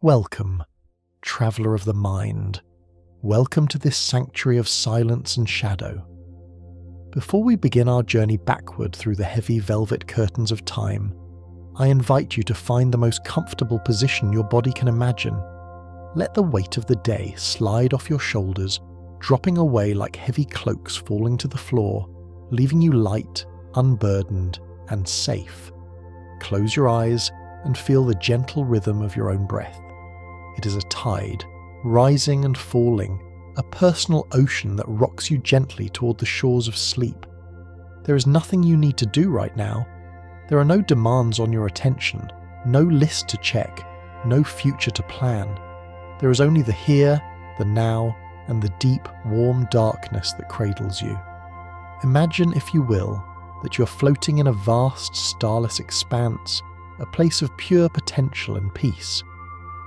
Welcome, traveller of the mind. Welcome to this sanctuary of silence and shadow. Before we begin our journey backward through the heavy velvet curtains of time, I invite you to find the most comfortable position your body can imagine. Let the weight of the day slide off your shoulders, dropping away like heavy cloaks falling to the floor, leaving you light, unburdened, and safe. Close your eyes and feel the gentle rhythm of your own breath. It is a tide, rising and falling, a personal ocean that rocks you gently toward the shores of sleep. There is nothing you need to do right now. There are no demands on your attention, no list to check, no future to plan. There is only the here, the now, and the deep, warm darkness that cradles you. Imagine, if you will, that you're floating in a vast, starless expanse, a place of pure potential and peace.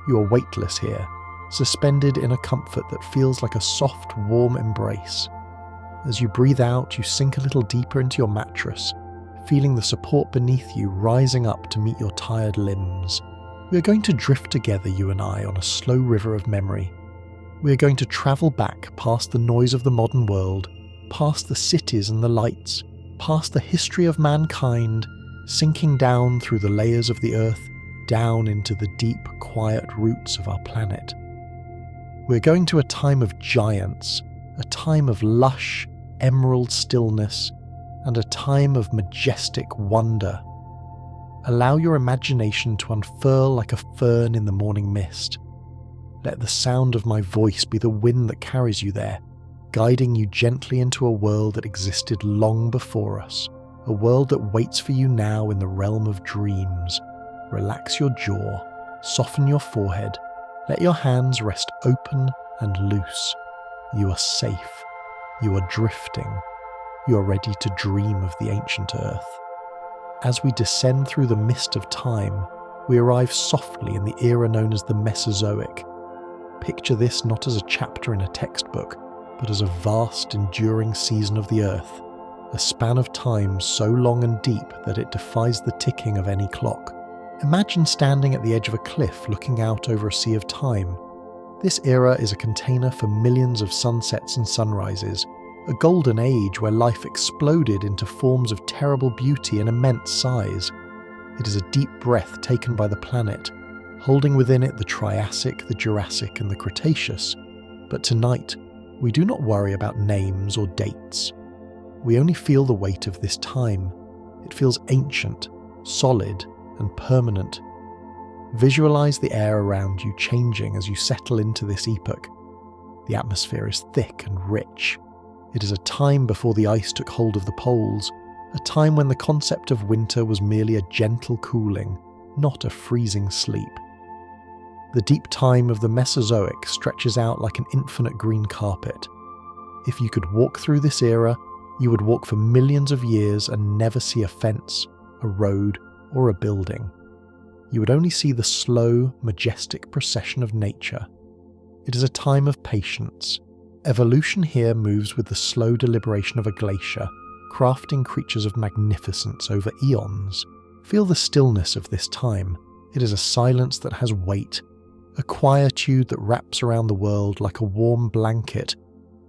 You are weightless here, suspended in a comfort that feels like a soft, warm embrace. As you breathe out, you sink a little deeper into your mattress, feeling the support beneath you rising up to meet your tired limbs. We are going to drift together, you and I, on a slow river of memory. We are going to travel back past the noise of the modern world, past the cities and the lights, past the history of mankind, sinking down through the layers of the earth, down into the deep, quiet roots of our planet. We're going to a time of giants, a time of lush, emerald stillness, and a time of majestic wonder. Allow your imagination to unfurl like a fern in the morning mist. Let the sound of my voice be the wind that carries you there, guiding you gently into a world that existed long before us, a world that waits for you now in the realm of dreams. Relax your jaw, soften your forehead, let your hands rest open and loose. You are safe. You are drifting. You are ready to dream of the ancient earth. As we descend through the mist of time, we arrive softly in the era known as the Mesozoic. Picture this not as a chapter in a textbook, but as a vast, enduring season of the earth, a span of time so long and deep that it defies the ticking of any clock. Imagine standing at the edge of a cliff looking out over a sea of time. This era is a container for millions of sunsets and sunrises, a golden age where life exploded into forms of terrible beauty and immense size. It is a deep breath taken by the planet, holding within it the Triassic, the Jurassic, and the Cretaceous. But tonight, we do not worry about names or dates. We only feel the weight of this time. It feels ancient, solid, and permanent. Visualize the air around you changing as you settle into this epoch. The atmosphere is thick and rich. It is a time before the ice took hold of the poles, a time when the concept of winter was merely a gentle cooling, not a freezing sleep. The deep time of the Mesozoic stretches out like an infinite green carpet. If you could walk through this era, you would walk for millions of years and never see a fence, a road, or a building. You would only see the slow, majestic procession of nature. It is a time of patience. Evolution here moves with the slow deliberation of a glacier, crafting creatures of magnificence over eons. Feel the stillness of this time. It is a silence that has weight, a quietude that wraps around the world like a warm blanket,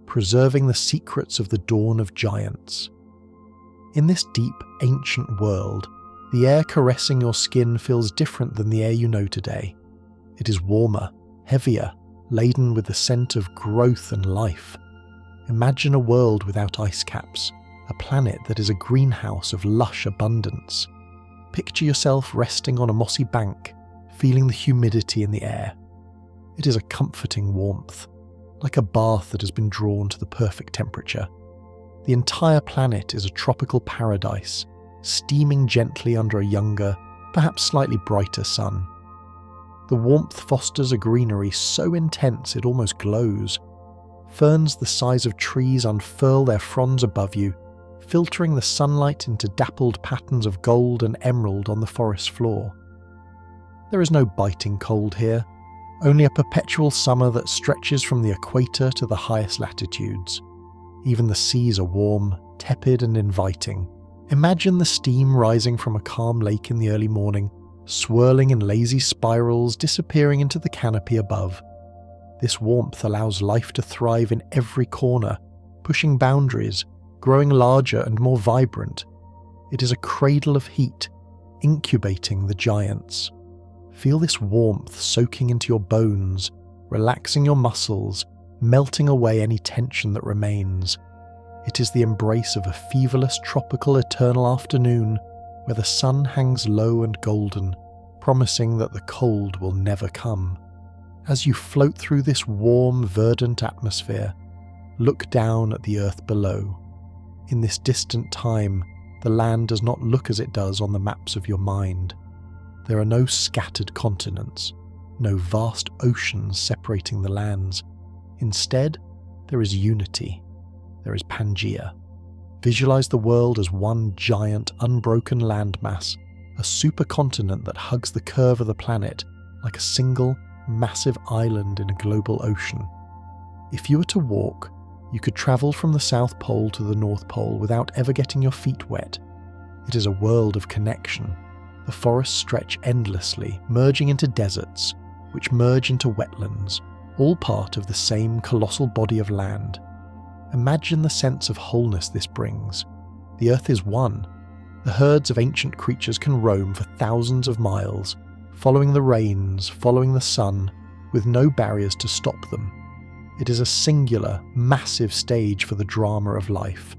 preserving the secrets of the dawn of giants. In this deep, ancient world, the air caressing your skin feels different than the air you know today. It is warmer, heavier, laden with the scent of growth and life. Imagine a world without ice caps, a planet that is a greenhouse of lush abundance. Picture yourself resting on a mossy bank, feeling the humidity in the air. It is a comforting warmth, like a bath that has been drawn to the perfect temperature. The entire planet is a tropical paradise, steaming gently under a younger, perhaps slightly brighter sun. The warmth fosters a greenery so intense it almost glows. Ferns the size of trees unfurl their fronds above you, filtering the sunlight into dappled patterns of gold and emerald on the forest floor. There is no biting cold here, only a perpetual summer that stretches from the equator to the highest latitudes. Even the seas are warm, tepid and inviting. Imagine the steam rising from a calm lake in the early morning, swirling in lazy spirals, disappearing into the canopy above. This warmth allows life to thrive in every corner, pushing boundaries, growing larger and more vibrant. It is a cradle of heat, incubating the giants. Feel this warmth soaking into your bones, relaxing your muscles, melting away any tension that remains. It is the embrace of a feverless tropical eternal afternoon where the sun hangs low and golden, promising that the cold will never come. As you float through this warm, verdant atmosphere, look down at the earth below. In this distant time, the land does not look as it does on the maps of your mind. There are no scattered continents, no vast oceans separating the lands. Instead, there is unity. There is Pangaea. Visualize the world as one giant, unbroken landmass, a supercontinent that hugs the curve of the planet like a single, massive island in a global ocean. If you were to walk, you could travel from the South Pole to the North Pole without ever getting your feet wet. It is a world of connection. The forests stretch endlessly, merging into deserts, which merge into wetlands, all part of the same colossal body of land. Imagine the sense of wholeness this brings. The earth is one. The herds of ancient creatures can roam for thousands of miles, following the rains, following the sun, with no barriers to stop them. It is a singular, massive stage for the drama of life.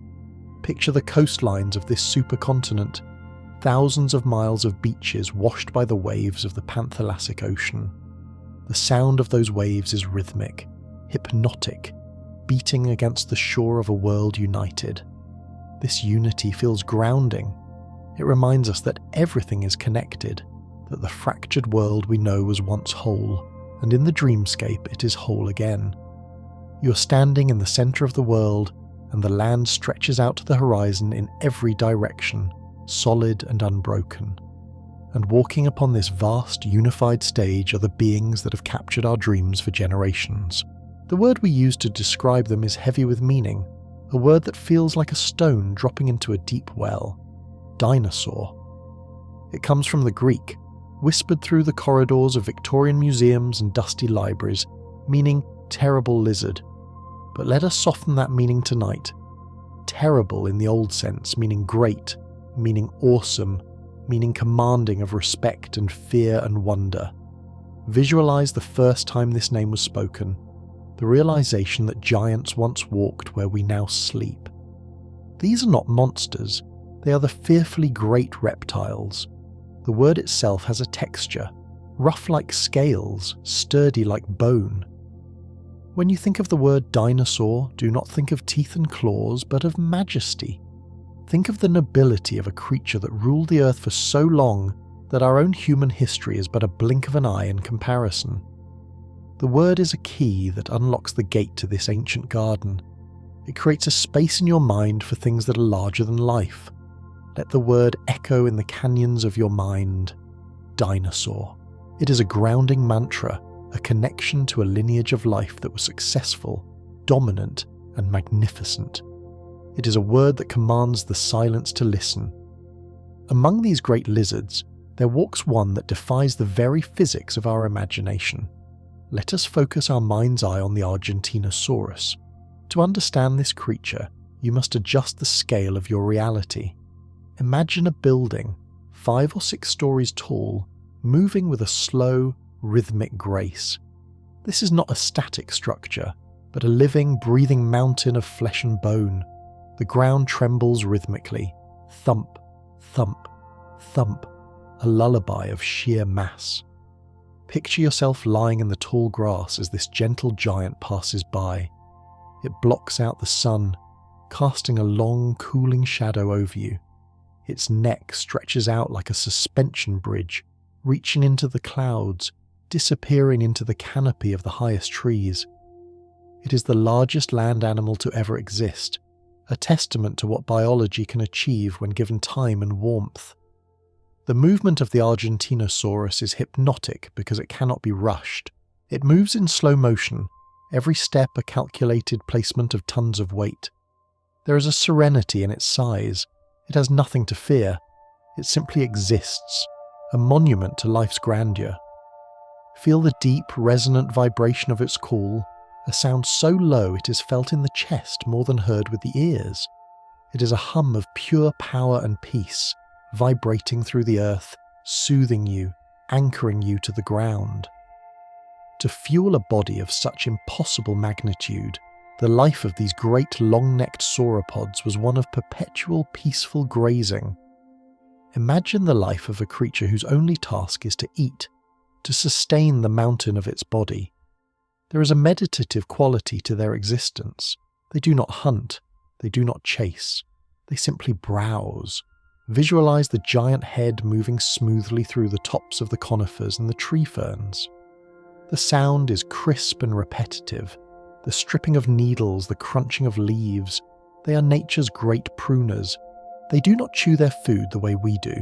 Picture the coastlines of this supercontinent, thousands of miles of beaches washed by the waves of the Panthalastic Ocean. The sound of those waves is rhythmic, hypnotic, beating against the shore of a world united. This unity feels grounding. It reminds us that everything is connected, that the fractured world we know was once whole, and in the dreamscape it is whole again. You are standing in the centre of the world, and the land stretches out to the horizon in every direction, solid and unbroken. And walking upon this vast, unified stage are the beings that have captured our dreams for generations. The word we use to describe them is heavy with meaning, a word that feels like a stone dropping into a deep well. Dinosaur. It comes from the Greek, whispered through the corridors of Victorian museums and dusty libraries, meaning terrible lizard. But let us soften that meaning tonight. Terrible in the old sense, meaning great, meaning awesome, meaning commanding of respect and fear and wonder. Visualize the first time this name was spoken, the realization that giants once walked where we now sleep. These are not monsters, they are the fearfully great reptiles. The word itself has a texture, rough like scales, sturdy like bone. When you think of the word dinosaur, do not think of teeth and claws, but of majesty. Think of the nobility of a creature that ruled the earth for so long that our own human history is but a blink of an eye in comparison. The word is a key that unlocks the gate to this ancient garden. It creates a space in your mind for things that are larger than life. Let the word echo in the canyons of your mind. Dinosaur. It is a grounding mantra, a connection to a lineage of life that was successful, dominant, and magnificent. It is a word that commands the silence to listen. Among these great lizards, there walks one that defies the very physics of our imagination. Let us focus our mind's eye on the Argentinosaurus. To understand this creature, you must adjust the scale of your reality. Imagine a building, 5 or 6 stories tall, moving with a slow, rhythmic grace. This is not a static structure, but a living, breathing mountain of flesh and bone. The ground trembles rhythmically, thump, thump, thump, a lullaby of sheer mass. Picture yourself lying in the tall grass as this gentle giant passes by. It blocks out the sun, casting a long, cooling shadow over you. Its neck stretches out like a suspension bridge, reaching into the clouds, disappearing into the canopy of the highest trees. It is the largest land animal to ever exist, a testament to what biology can achieve when given time and warmth. The movement of the Argentinosaurus is hypnotic because it cannot be rushed. It moves in slow motion, every step a calculated placement of tons of weight. There is a serenity in its size. It has nothing to fear. It simply exists, a monument to life's grandeur. Feel the deep, resonant vibration of its call, a sound so low it is felt in the chest more than heard with the ears. It is a hum of pure power and peace, vibrating through the earth, soothing you, anchoring you to the ground. To fuel a body of such impossible magnitude, the life of these great long-necked sauropods was one of perpetual peaceful grazing. Imagine the life of a creature whose only task is to eat, to sustain the mountain of its body. There is a meditative quality to their existence. They do not hunt, they do not chase, they simply browse. Visualize the giant head moving smoothly through the tops of the conifers and the tree ferns. The sound is crisp and repetitive. The stripping of needles, the crunching of leaves. They are nature's great pruners. They do not chew their food the way we do.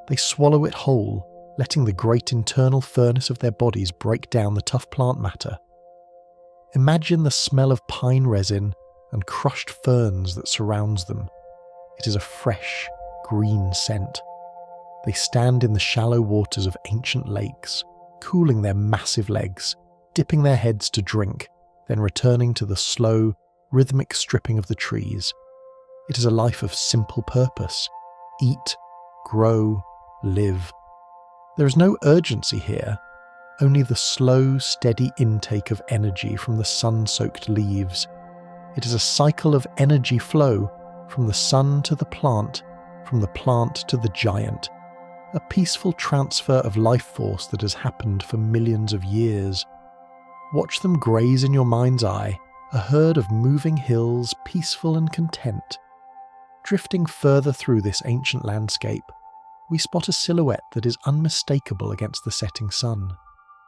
They swallow it whole, letting the great internal furnace of their bodies break down the tough plant matter. Imagine the smell of pine resin and crushed ferns that surrounds them. It is a fresh, green scent. They stand in the shallow waters of ancient lakes, cooling their massive legs, dipping their heads to drink, then returning to the slow, rhythmic stripping of the trees. It is a life of simple purpose. Eat, grow, live. There is no urgency here, only the slow, steady intake of energy from the sun-soaked leaves. It is a cycle of energy flow from the sun to the plant, from the plant to the giant. A peaceful transfer of life force that has happened for millions of years. Watch them graze in your mind's eye, a herd of moving hills, peaceful and content. Drifting further through this ancient landscape, we spot a silhouette that is unmistakable against the setting sun.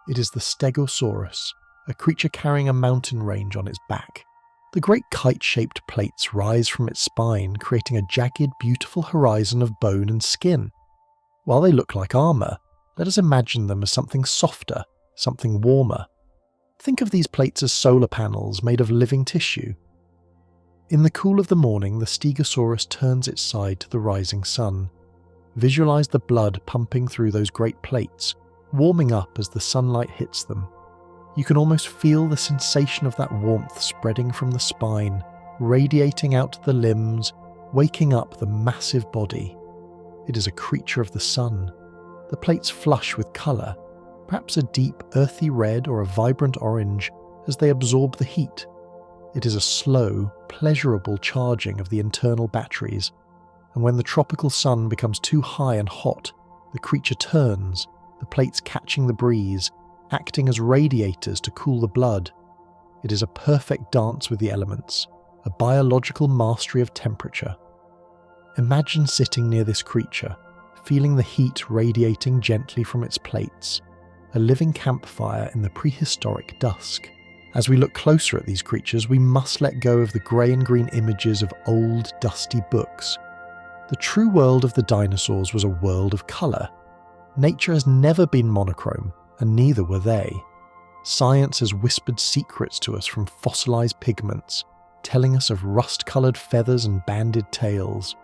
It is the Stegosaurus, a creature carrying a mountain range on its back. The great kite-shaped plates rise from its spine, creating a jagged, beautiful horizon of bone and skin. While they look like armour, let us imagine them as something softer, something warmer. Think of these plates as solar panels made of living tissue. In the cool of the morning, the Stegosaurus turns its side to the rising sun. Visualize the blood pumping through those great plates, warming up as the sunlight hits them. You can almost feel the sensation of that warmth spreading from the spine, radiating out to the limbs, waking up the massive body. It is a creature of the sun. The plates flush with colour, perhaps a deep earthy red or a vibrant orange as they absorb the heat. It is a slow, pleasurable charging of the internal batteries, and when the tropical sun becomes too high and hot, the creature turns, the plates catching the breeze, acting as radiators to cool the blood. It is a perfect dance with the elements, a biological mastery of temperature. Imagine sitting near this creature, feeling the heat radiating gently from its plates, a living campfire in the prehistoric dusk. As we look closer at these creatures, we must let go of the grey and green images of old, dusty books. The true world of the dinosaurs was a world of colour. Nature has never been monochrome, and neither were they. Science has whispered secrets to us from fossilised pigments, telling us of rust-coloured feathers and banded tails.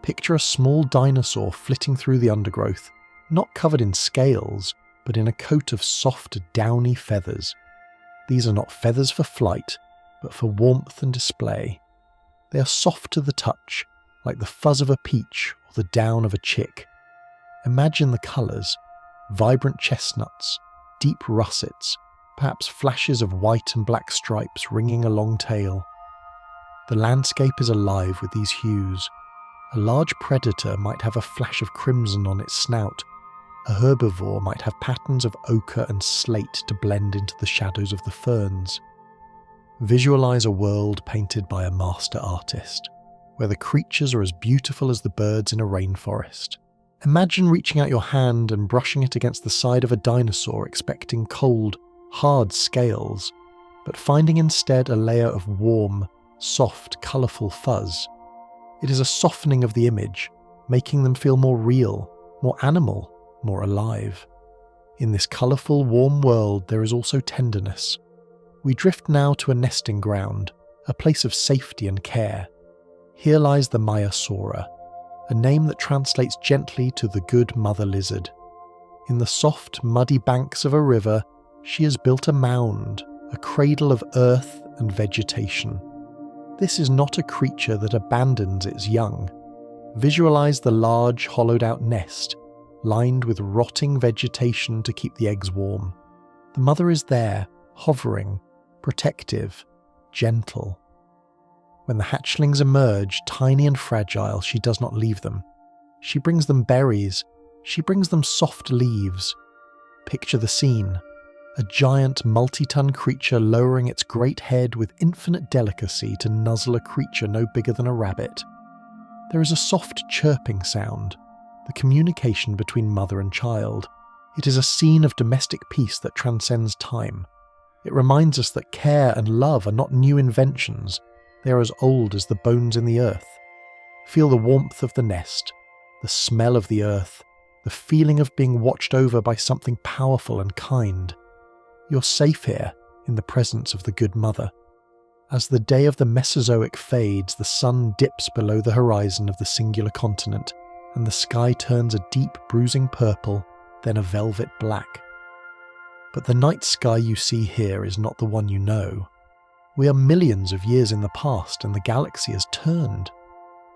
Picture a small dinosaur flitting through the undergrowth, not covered in scales, but in a coat of soft, downy feathers. These are not feathers for flight, but for warmth and display. They are soft to the touch, like the fuzz of a peach or the down of a chick. Imagine the colours: vibrant chestnuts, deep russets, perhaps flashes of white and black stripes ringing a long tail. The landscape is alive with these hues. A large predator might have a flash of crimson on its snout. A herbivore might have patterns of ochre and slate to blend into the shadows of the ferns. Visualize a world painted by a master artist, where the creatures are as beautiful as the birds in a rainforest. Imagine reaching out your hand and brushing it against the side of a dinosaur, expecting cold, hard scales, but finding instead a layer of warm, soft, colourful fuzz. It is a softening of the image, making them feel more real, more animal, more alive. In this colourful, warm world there is also tenderness. We drift now to a nesting ground, a place of safety and care. Here lies the Maiasaura, a name that translates gently to the good mother lizard. In the soft, muddy banks of a river, she has built a mound, a cradle of earth and vegetation. This is not a creature that abandons its young. Visualize the large, hollowed-out nest, lined with rotting vegetation to keep the eggs warm. The mother is there, hovering, protective, gentle. When the hatchlings emerge, tiny and fragile, she does not leave them. She brings them berries. She brings them soft leaves. Picture the scene. A giant multi-ton creature lowering its great head with infinite delicacy to nuzzle a creature no bigger than a rabbit. There is a soft chirping sound, the communication between mother and child. It is a scene of domestic peace that transcends time. It reminds us that care and love are not new inventions. They are as old as the bones in the earth. Feel the warmth of the nest, the smell of the earth, the feeling of being watched over by something powerful and kind. You're safe here, in the presence of the good mother. As the day of the Mesozoic fades, the sun dips below the horizon of the singular continent, and the sky turns a deep, bruising purple, then a velvet black. But the night sky you see here is not the one you know. We are millions of years in the past, and the galaxy has turned.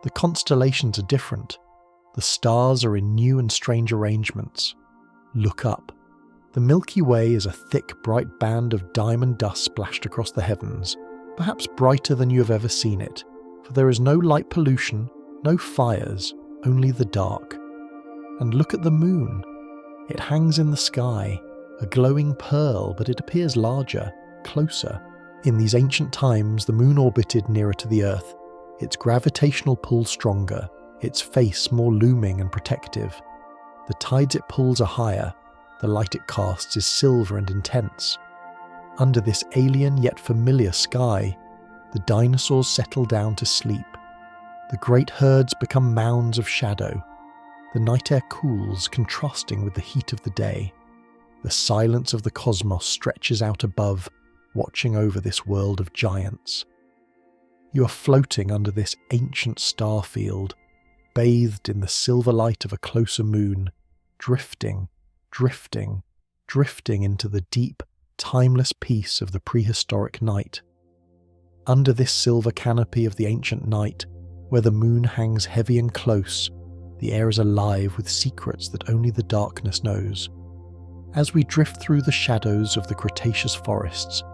The constellations are different. The stars are in new and strange arrangements. Look up. The Milky Way is a thick, bright band of diamond dust splashed across the heavens, perhaps brighter than you have ever seen it, for there is no light pollution, no fires, only the dark. And look at the moon. It hangs in the sky, a glowing pearl, but it appears larger, closer. In these ancient times, the moon orbited nearer to the Earth, its gravitational pull stronger, its face more looming and protective. The tides it pulls are higher, the light it casts is silver and intense. Under this alien yet familiar sky, the dinosaurs settle down to sleep. The great herds become mounds of shadow. The night air cools, contrasting with the heat of the day. The silence of the cosmos stretches out above, watching over this world of giants. You are floating under this ancient star field, bathed in the silver light of a closer moon, drifting, drifting, drifting into the deep, timeless peace of the prehistoric night. Under this silver canopy of the ancient night, where the moon hangs heavy and close, the air is alive with secrets that only the darkness knows. As we drift through the shadows of the Cretaceous forests,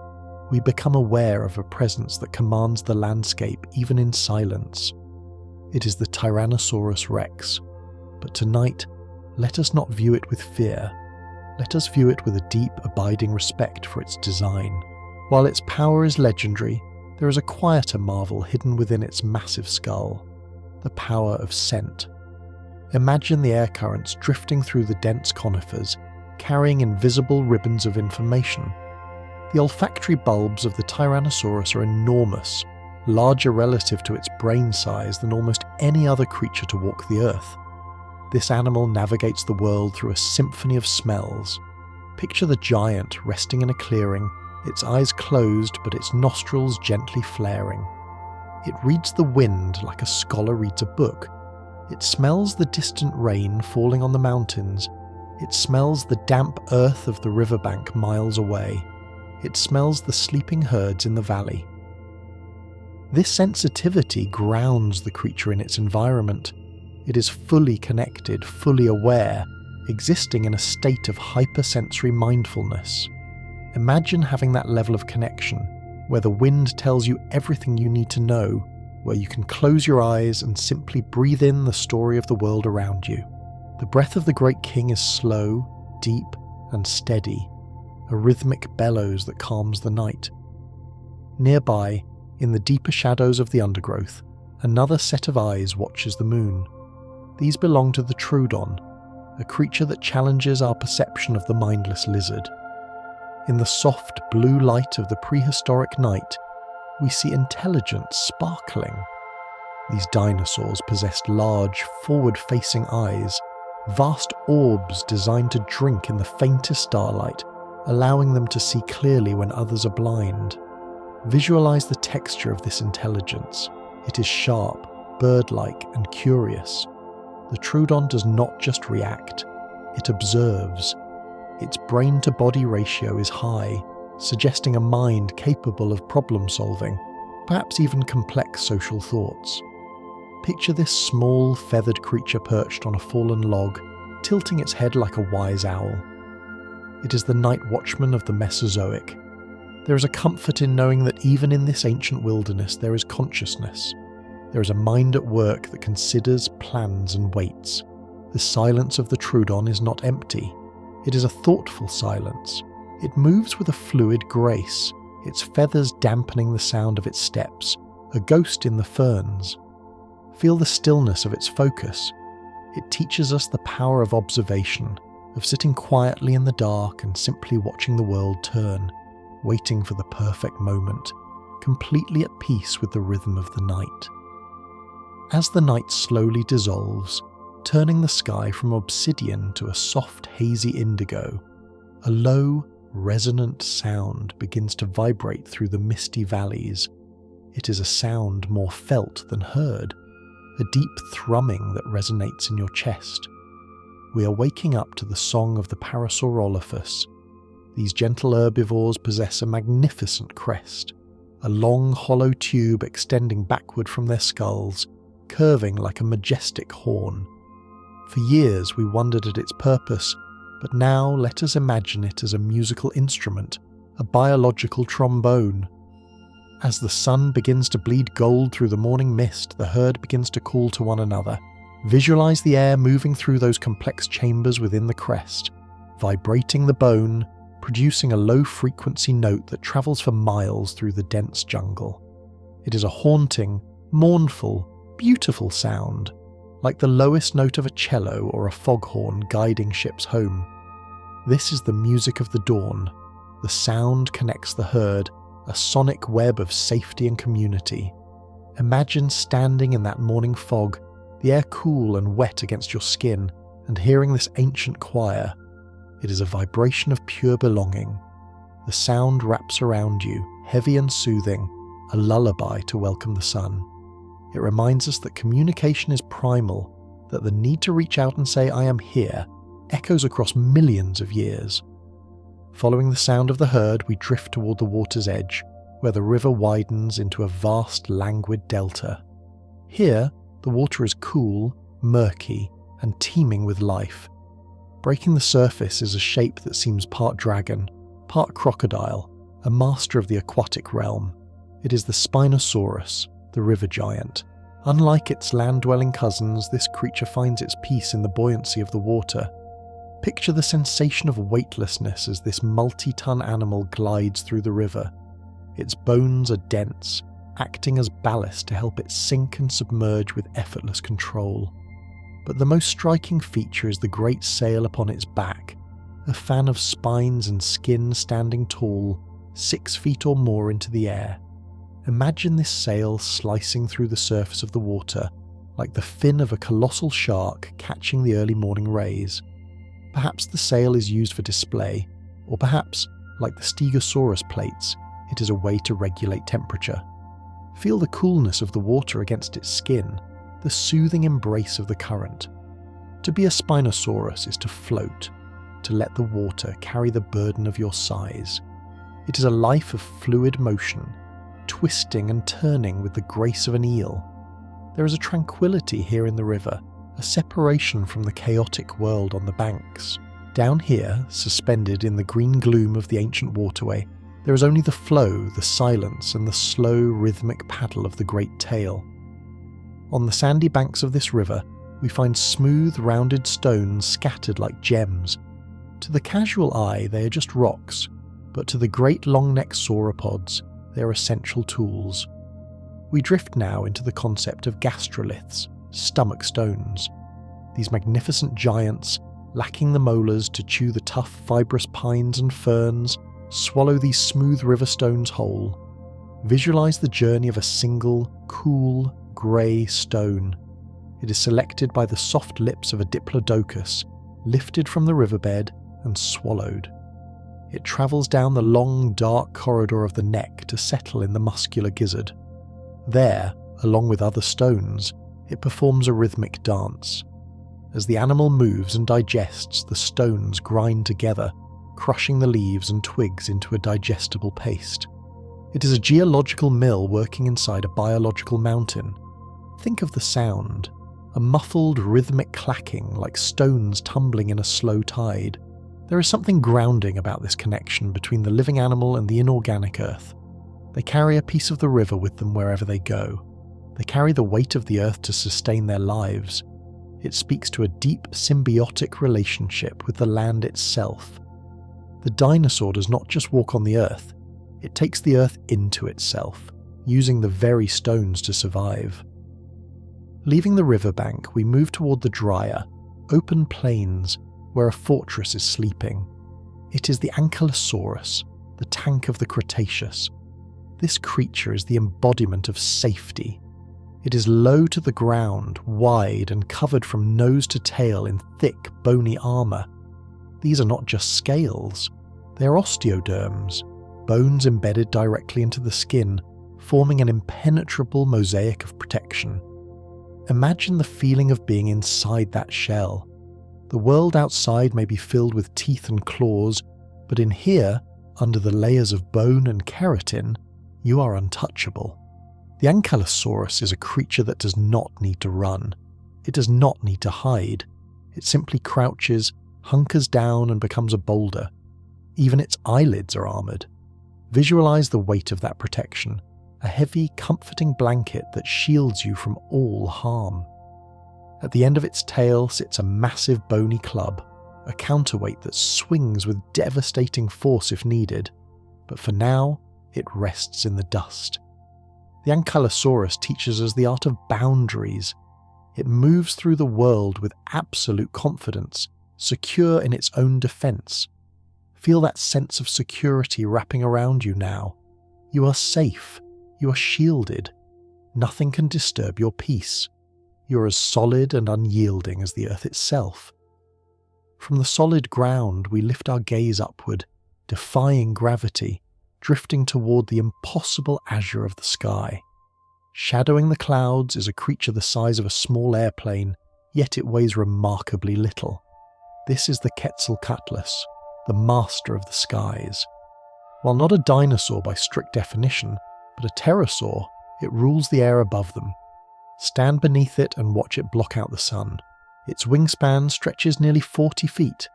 we become aware of a presence that commands the landscape even in silence. It is the Tyrannosaurus Rex, but tonight, let us not view it with fear. Let us view it with a deep, abiding respect for its design. While its power is legendary, there is a quieter marvel hidden within its massive skull, the power of scent. Imagine the air currents drifting through the dense conifers, carrying invisible ribbons of information. The olfactory bulbs of the Tyrannosaurus are enormous, larger relative to its brain size than almost any other creature to walk the earth. This animal navigates the world through a symphony of smells. Picture the giant resting in a clearing, its eyes closed but its nostrils gently flaring. It reads the wind like a scholar reads a book. It smells the distant rain falling on the mountains. It smells the damp earth of the riverbank miles away. It smells the sleeping herds in the valley. This sensitivity grounds the creature in its environment. It is fully connected, fully aware, existing in a state of hypersensory mindfulness. Imagine having that level of connection, where the wind tells you everything you need to know, where you can close your eyes and simply breathe in the story of the world around you. The breath of the great king is slow, deep, and steady, a rhythmic bellows that calms the night. Nearby, in the deeper shadows of the undergrowth, another set of eyes watches the moon. These belong to the Troodon, a creature that challenges our perception of the mindless lizard. In the soft blue light of the prehistoric night, we see intelligence sparkling. These dinosaurs possessed large, forward-facing eyes, vast orbs designed to drink in the faintest starlight, allowing them to see clearly when others are blind. Visualize the texture of this intelligence. It is sharp, bird-like, and curious. The Troodon does not just react, it observes. Its brain-to-body ratio is high, suggesting a mind capable of problem-solving, perhaps even complex social thoughts. Picture this small, feathered creature perched on a fallen log, tilting its head like a wise owl. It is the night watchman of the Mesozoic. There is a comfort in knowing that even in this ancient wilderness there is consciousness. There is a mind at work that considers, plans, and waits. The silence of the Trudon is not empty. It is a thoughtful silence. It moves with a fluid grace, its feathers dampening the sound of its steps, a ghost in the ferns. Feel the stillness of its focus. It teaches us the power of observation, of sitting quietly in the dark and simply watching the world turn, waiting for the perfect moment, completely at peace with the rhythm of the night. As the night slowly dissolves, turning the sky from obsidian to a soft, hazy indigo, a low, resonant sound begins to vibrate through the misty valleys. It is a sound more felt than heard, a deep thrumming that resonates in your chest. We are waking up to the song of the Parasaurolophus. These gentle herbivores possess a magnificent crest, a long hollow tube extending backward from their skulls, curving like a majestic horn. For years we wondered at its purpose, but now let us imagine it as a musical instrument, a biological trombone. As the sun begins to bleed gold through the morning mist, the herd begins to call to one another. Visualize the air moving through those complex chambers within the crest, vibrating the bone, producing a low-frequency note that travels for miles through the dense jungle. It is a haunting, mournful, beautiful sound, like the lowest note of a cello or a foghorn guiding ships home. This is the music of the dawn. The sound connects the herd, a sonic web of safety and community. Imagine standing in that morning fog, the air cool and wet against your skin, and hearing this ancient choir. It is a vibration of pure belonging. The sound wraps around you, heavy and soothing, a lullaby to welcome the sun. It reminds us that communication is primal, that the need to reach out and say, "I am here," echoes across millions of years. Following the sound of the herd, we drift toward the water's edge, where the river widens into a vast, languid delta. Here, the water is cool, murky, and teeming with life. Breaking the surface is a shape that seems part dragon, part crocodile, a master of the aquatic realm. It is the Spinosaurus, the river giant. Unlike its land-dwelling cousins, this creature finds its peace in the buoyancy of the water. Picture the sensation of weightlessness as this multi-ton animal glides through the river. Its bones are dense, acting as ballast to help it sink and submerge with effortless control. But the most striking feature is the great sail upon its back, a fan of spines and skin standing tall, 6 feet or more into the air. Imagine this sail slicing through the surface of the water, like the fin of a colossal shark catching the early morning rays. Perhaps the sail is used for display, or perhaps, like the Stegosaurus plates, it is a way to regulate temperature. Feel the coolness of the water against its skin, the soothing embrace of the current. To be a Spinosaurus is to float, to let the water carry the burden of your size. It is a life of fluid motion, twisting and turning with the grace of an eel. There is a tranquility here in the river, a separation from the chaotic world on the banks. Down here, suspended in the green gloom of the ancient waterway, there is only the flow, the silence, and the slow, rhythmic paddle of the great tail. On the sandy banks of this river, we find smooth, rounded stones scattered like gems. To the casual eye, they are just rocks, but to the great long-necked sauropods, they are essential tools. We drift now into the concept of gastroliths, stomach stones. These magnificent giants, lacking the molars to chew the tough, fibrous pines and ferns, swallow these smooth river stones whole. Visualize the journey of a single, cool, grey stone. It is selected by the soft lips of a diplodocus, lifted from the riverbed and swallowed. It travels down the long, dark corridor of the neck to settle in the muscular gizzard. There, along with other stones, it performs a rhythmic dance. As the animal moves and digests, the stones grind together, crushing the leaves and twigs into a digestible paste. It is a geological mill working inside a biological mountain. Think of the sound, a muffled rhythmic clacking like stones tumbling in a slow tide. There is something grounding about this connection between the living animal and the inorganic earth. They carry a piece of the river with them wherever they go. They carry the weight of the earth to sustain their lives. It speaks to a deep symbiotic relationship with the land itself. The dinosaur does not just walk on the earth, it takes the earth into itself, using the very stones to survive. Leaving the riverbank, we move toward the drier, open plains where a fortress is sleeping. It is the Ankylosaurus, the tank of the Cretaceous. This creature is the embodiment of safety. It is low to the ground, wide and covered from nose to tail in thick, bony armour. These are not just scales, they are osteoderms, bones embedded directly into the skin, forming an impenetrable mosaic of protection. Imagine the feeling of being inside that shell. The world outside may be filled with teeth and claws, but in here, under the layers of bone and keratin, you are untouchable. The Ankylosaurus is a creature that does not need to run. It does not need to hide. It simply crouches, hunkers down and becomes a boulder. Even its eyelids are armoured. Visualize the weight of that protection, a heavy, comforting blanket that shields you from all harm. At the end of its tail sits a massive bony club, a counterweight that swings with devastating force if needed, but for now, it rests in the dust. The Ankylosaurus teaches us the art of boundaries. It moves through the world with absolute confidence, secure in its own defense. Feel that sense of security wrapping around you now. You are safe. You are shielded. Nothing can disturb your peace. You are as solid and unyielding as the earth itself. From the solid ground, we lift our gaze upward, defying gravity, drifting toward the impossible azure of the sky. Shadowing the clouds is a creature the size of a small airplane, yet it weighs remarkably little. This is the Quetzalcoatlus, the master of the skies. While not a dinosaur by strict definition, but a pterosaur, it rules the air above them. Stand beneath it and watch it block out the sun. Its wingspan stretches nearly 40 feet,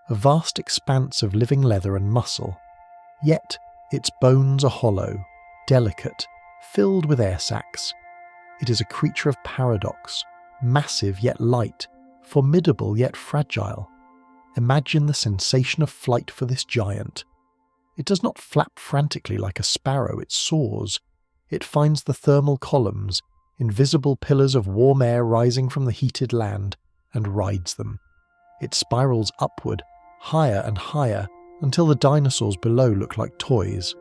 a vast expanse of living leather and muscle. Yet, its bones are hollow, delicate, filled with air sacs. It is a creature of paradox, massive yet light, formidable yet fragile. Imagine the sensation of flight for this giant. It does not flap frantically like a sparrow, it soars. It finds the thermal columns, invisible pillars of warm air rising from the heated land, and rides them. It spirals upward, higher and higher, until the dinosaurs below look like toys.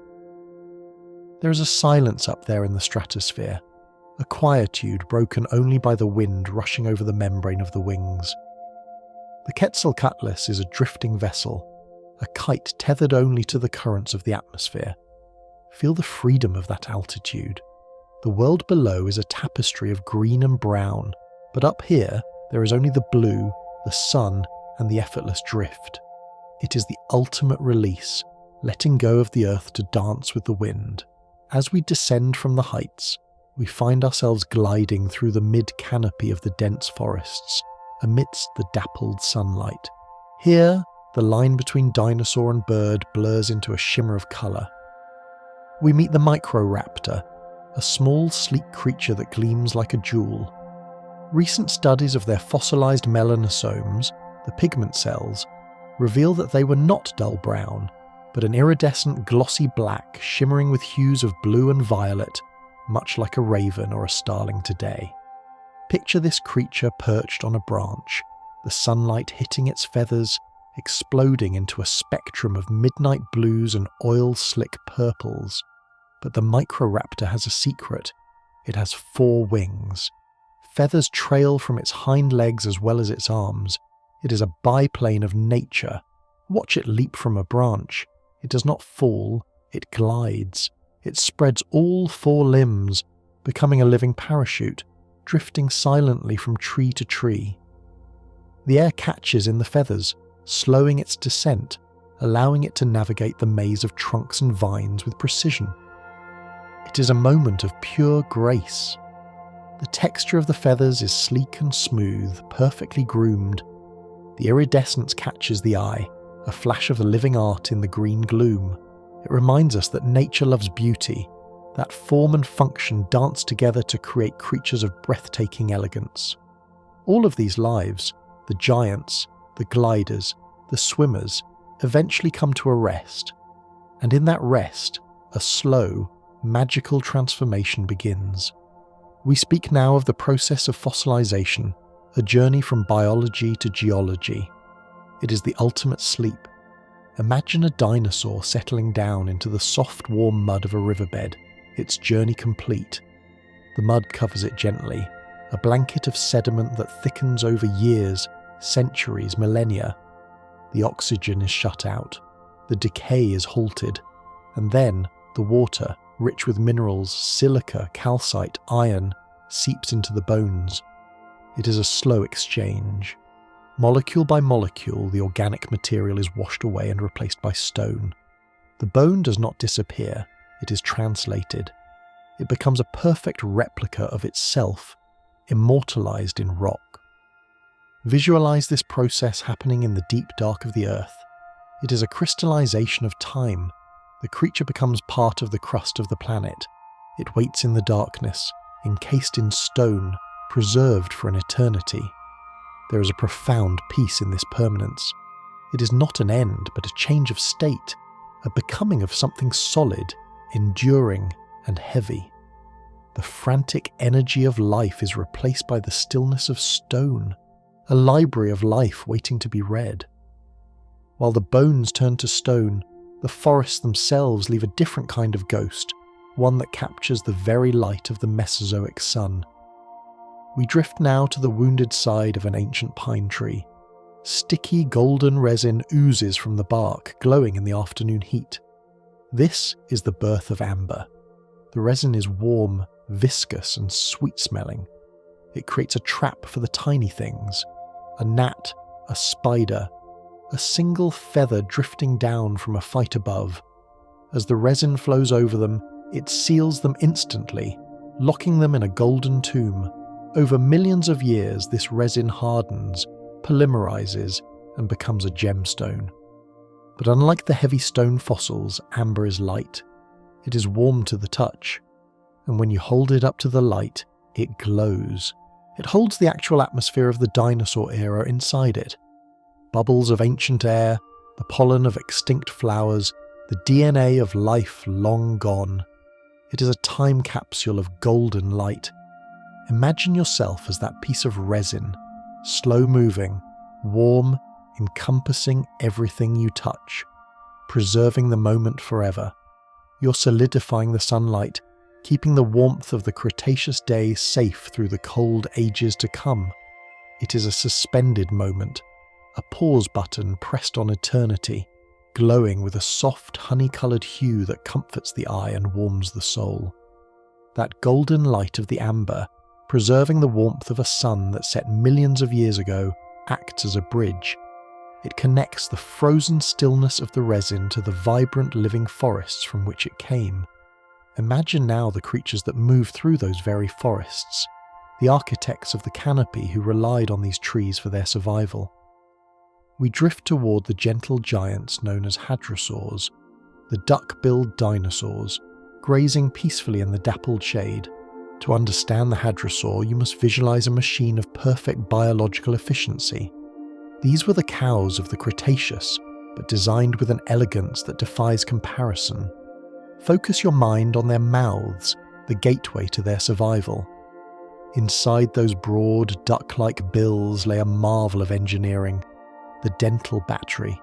There is a silence up there in the stratosphere, a quietude broken only by the wind rushing over the membrane of the wings. The Quetzalcoatlus is a drifting vessel, a kite tethered only to the currents of the atmosphere. Feel the freedom of that altitude. The world below is a tapestry of green and brown, but up here there is only the blue, the sun, and the effortless drift. It is the ultimate release, letting go of the earth to dance with the wind. As we descend from the heights, we find ourselves gliding through the mid-canopy of the dense forests, amidst the dappled sunlight. Here, the line between dinosaur and bird blurs into a shimmer of colour. We meet the Microraptor, a small, sleek creature that gleams like a jewel. Recent studies of their fossilised melanosomes, the pigment cells, reveal that they were not dull brown, but an iridescent glossy black shimmering with hues of blue and violet, much like a raven or a starling today. Picture this creature perched on a branch, the sunlight hitting its feathers, exploding into a spectrum of midnight blues and oil-slick purples. But the Microraptor has a secret. It has 4 wings. Feathers trail from its hind legs as well as its arms. It is a biplane of nature. Watch it leap from a branch. It does not fall, it glides. It spreads all 4 limbs, becoming a living parachute, drifting silently from tree to tree. The air catches in the feathers, slowing its descent, allowing it to navigate the maze of trunks and vines with precision. It is a moment of pure grace. The texture of the feathers is sleek and smooth, perfectly groomed. The iridescence catches the eye, a flash of the living art in the green gloom. It reminds us that nature loves beauty, that form and function dance together to create creatures of breathtaking elegance. All of these lives, the giants, the gliders, the swimmers, eventually come to a rest, and in that rest, a slow, magical transformation begins. We speak now of the process of fossilization, a journey from biology to geology. It is the ultimate sleep. Imagine a dinosaur settling down into the soft, warm mud of a riverbed, its journey complete. The mud covers it gently, a blanket of sediment that thickens over years, centuries, millennia. The oxygen is shut out, the decay is halted, and then the water, rich with minerals, silica, calcite, iron, seeps into the bones. It is a slow exchange. Molecule by molecule, the organic material is washed away and replaced by stone. The bone does not disappear, it is translated. It becomes a perfect replica of itself, immortalized in rock. Visualize this process happening in the deep dark of the earth. It is a crystallization of time. The creature becomes part of the crust of the planet. It waits in the darkness, encased in stone, preserved for an eternity. There is a profound peace in this permanence. It is not an end, but a change of state, a becoming of something solid, enduring, and heavy. The frantic energy of life is replaced by the stillness of stone, a library of life waiting to be read. While the bones turn to stone, the forests themselves leave a different kind of ghost, one that captures the very light of the Mesozoic sun. We drift now to the wounded side of an ancient pine tree. Sticky golden resin oozes from the bark, glowing in the afternoon heat. This is the birth of amber. The resin is warm, viscous, and sweet-smelling. It creates a trap for the tiny things, a gnat, a spider, a single feather drifting down from a fight above. As the resin flows over them, it seals them instantly, locking them in a golden tomb. Over millions of years, this resin hardens, polymerizes, and becomes a gemstone. But unlike the heavy stone fossils, amber is light. It is warm to the touch, and when you hold it up to the light, it glows. It holds the actual atmosphere of the dinosaur era inside it. Bubbles of ancient air, the pollen of extinct flowers, the DNA of life long gone. It is a time capsule of golden light. Imagine yourself as that piece of resin, slow-moving, warm, encompassing everything you touch, preserving the moment forever. You're solidifying the sunlight, keeping the warmth of the Cretaceous day safe through the cold ages to come. It is a suspended moment, a pause button pressed on eternity, glowing with a soft honey-coloured hue that comforts the eye and warms the soul. That golden light of the amber, preserving the warmth of a sun that set millions of years ago, acts as a bridge. It connects the frozen stillness of the resin to the vibrant living forests from which it came. Imagine now the creatures that move through those very forests, the architects of the canopy who relied on these trees for their survival. We drift toward the gentle giants known as hadrosaurs, the duck-billed dinosaurs, grazing peacefully in the dappled shade. To understand the hadrosaur, you must visualize a machine of perfect biological efficiency. These were the cows of the Cretaceous, but designed with an elegance that defies comparison. Focus your mind on their mouths, the gateway to their survival. Inside those broad, duck-like bills lay a marvel of engineering, the dental battery.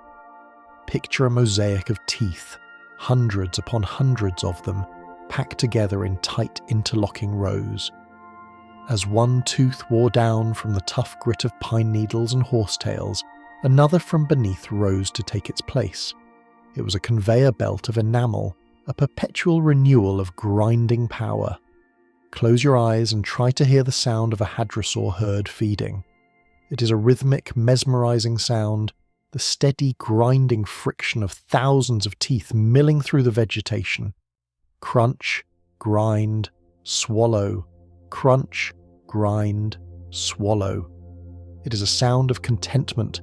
Picture a mosaic of teeth, hundreds upon hundreds of them, packed together in tight interlocking rows. As one tooth wore down from the tough grit of pine needles and horsetails, another from beneath rose to take its place. It was a conveyor belt of enamel, a perpetual renewal of grinding power. Close your eyes and try to hear the sound of a hadrosaur herd feeding. It is a rhythmic, mesmerizing sound, the steady, grinding friction of thousands of teeth milling through the vegetation. Crunch, grind, swallow, crunch, grind, swallow. It is a sound of contentment,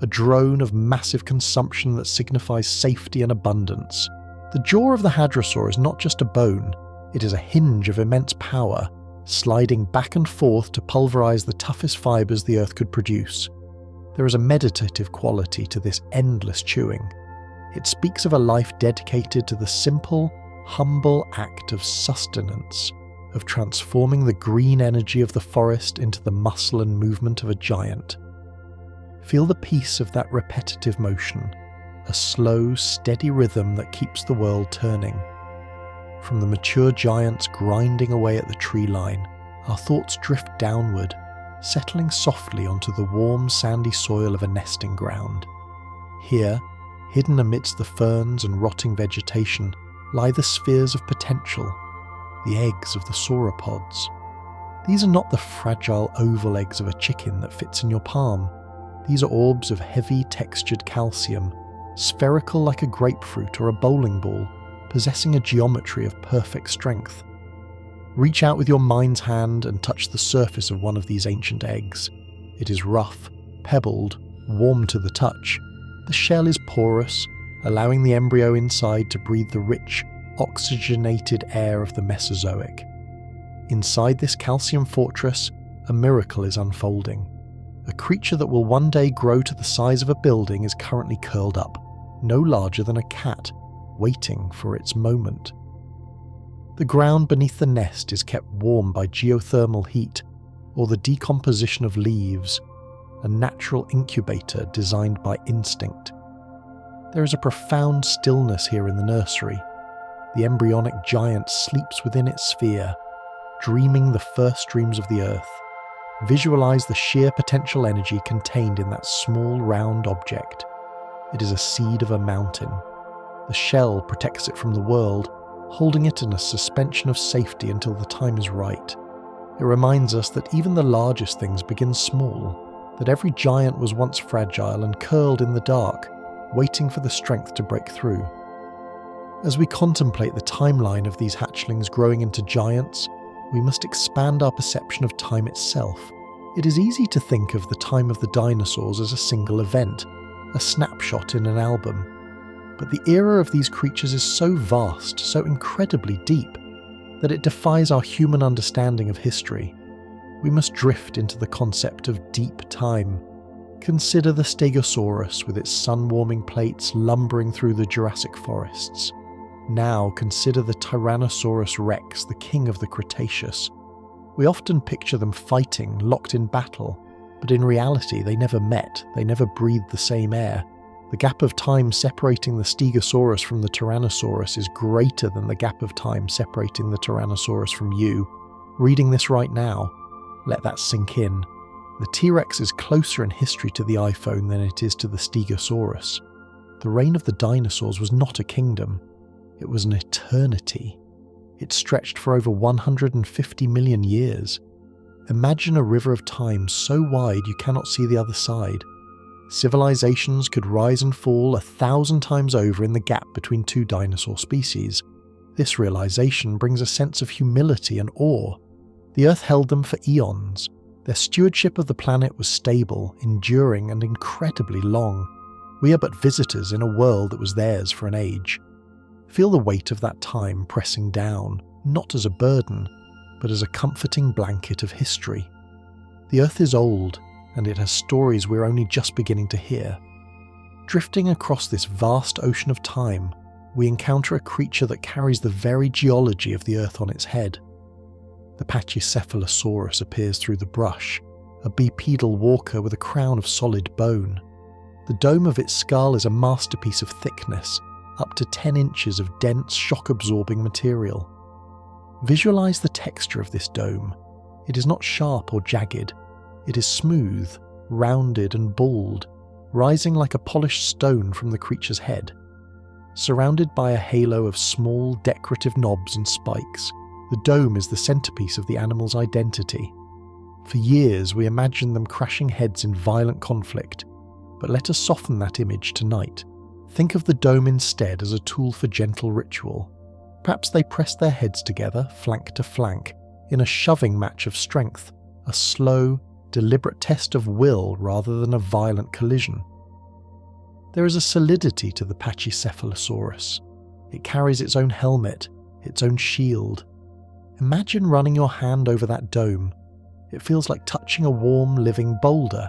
a drone of massive consumption that signifies safety and abundance. The jaw of the hadrosaur is not just a bone, it is a hinge of immense power, sliding back and forth to pulverize the toughest fibers the earth could produce. There is a meditative quality to this endless chewing. It speaks of a life dedicated to the simple, humble act of sustenance, of transforming the green energy of the forest into the muscle and movement of a giant. Feel the peace of that repetitive motion, a slow, steady rhythm that keeps the world turning. From the mature giants grinding away at the tree line, our thoughts drift downward, settling softly onto the warm, sandy soil of a nesting ground. Here, hidden amidst the ferns and rotting vegetation, lie the spheres of potential, the eggs of the sauropods. These are not the fragile oval eggs of a chicken that fits in your palm. These are orbs of heavy, textured calcium, spherical like a grapefruit or a bowling ball, possessing a geometry of perfect strength. Reach out with your mind's hand and touch the surface of one of these ancient eggs. It is rough, pebbled, warm to the touch. The shell is porous, allowing the embryo inside to breathe the rich, oxygenated air of the Mesozoic. Inside this calcium fortress, a miracle is unfolding. A creature that will one day grow to the size of a building is currently curled up, no larger than a cat, waiting for its moment. The ground beneath the nest is kept warm by geothermal heat or the decomposition of leaves, a natural incubator designed by instinct. There is a profound stillness here in the nursery. The embryonic giant sleeps within its sphere, dreaming the first dreams of the earth. Visualize the sheer potential energy contained in that small round object. It is a seed of a mountain. The shell protects it from the world, holding it in a suspension of safety until the time is right. It reminds us that even the largest things begin small, that every giant was once fragile and curled in the dark, waiting for the strength to break through. As we contemplate the timeline of these hatchlings growing into giants, we must expand our perception of time itself. It is easy to think of the time of the dinosaurs as a single event, a snapshot in an album. But the era of these creatures is so vast, so incredibly deep, that it defies our human understanding of history. We must drift into the concept of deep time. Consider the Stegosaurus with its sun-warming plates lumbering through the Jurassic forests. Now consider the Tyrannosaurus rex, the king of the Cretaceous. We often picture them fighting, locked in battle, but in reality they never met, they never breathed the same air. The gap of time separating the Stegosaurus from the Tyrannosaurus is greater than the gap of time separating the Tyrannosaurus from you. Reading this right now, let that sink in. The T-Rex is closer in history to the iPhone than it is to the Stegosaurus. The reign of the dinosaurs was not a kingdom. It was an eternity. It stretched for over 150 million years. Imagine a river of time so wide you cannot see the other side. Civilizations could rise and fall 1,000 times over in the gap between two dinosaur species. This realization brings a sense of humility and awe. The Earth held them for eons. Their stewardship of the planet was stable, enduring, and incredibly long. We are but visitors in a world that was theirs for an age. Feel the weight of that time pressing down, not as a burden, but as a comforting blanket of history. The Earth is old, and it has stories we're only just beginning to hear. Drifting across this vast ocean of time, we encounter a creature that carries the very geology of the Earth on its head. The Pachycephalosaurus appears through the brush, a bipedal walker with a crown of solid bone. The dome of its skull is a masterpiece of thickness, up to 10 inches of dense, shock-absorbing material. Visualize the texture of this dome. It is not sharp or jagged. It is smooth, rounded and bald, rising like a polished stone from the creature's head. Surrounded by a halo of small, decorative knobs and spikes, the dome is the centerpiece of the animal's identity. For years we imagined them crashing heads in violent conflict, but let us soften that image tonight. Think of the dome instead as a tool for gentle ritual. Perhaps they press their heads together, flank to flank, in a shoving match of strength, a slow, deliberate test of will rather than a violent collision. There is a solidity to the Pachycephalosaurus. It carries its own helmet, its own shield. Imagine running your hand over that dome. It feels like touching a warm, living boulder.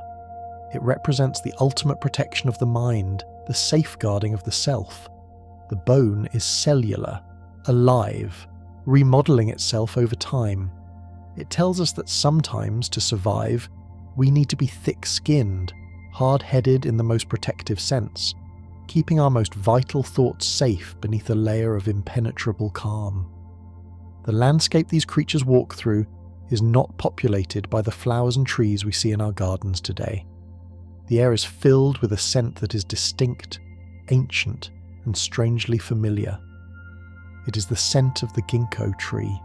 It represents the ultimate protection of the mind, the safeguarding of the self. The bone is cellular, alive, remodeling itself over time. It tells us that sometimes, to survive, we need to be thick-skinned, hard-headed in the most protective sense, keeping our most vital thoughts safe beneath a layer of impenetrable calm. The landscape these creatures walk through is not populated by the flowers and trees we see in our gardens today. The air is filled with a scent that is distinct, ancient, and strangely familiar. It is the scent of the ginkgo tree.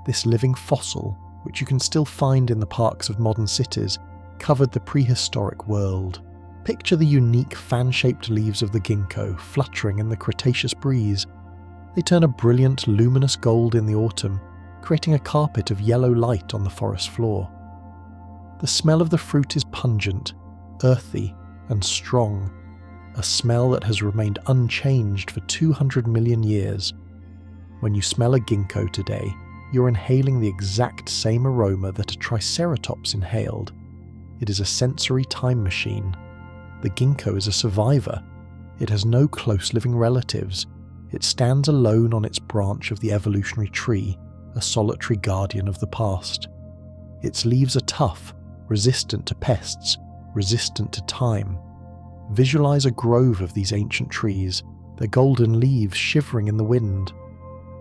This living fossil, which you can still find in the parks of modern cities, covered the prehistoric world. Picture the unique fan-shaped leaves of the ginkgo fluttering in the Cretaceous breeze. They turn a brilliant, luminous gold in the autumn, creating a carpet of yellow light on the forest floor. The smell of the fruit is pungent, earthy, and strong, a smell that has remained unchanged for 200 million years. When you smell a ginkgo today, you're inhaling the exact same aroma that a triceratops inhaled. It is a sensory time machine. The ginkgo is a survivor. It has no close living relatives. It stands alone on its branch of the evolutionary tree, a solitary guardian of the past. Its leaves are tough, resistant to pests, resistant to time. Visualize a grove of these ancient trees, their golden leaves shivering in the wind.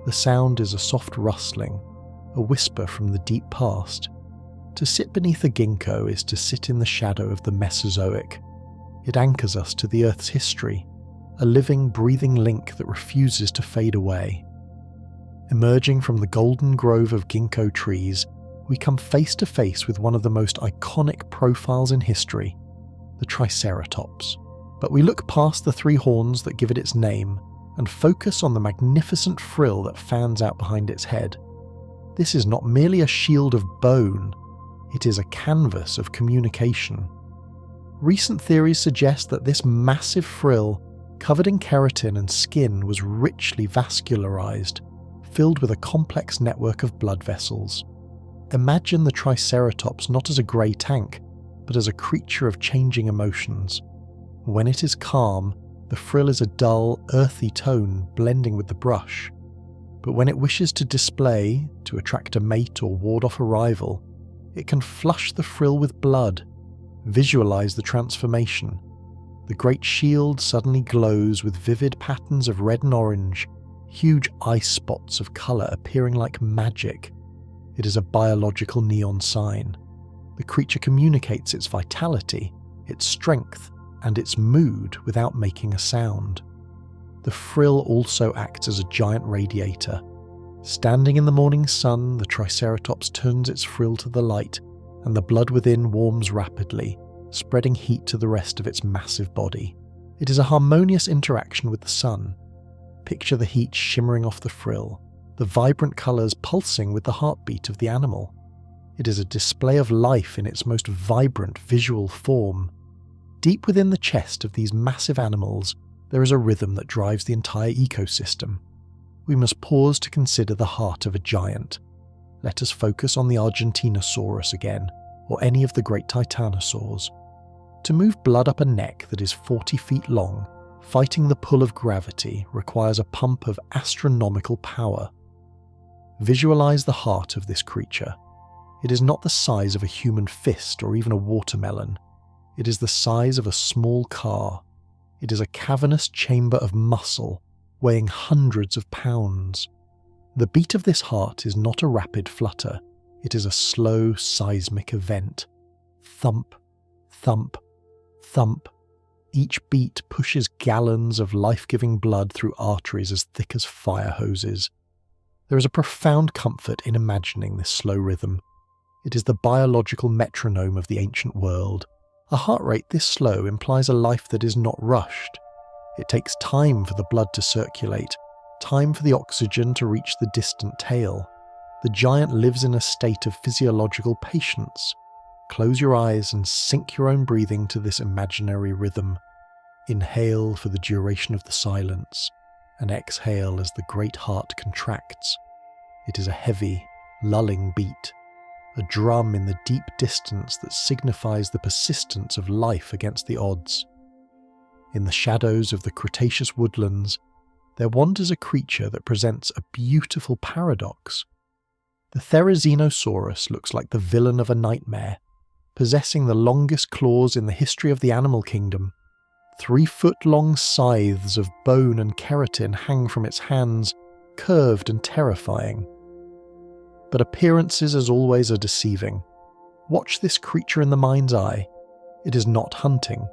The sound is a soft rustling, a whisper from the deep past. To sit beneath a ginkgo is to sit in the shadow of the Mesozoic. It anchors us to the Earth's history, a living, breathing link that refuses to fade away. Emerging from the golden grove of ginkgo trees, we come face to face with one of the most iconic profiles in history, the Triceratops. But we look past the three horns that give it its name and focus on the magnificent frill that fans out behind its head. This is not merely a shield of bone, it is a canvas of communication. Recent theories suggest that this massive frill, covered in keratin and skin, was richly vascularized, filled with a complex network of blood vessels. Imagine the Triceratops not as a grey tank, but as a creature of changing emotions. When it is calm, the frill is a dull, earthy tone blending with the brush. But when it wishes to display, to attract a mate or ward off a rival, it can flush the frill with blood. Visualize the transformation. The great shield suddenly glows with vivid patterns of red and orange, huge eye spots of colour appearing like magic. It is a biological neon sign. The creature communicates its vitality, its strength, and its mood without making a sound. The frill also acts as a giant radiator. Standing in the morning sun, the Triceratops turns its frill to the light, and the blood within warms rapidly, spreading heat to the rest of its massive body. It is a harmonious interaction with the sun. Picture the heat shimmering off the frill, the vibrant colours pulsing with the heartbeat of the animal. It is a display of life in its most vibrant visual form. Deep within the chest of these massive animals, there is a rhythm that drives the entire ecosystem. We must pause to consider the heart of a giant. Let us focus on the Argentinosaurus again, or any of the great titanosaurs. To move blood up a neck that is 40 feet long, fighting the pull of gravity requires a pump of astronomical power. Visualize the heart of this creature. It is not the size of a human fist or even a watermelon. It is the size of a small car. It is a cavernous chamber of muscle, weighing hundreds of pounds. The beat of this heart is not a rapid flutter. It is a slow, seismic event. Thump, thump, thump. Each beat pushes gallons of life-giving blood through arteries as thick as fire hoses. There is a profound comfort in imagining this slow rhythm. It is the biological metronome of the ancient world. A heart rate this slow implies a life that is not rushed. It takes time for the blood to circulate, time for the oxygen to reach the distant tail. The giant lives in a state of physiological patience. Close your eyes and sync your own breathing to this imaginary rhythm. Inhale for the duration of the silence, and exhale as the great heart contracts. It is a heavy, lulling beat, a drum in the deep distance that signifies the persistence of life against the odds. In the shadows of the Cretaceous woodlands, there wanders a creature that presents a beautiful paradox. The Therizinosaurus looks like the villain of a nightmare, possessing the longest claws in the history of the animal kingdom. 3-foot-long scythes of bone and keratin hang from its hands, curved and terrifying. But appearances, as always, are deceiving. Watch this creature in the mind's eye. It is not hunting.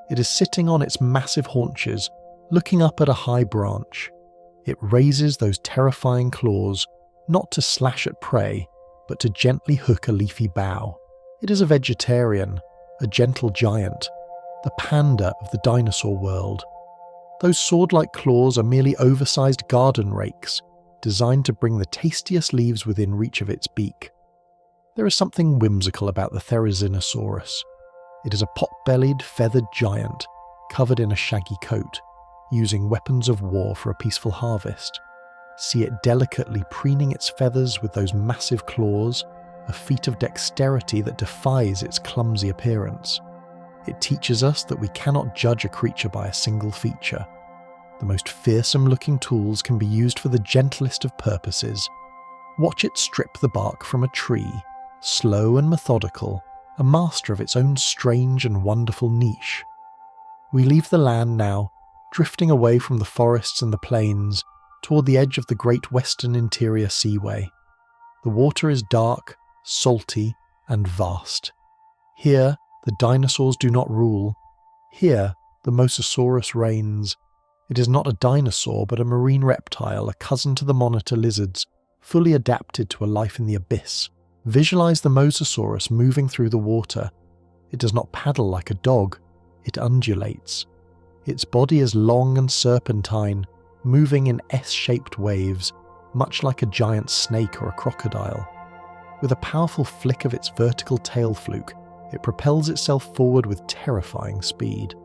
It is sitting on its massive haunches, looking up at a high branch. It raises those terrifying claws, not to slash at prey, but to gently hook a leafy bough. It is a vegetarian, a gentle giant, the panda of the dinosaur world. Those sword-like claws are merely oversized garden rakes, designed to bring the tastiest leaves within reach of its beak. There is something whimsical about the Therizinosaurus. It is a pot-bellied, feathered giant, covered in a shaggy coat, using weapons of war for a peaceful harvest. See it delicately preening its feathers with those massive claws, a feat of dexterity that defies its clumsy appearance. It teaches us that we cannot judge a creature by a single feature. The most fearsome-looking tools can be used for the gentlest of purposes. Watch it strip the bark from a tree, slow and methodical, a master of its own strange and wonderful niche. We leave the land now, drifting away from the forests and the plains, toward the edge of the great western interior seaway. The water is dark, salty, and vast. Here, the dinosaurs do not rule. Here, the Mosasaurus reigns. It is not a dinosaur, but a marine reptile, a cousin to the monitor lizards, fully adapted to a life in the abyss. Visualize the Mosasaurus moving through the water. It does not paddle like a dog, it undulates. Its body is long and serpentine, moving in S-shaped waves, much like a giant snake or a crocodile. With a powerful flick of its vertical tail fluke, it propels itself forward with terrifying speed.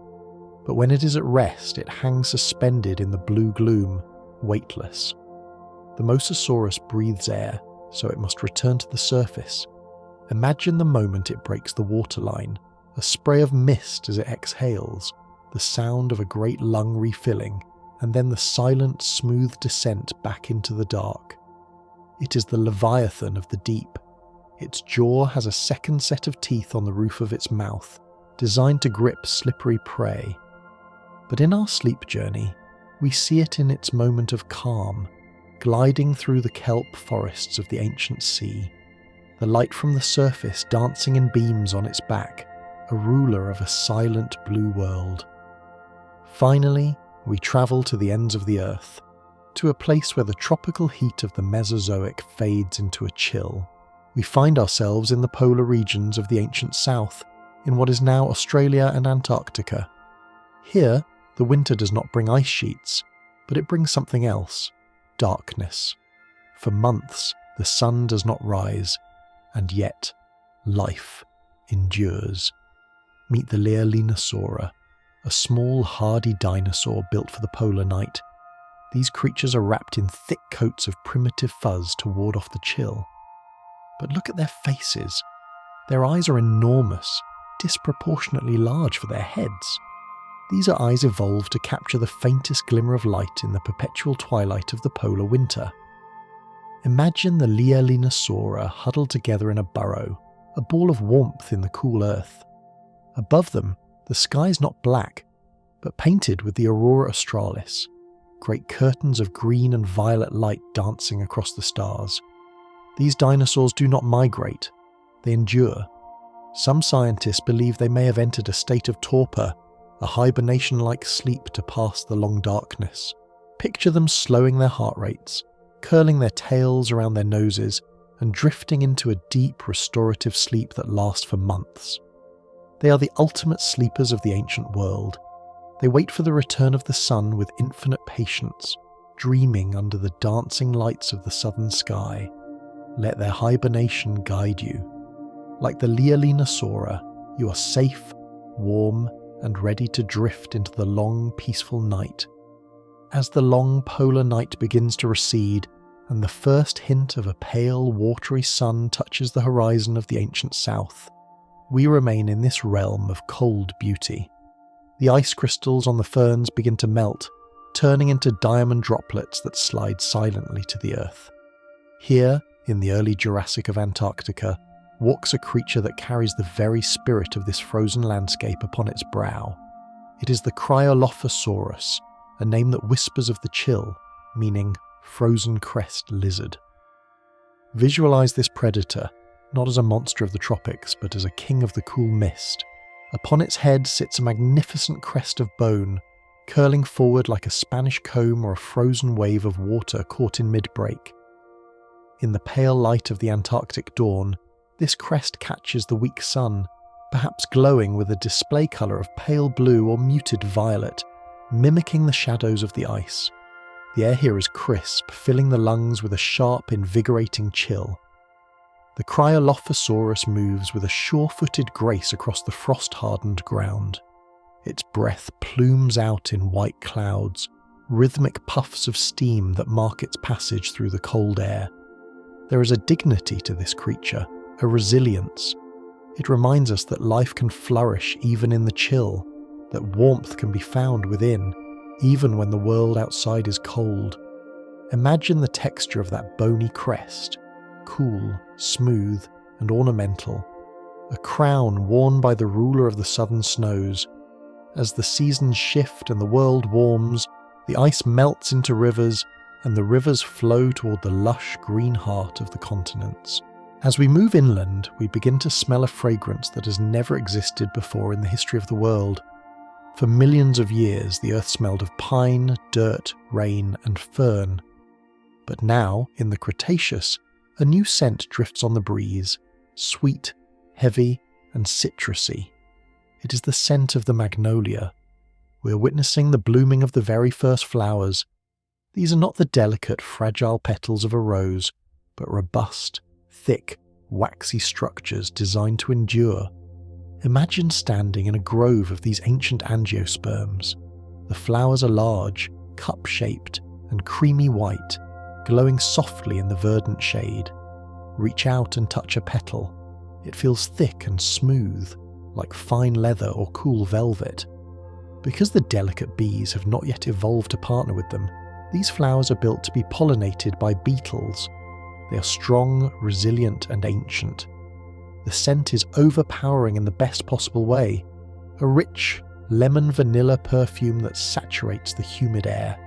But when it is at rest, it hangs suspended in the blue gloom, weightless. The Mosasaurus breathes air, so it must return to the surface. Imagine the moment it breaks the waterline, a spray of mist as it exhales, the sound of a great lung refilling, and then the silent, smooth descent back into the dark. It is the Leviathan of the deep. Its jaw has a second set of teeth on the roof of its mouth, designed to grip slippery prey. But in our sleep journey, we see it in its moment of calm, gliding through the kelp forests of the ancient sea, the light from the surface dancing in beams on its back, a ruler of a silent blue world. Finally, we travel to the ends of the earth, to a place where the tropical heat of the Mesozoic fades into a chill. We find ourselves in the polar regions of the ancient south, in what is now Australia and Antarctica. Here, the winter does not bring ice sheets, but it brings something else: darkness. For months, the sun does not rise, and yet, life endures. Meet the Leolinosaura, a small, hardy dinosaur built for the polar night. These creatures are wrapped in thick coats of primitive fuzz to ward off the chill. But look at their faces. Their eyes are enormous, disproportionately large for their heads. These are eyes evolved to capture the faintest glimmer of light in the perpetual twilight of the polar winter. Imagine the Leolinosaura huddled together in a burrow, a ball of warmth in the cool earth. Above them, the sky is not black, but painted with the aurora australis, great curtains of green and violet light dancing across the stars. These dinosaurs do not migrate, they endure. Some scientists believe they may have entered a state of torpor, a hibernation-like sleep to pass the long darkness. Picture them slowing their heart rates, curling their tails around their noses, and drifting into a deep restorative sleep that lasts for months. They are the ultimate sleepers of the ancient world. They wait for the return of the sun with infinite patience, dreaming under the dancing lights of the southern sky. Let their hibernation guide you. Like the Dinosaurs, you are safe, warm, and ready to drift into the long, peaceful night. As the long polar night begins to recede, and the first hint of a pale, watery sun touches the horizon of the ancient south, we remain in this realm of cold beauty. The ice crystals on the ferns begin to melt, turning into diamond droplets that slide silently to the earth. Here, in the early Jurassic of Antarctica, walks a creature that carries the very spirit of this frozen landscape upon its brow. It is the Cryolophosaurus, a name that whispers of the chill, meaning frozen crest lizard. Visualize this predator, not as a monster of the tropics, but as a king of the cool mist. Upon its head sits a magnificent crest of bone, curling forward like a Spanish comb or a frozen wave of water caught in mid-break. In the pale light of the Antarctic dawn, this crest catches the weak sun, perhaps glowing with a display colour of pale blue or muted violet, mimicking the shadows of the ice. The air here is crisp, filling the lungs with a sharp, invigorating chill. The Cryolophosaurus moves with a sure-footed grace across the frost-hardened ground. Its breath plumes out in white clouds, rhythmic puffs of steam that mark its passage through the cold air. There is a dignity to this creature, a resilience. It reminds us that life can flourish even in the chill, that warmth can be found within, even when the world outside is cold. Imagine the texture of that bony crest, cool, smooth, and ornamental, a crown worn by the ruler of the southern snows. As the seasons shift and the world warms, the ice melts into rivers, and the rivers flow toward the lush green heart of the continents. As we move inland, we begin to smell a fragrance that has never existed before in the history of the world. For millions of years, the earth smelled of pine, dirt, rain, and fern. But now, in the Cretaceous, a new scent drifts on the breeze, sweet, heavy, and citrusy. It is the scent of the magnolia. We are witnessing the blooming of the very first flowers. These are not the delicate, fragile petals of a rose, but robust, thick, waxy structures designed to endure. Imagine standing in a grove of these ancient angiosperms. The flowers are large, cup-shaped, and creamy white, glowing softly in the verdant shade. Reach out and touch a petal. It feels thick and smooth, like fine leather or cool velvet. Because the delicate bees have not yet evolved to partner with them, these flowers are built to be pollinated by beetles. They are strong, resilient, and ancient. The scent is overpowering in the best possible way, a rich, lemon-vanilla perfume that saturates the humid air.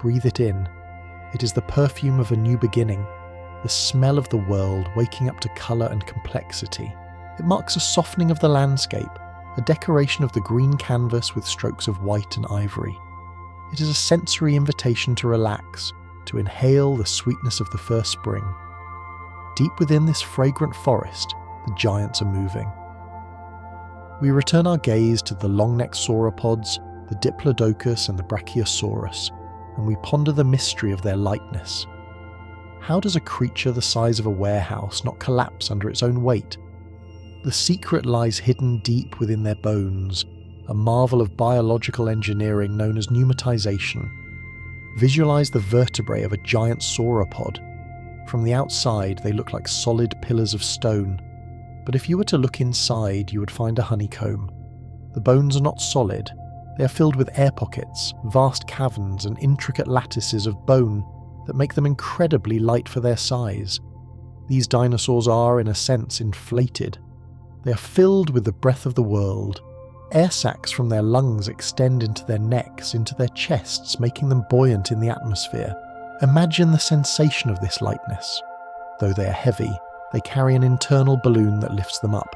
Breathe it in. It is the perfume of a new beginning, the smell of the world waking up to colour and complexity. It marks a softening of the landscape, a decoration of the green canvas with strokes of white and ivory. It is a sensory invitation to relax, to inhale the sweetness of the first spring. Deep within this fragrant forest, the giants are moving. We return our gaze to the long-necked sauropods, the Diplodocus and the Brachiosaurus, and we ponder the mystery of their lightness. How does a creature the size of a warehouse not collapse under its own weight? The secret lies hidden deep within their bones, a marvel of biological engineering known as pneumatization. Visualize the vertebrae of a giant sauropod. From the outside, they look like solid pillars of stone, but if you were to look inside, you would find a honeycomb. The bones are not solid. They are filled with air pockets, vast caverns, and intricate lattices of bone that make them incredibly light for their size. These dinosaurs are, in a sense, inflated. They are filled with the breath of the world. Air sacs from their lungs extend into their necks, into their chests, making them buoyant in the atmosphere. Imagine the sensation of this lightness. Though they are heavy, they carry an internal balloon that lifts them up.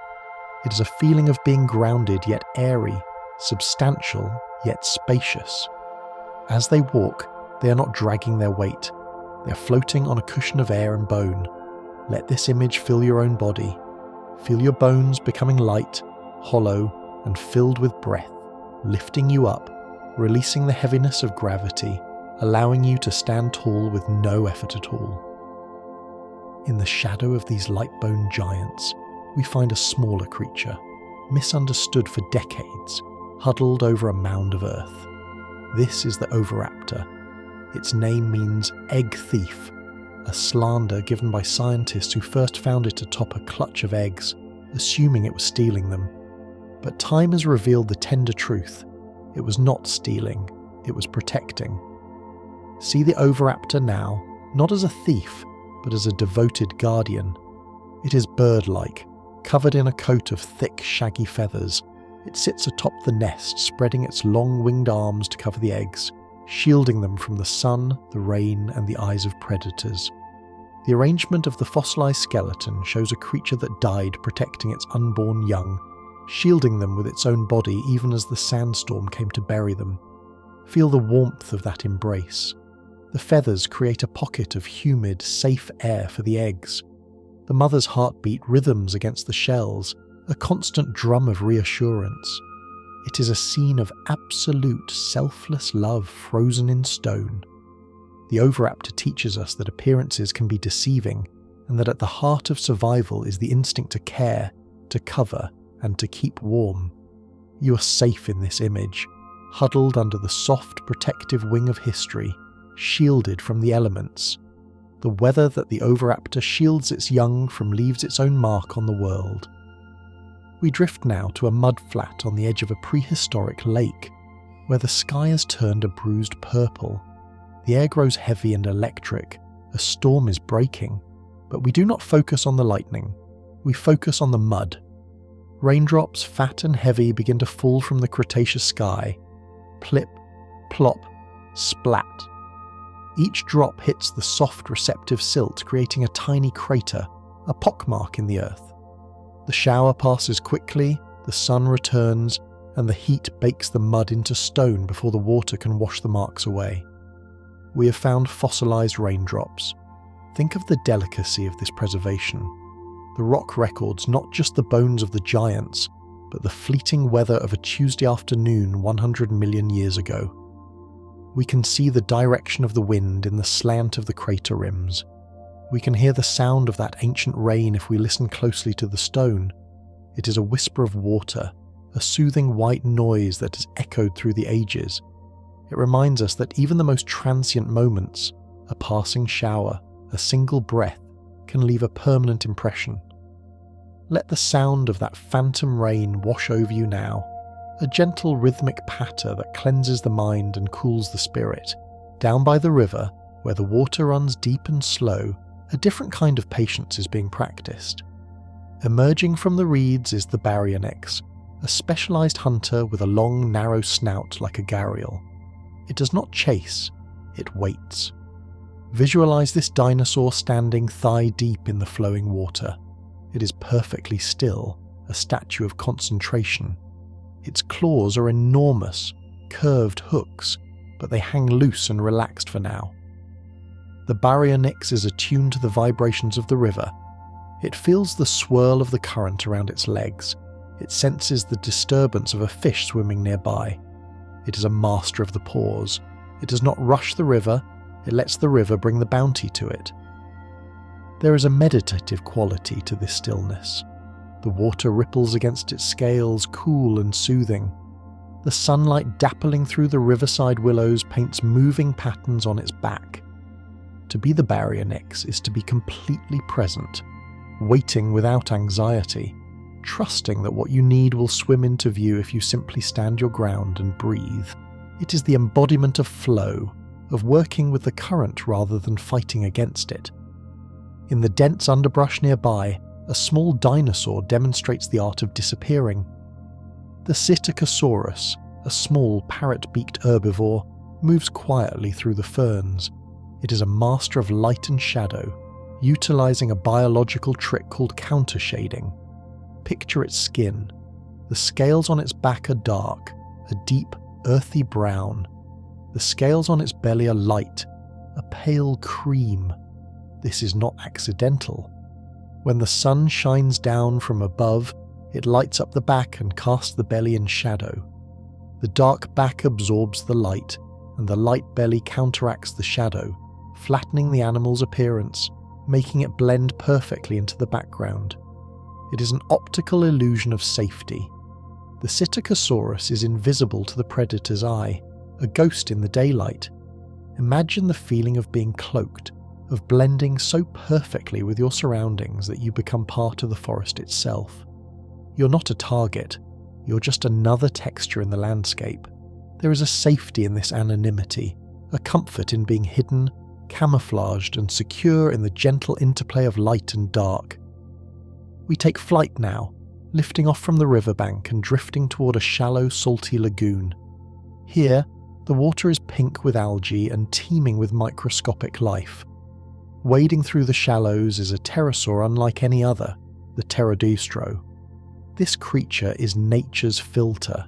It is a feeling of being grounded yet airy, substantial yet spacious. As they walk, they are not dragging their weight. They are floating on a cushion of air and bone. Let this image fill your own body. Feel your bones becoming light, hollow, and filled with breath, lifting you up, releasing the heaviness of gravity, allowing you to stand tall with no effort at all. In the shadow of these light-boned giants, we find a smaller creature, misunderstood for decades, huddled over a mound of earth. This is the oviraptor. Its name means egg thief, a slander given by scientists who first found it atop a clutch of eggs, assuming it was stealing them. But time has revealed the tender truth. It was not stealing, it was protecting. See the oviraptor now, not as a thief, but as a devoted guardian. It is bird-like, covered in a coat of thick, shaggy feathers. It sits atop the nest, spreading its long winged arms to cover the eggs, shielding them from the sun, the rain, and the eyes of predators. The arrangement of the fossilized skeleton shows a creature that died protecting its unborn young, shielding them with its own body even as the sandstorm came to bury them. Feel the warmth of that embrace. The feathers create a pocket of humid, safe air for the eggs. The mother's heartbeat rhythms against the shells, a constant drum of reassurance. It is a scene of absolute, selfless love frozen in stone. The oviraptor teaches us that appearances can be deceiving, and that at the heart of survival is the instinct to care, to cover, and to keep warm. You are safe in this image, huddled under the soft, protective wing of history, shielded from the elements. The weather that the oviraptor shields its young from leaves its own mark on the world. We drift now to a mudflat on the edge of a prehistoric lake, where the sky has turned a bruised purple. The air grows heavy and electric. A storm is breaking, but we do not focus on the lightning. We focus on the mud. Raindrops, fat and heavy, begin to fall from the Cretaceous sky. Plip, plop, splat. Each drop hits the soft, receptive silt, creating a tiny crater, a pockmark in the earth. The shower passes quickly, the sun returns, and the heat bakes the mud into stone before the water can wash the marks away. We have found fossilized raindrops. Think of the delicacy of this preservation. The rock records not just the bones of the giants, but the fleeting weather of a Tuesday afternoon 100 million years ago. We can see the direction of the wind in the slant of the crater rims. We can hear the sound of that ancient rain if we listen closely to the stone. It is a whisper of water, a soothing white noise that has echoed through the ages. It reminds us that even the most transient moments, a passing shower, a single breath, can leave a permanent impression. Let the sound of that phantom rain wash over you now, a gentle rhythmic patter that cleanses the mind and cools the spirit. Down by the river, where the water runs deep and slow, a different kind of patience is being practiced. Emerging from the reeds is the Baryonyx, a specialized hunter with a long, narrow snout like a gharial. It does not chase, it waits. Visualize this dinosaur standing thigh-deep in the flowing water. It is perfectly still, a statue of concentration. Its claws are enormous, curved hooks, but they hang loose and relaxed for now. The Baryonyx is attuned to the vibrations of the river. It feels the swirl of the current around its legs. It senses the disturbance of a fish swimming nearby. It is a master of the pause. It does not rush the river, it lets the river bring the bounty to it. There is a meditative quality to this stillness. The water ripples against its scales, cool and soothing. The sunlight dappling through the riverside willows paints moving patterns on its back. To be the Baryonyx is to be completely present, waiting without anxiety, trusting that what you need will swim into view if you simply stand your ground and breathe. It is the embodiment of flow, of working with the current rather than fighting against it. In the dense underbrush nearby, a small dinosaur demonstrates the art of disappearing. The Psittacosaurus, a small parrot-beaked herbivore, moves quietly through the ferns. It is a master of light and shadow, utilizing a biological trick called countershading. Picture its skin. The scales on its back are dark, a deep, earthy brown. The scales on its belly are light, a pale cream. This is not accidental. When the sun shines down from above, it lights up the back and casts the belly in shadow. The dark back absorbs the light, and the light belly counteracts the shadow, flattening the animal's appearance, making it blend perfectly into the background. It is an optical illusion of safety. The Psittacosaurus is invisible to the predator's eye, a ghost in the daylight. Imagine the feeling of being cloaked, of blending so perfectly with your surroundings that you become part of the forest itself. You're not a target, you're just another texture in the landscape. There is a safety in this anonymity, a comfort in being hidden, camouflaged and secure in the gentle interplay of light and dark. We take flight now, lifting off from the riverbank and drifting toward a shallow, salty lagoon. Here, the water is pink with algae and teeming with microscopic life. Wading through the shallows is a pterosaur unlike any other, the pterodistro. This creature is nature's filter.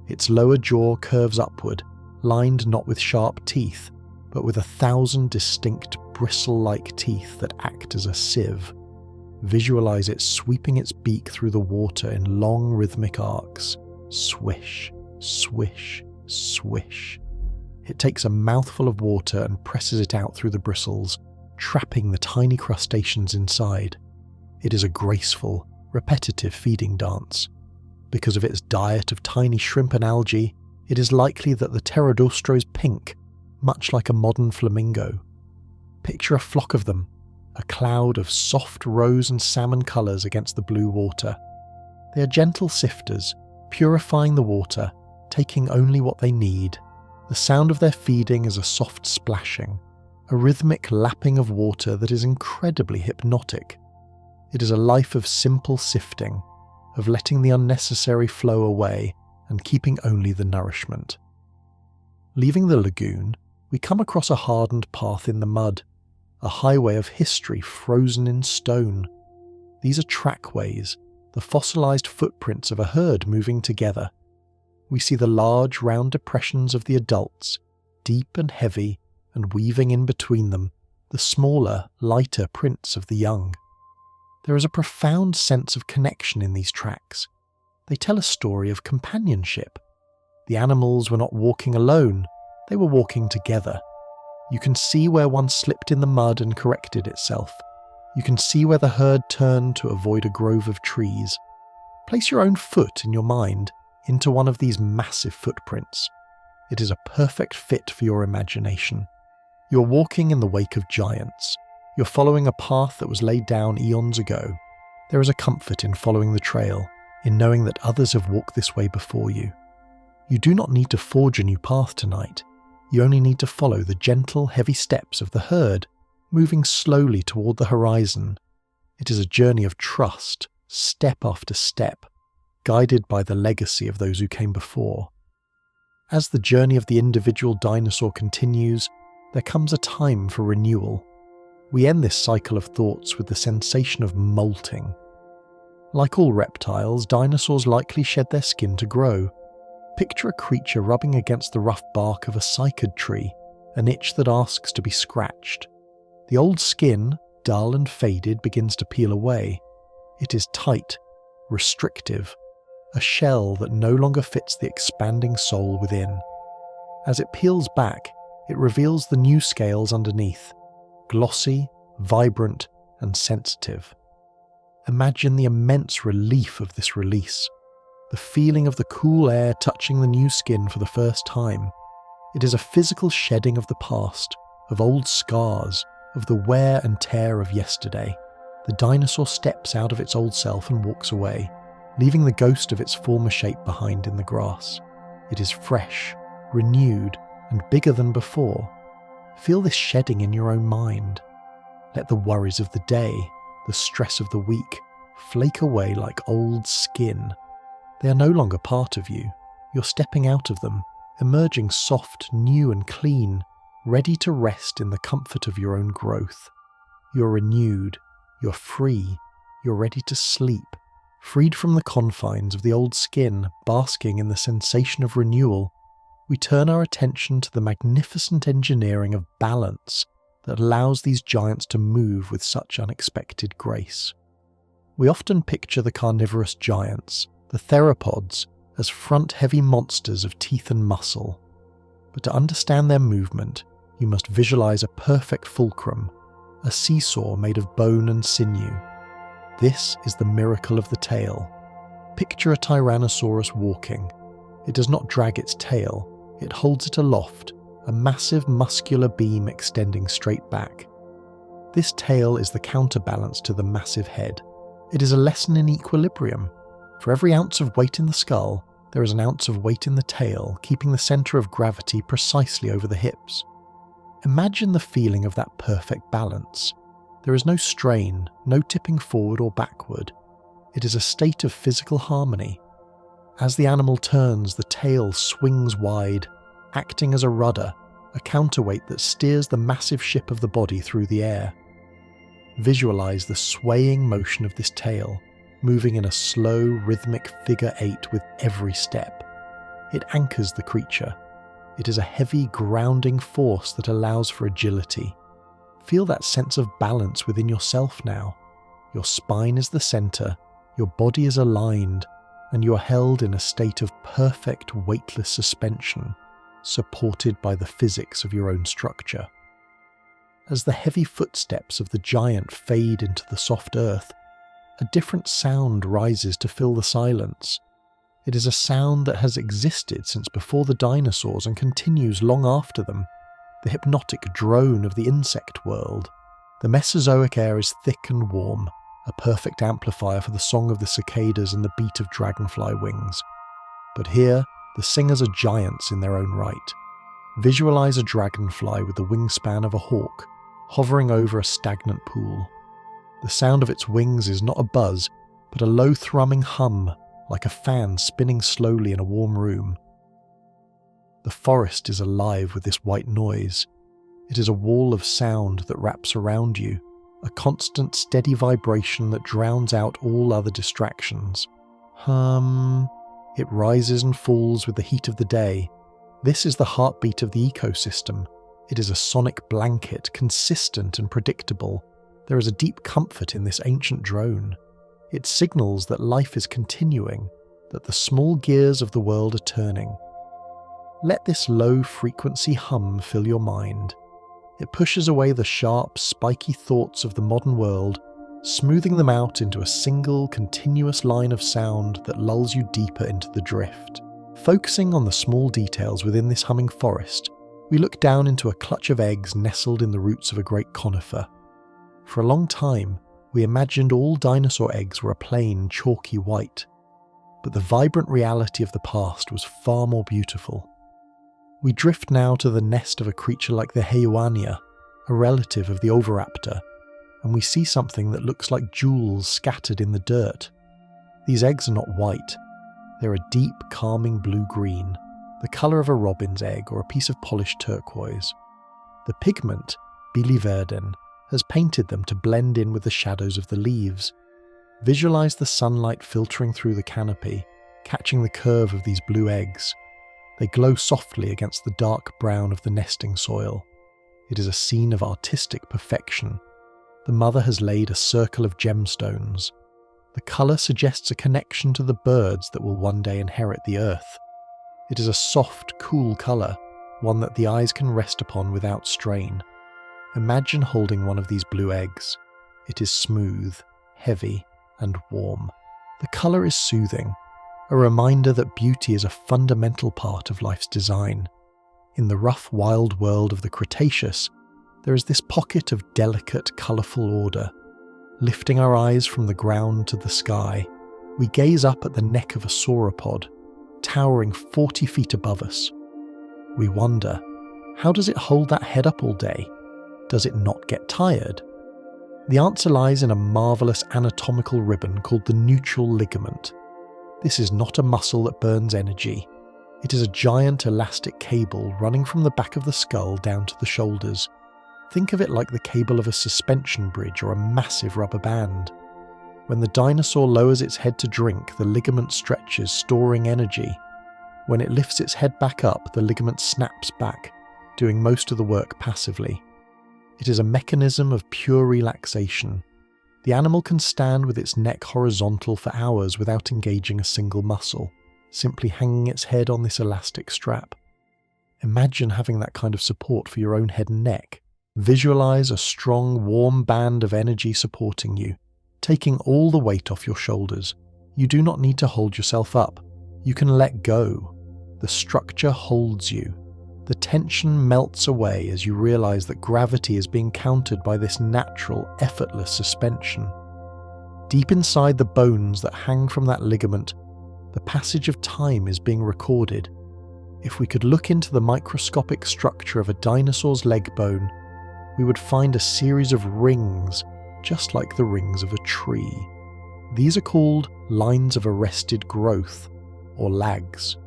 Its lower jaw curves upward, lined not with sharp teeth, but with 1,000 distinct bristle-like teeth that act as a sieve. Visualize it sweeping its beak through the water in long rhythmic arcs. Swish, swish, swish. It takes a mouthful of water and presses it out through the bristles, trapping the tiny crustaceans inside. It is a graceful, repetitive feeding dance. Because of its diet of tiny shrimp and algae, it is likely that the pterodistro is pink, much like a modern flamingo. Picture a flock of them, a cloud of soft rose and salmon colours against the blue water. They are gentle sifters, purifying the water, taking only what they need. The sound of their feeding is a soft splashing, a rhythmic lapping of water that is incredibly hypnotic. It is a life of simple sifting, of letting the unnecessary flow away and keeping only the nourishment. Leaving the lagoon, we come across a hardened path in the mud, a highway of history frozen in stone. These are trackways, the fossilized footprints of a herd moving together. We see the large, round depressions of the adults, deep and heavy, and weaving in between them, the smaller, lighter prints of the young. There is a profound sense of connection in these tracks. They tell a story of companionship. The animals were not walking alone, they were walking together. You can see where one slipped in the mud and corrected itself. You can see where the herd turned to avoid a grove of trees. Place your own foot in your mind into one of these massive footprints. It is a perfect fit for your imagination. You're walking in the wake of giants. You're following a path that was laid down eons ago. There is a comfort in following the trail, in knowing that others have walked this way before you. You do not need to forge a new path tonight. You only need to follow the gentle, heavy steps of the herd, moving slowly toward the horizon. It is a journey of trust, step after step, guided by the legacy of those who came before. As the journey of the individual dinosaur continues, there comes a time for renewal. We end this cycle of thoughts with the sensation of molting. Like all reptiles, dinosaurs likely shed their skin to grow. Picture a creature rubbing against the rough bark of a cycad tree, an itch that asks to be scratched. The old skin, dull and faded, begins to peel away. It is tight, restrictive, a shell that no longer fits the expanding soul within. As it peels back, it reveals the new scales underneath, glossy, vibrant, and sensitive. Imagine the immense relief of this release, the feeling of the cool air touching the new skin for the first time. It is a physical shedding of the past, of old scars, of the wear and tear of yesterday. The dinosaur steps out of its old self and walks away, leaving the ghost of its former shape behind in the grass. It is fresh, renewed, and bigger than before. Feel this shedding in your own mind. Let the worries of the day, the stress of the week, flake away like old skin. They are no longer part of you. You're stepping out of them, emerging soft, new and clean, ready to rest in the comfort of your own growth. You're renewed, you're free, you're ready to sleep, freed from the confines of the old skin, basking in the sensation of renewal. We turn our attention to the magnificent engineering of balance that allows these giants to move with such unexpected grace. We often picture the carnivorous giants, the theropods, as front-heavy monsters of teeth and muscle. But to understand their movement, you must visualize a perfect fulcrum, a seesaw made of bone and sinew. This is the miracle of the tail. Picture a Tyrannosaurus walking. It does not drag its tail, it holds it aloft, a massive muscular beam extending straight back. This tail is the counterbalance to the massive head. It is a lesson in equilibrium. For every ounce of weight in the skull, there is an ounce of weight in the tail, keeping the centre of gravity precisely over the hips. Imagine the feeling of that perfect balance. There is no strain, no tipping forward or backward. It is a state of physical harmony. As the animal turns, the tail swings wide, acting as a rudder, a counterweight that steers the massive ship of the body through the air. Visualize the swaying motion of this tail, moving in a slow, rhythmic figure 8 with every step. It anchors the creature. It is a heavy, grounding force that allows for agility. Feel that sense of balance within yourself now. Your spine is the center, your body is aligned, and you are held in a state of perfect weightless suspension, supported by the physics of your own structure. As the heavy footsteps of the giant fade into the soft earth, a different sound rises to fill the silence. It is a sound that has existed since before the dinosaurs and continues long after them. The hypnotic drone of the insect world. The Mesozoic air is thick and warm, a perfect amplifier for the song of the cicadas and the beat of dragonfly wings. But here, the singers are giants in their own right. Visualize a dragonfly with the wingspan of a hawk, hovering over a stagnant pool. The sound of its wings is not a buzz, but a low thrumming hum, like a fan spinning slowly in a warm room. The forest is alive with this white noise. It is a wall of sound that wraps around you, a constant steady vibration that drowns out all other distractions. Hum. It rises and falls with the heat of the day. This is the heartbeat of the ecosystem. It is a sonic blanket, consistent and predictable. There is a deep comfort in this ancient drone. It signals that life is continuing, that the small gears of the world are turning. Let this low-frequency hum fill your mind. It pushes away the sharp, spiky thoughts of the modern world, smoothing them out into a single, continuous line of sound that lulls you deeper into the drift. Focusing on the small details within this humming forest, we look down into a clutch of eggs nestled in the roots of a great conifer. For a long time, we imagined all dinosaur eggs were a plain, chalky white. But the vibrant reality of the past was far more beautiful. We drift now to the nest of a creature like the Heywania, a relative of the oviraptor, and we see something that looks like jewels scattered in the dirt. These eggs are not white. They're a deep, calming blue-green, the colour of a robin's egg or a piece of polished turquoise. The pigment, biliverdin, has painted them to blend in with the shadows of the leaves. Visualize the sunlight filtering through the canopy, catching the curve of these blue eggs. They glow softly against the dark brown of the nesting soil. It is a scene of artistic perfection. The mother has laid a circle of gemstones. The colour suggests a connection to the birds that will one day inherit the earth. It is a soft, cool colour, one that the eyes can rest upon without strain. Imagine holding one of these blue eggs. It is smooth, heavy, and warm. The colour is soothing, a reminder that beauty is a fundamental part of life's design. In the rough, wild world of the Cretaceous, there is this pocket of delicate, colourful order. Lifting our eyes from the ground to the sky, we gaze up at the neck of a sauropod, towering 40 feet above us. We wonder, how does it hold that head up all day? Does it not get tired? The answer lies in a marvellous anatomical ribbon called the nuchal ligament. This is not a muscle that burns energy. It is a giant elastic cable running from the back of the skull down to the shoulders. Think of it like the cable of a suspension bridge or a massive rubber band. When the dinosaur lowers its head to drink, the ligament stretches, storing energy. When it lifts its head back up, the ligament snaps back, doing most of the work passively. It is a mechanism of pure relaxation. The animal can stand with its neck horizontal for hours without engaging a single muscle, simply hanging its head on this elastic strap. Imagine having that kind of support for your own head and neck. Visualize a strong, warm band of energy supporting you, taking all the weight off your shoulders. You do not need to hold yourself up. You can let go. The structure holds you. The tension melts away as you realize that gravity is being countered by this natural, effortless suspension. Deep inside the bones that hang from that ligament, the passage of time is being recorded. If we could look into the microscopic structure of a dinosaur's leg bone, we would find a series of rings, just like the rings of a tree. These are called lines of arrested growth, or lags.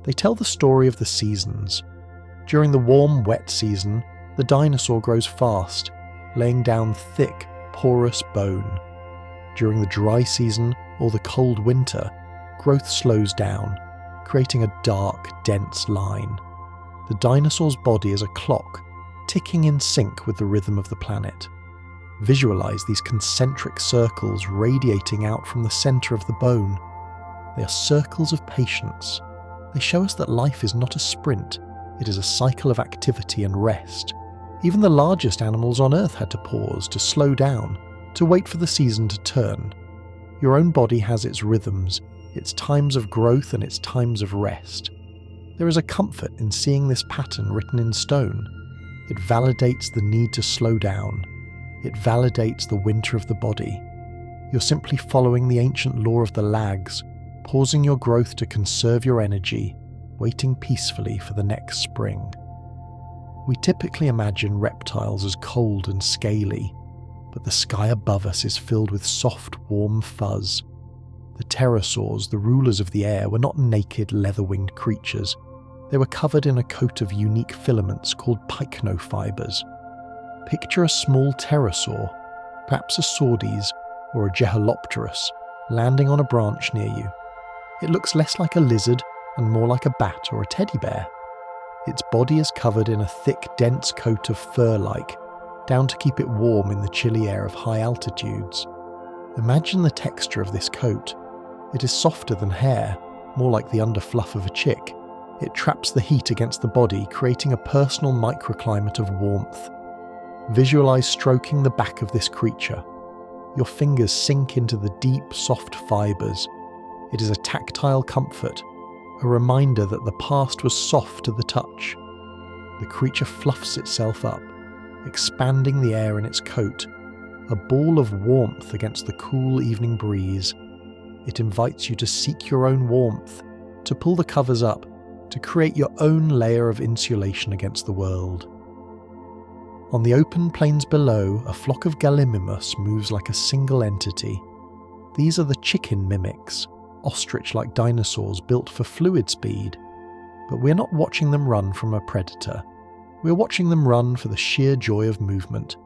They tell the story of the seasons. During the warm, wet season, the dinosaur grows fast, laying down thick, porous bone. During the dry season or the cold winter, growth slows down, creating a dark, dense line. The dinosaur's body is a clock, ticking in sync with the rhythm of the planet. Visualize these concentric circles radiating out from the center of the bone. They are circles of patience. They show us that life is not a sprint, it is a cycle of activity and rest. Even the largest animals on Earth had to pause, to slow down, to wait for the season to turn. Your own body has its rhythms, its times of growth and its times of rest. There is a comfort in seeing this pattern written in stone. It validates the need to slow down. It validates the winter of the body. You're simply following the ancient law of the lags, pausing your growth to conserve your energy, waiting peacefully for the next spring. We typically imagine reptiles as cold and scaly, but the sky above us is filled with soft, warm fuzz. The pterosaurs, the rulers of the air, were not naked, leather-winged creatures. They were covered in a coat of unique filaments called pycnofibers. Picture a small pterosaur, perhaps a sordis or a geholopterus, landing on a branch near you. It looks less like a lizard and more like a bat or a teddy bear. Its body is covered in a thick, dense coat of fur-like, down to keep it warm in the chilly air of high altitudes. Imagine the texture of this coat. It is softer than hair, more like the underfluff of a chick. It traps the heat against the body, creating a personal microclimate of warmth. Visualize stroking the back of this creature. Your fingers sink into the deep, soft fibers. It is a tactile comfort, a reminder that the past was soft to the touch. The creature fluffs itself up, expanding the air in its coat, a ball of warmth against the cool evening breeze. It invites you to seek your own warmth, to pull the covers up, to create your own layer of insulation against the world. On the open plains below, a flock of gallimimus moves like a single entity. These are the chicken mimics, ostrich-like dinosaurs built for fluid speed. But we're not watching them run from a predator. We're watching them run for the sheer joy of movement.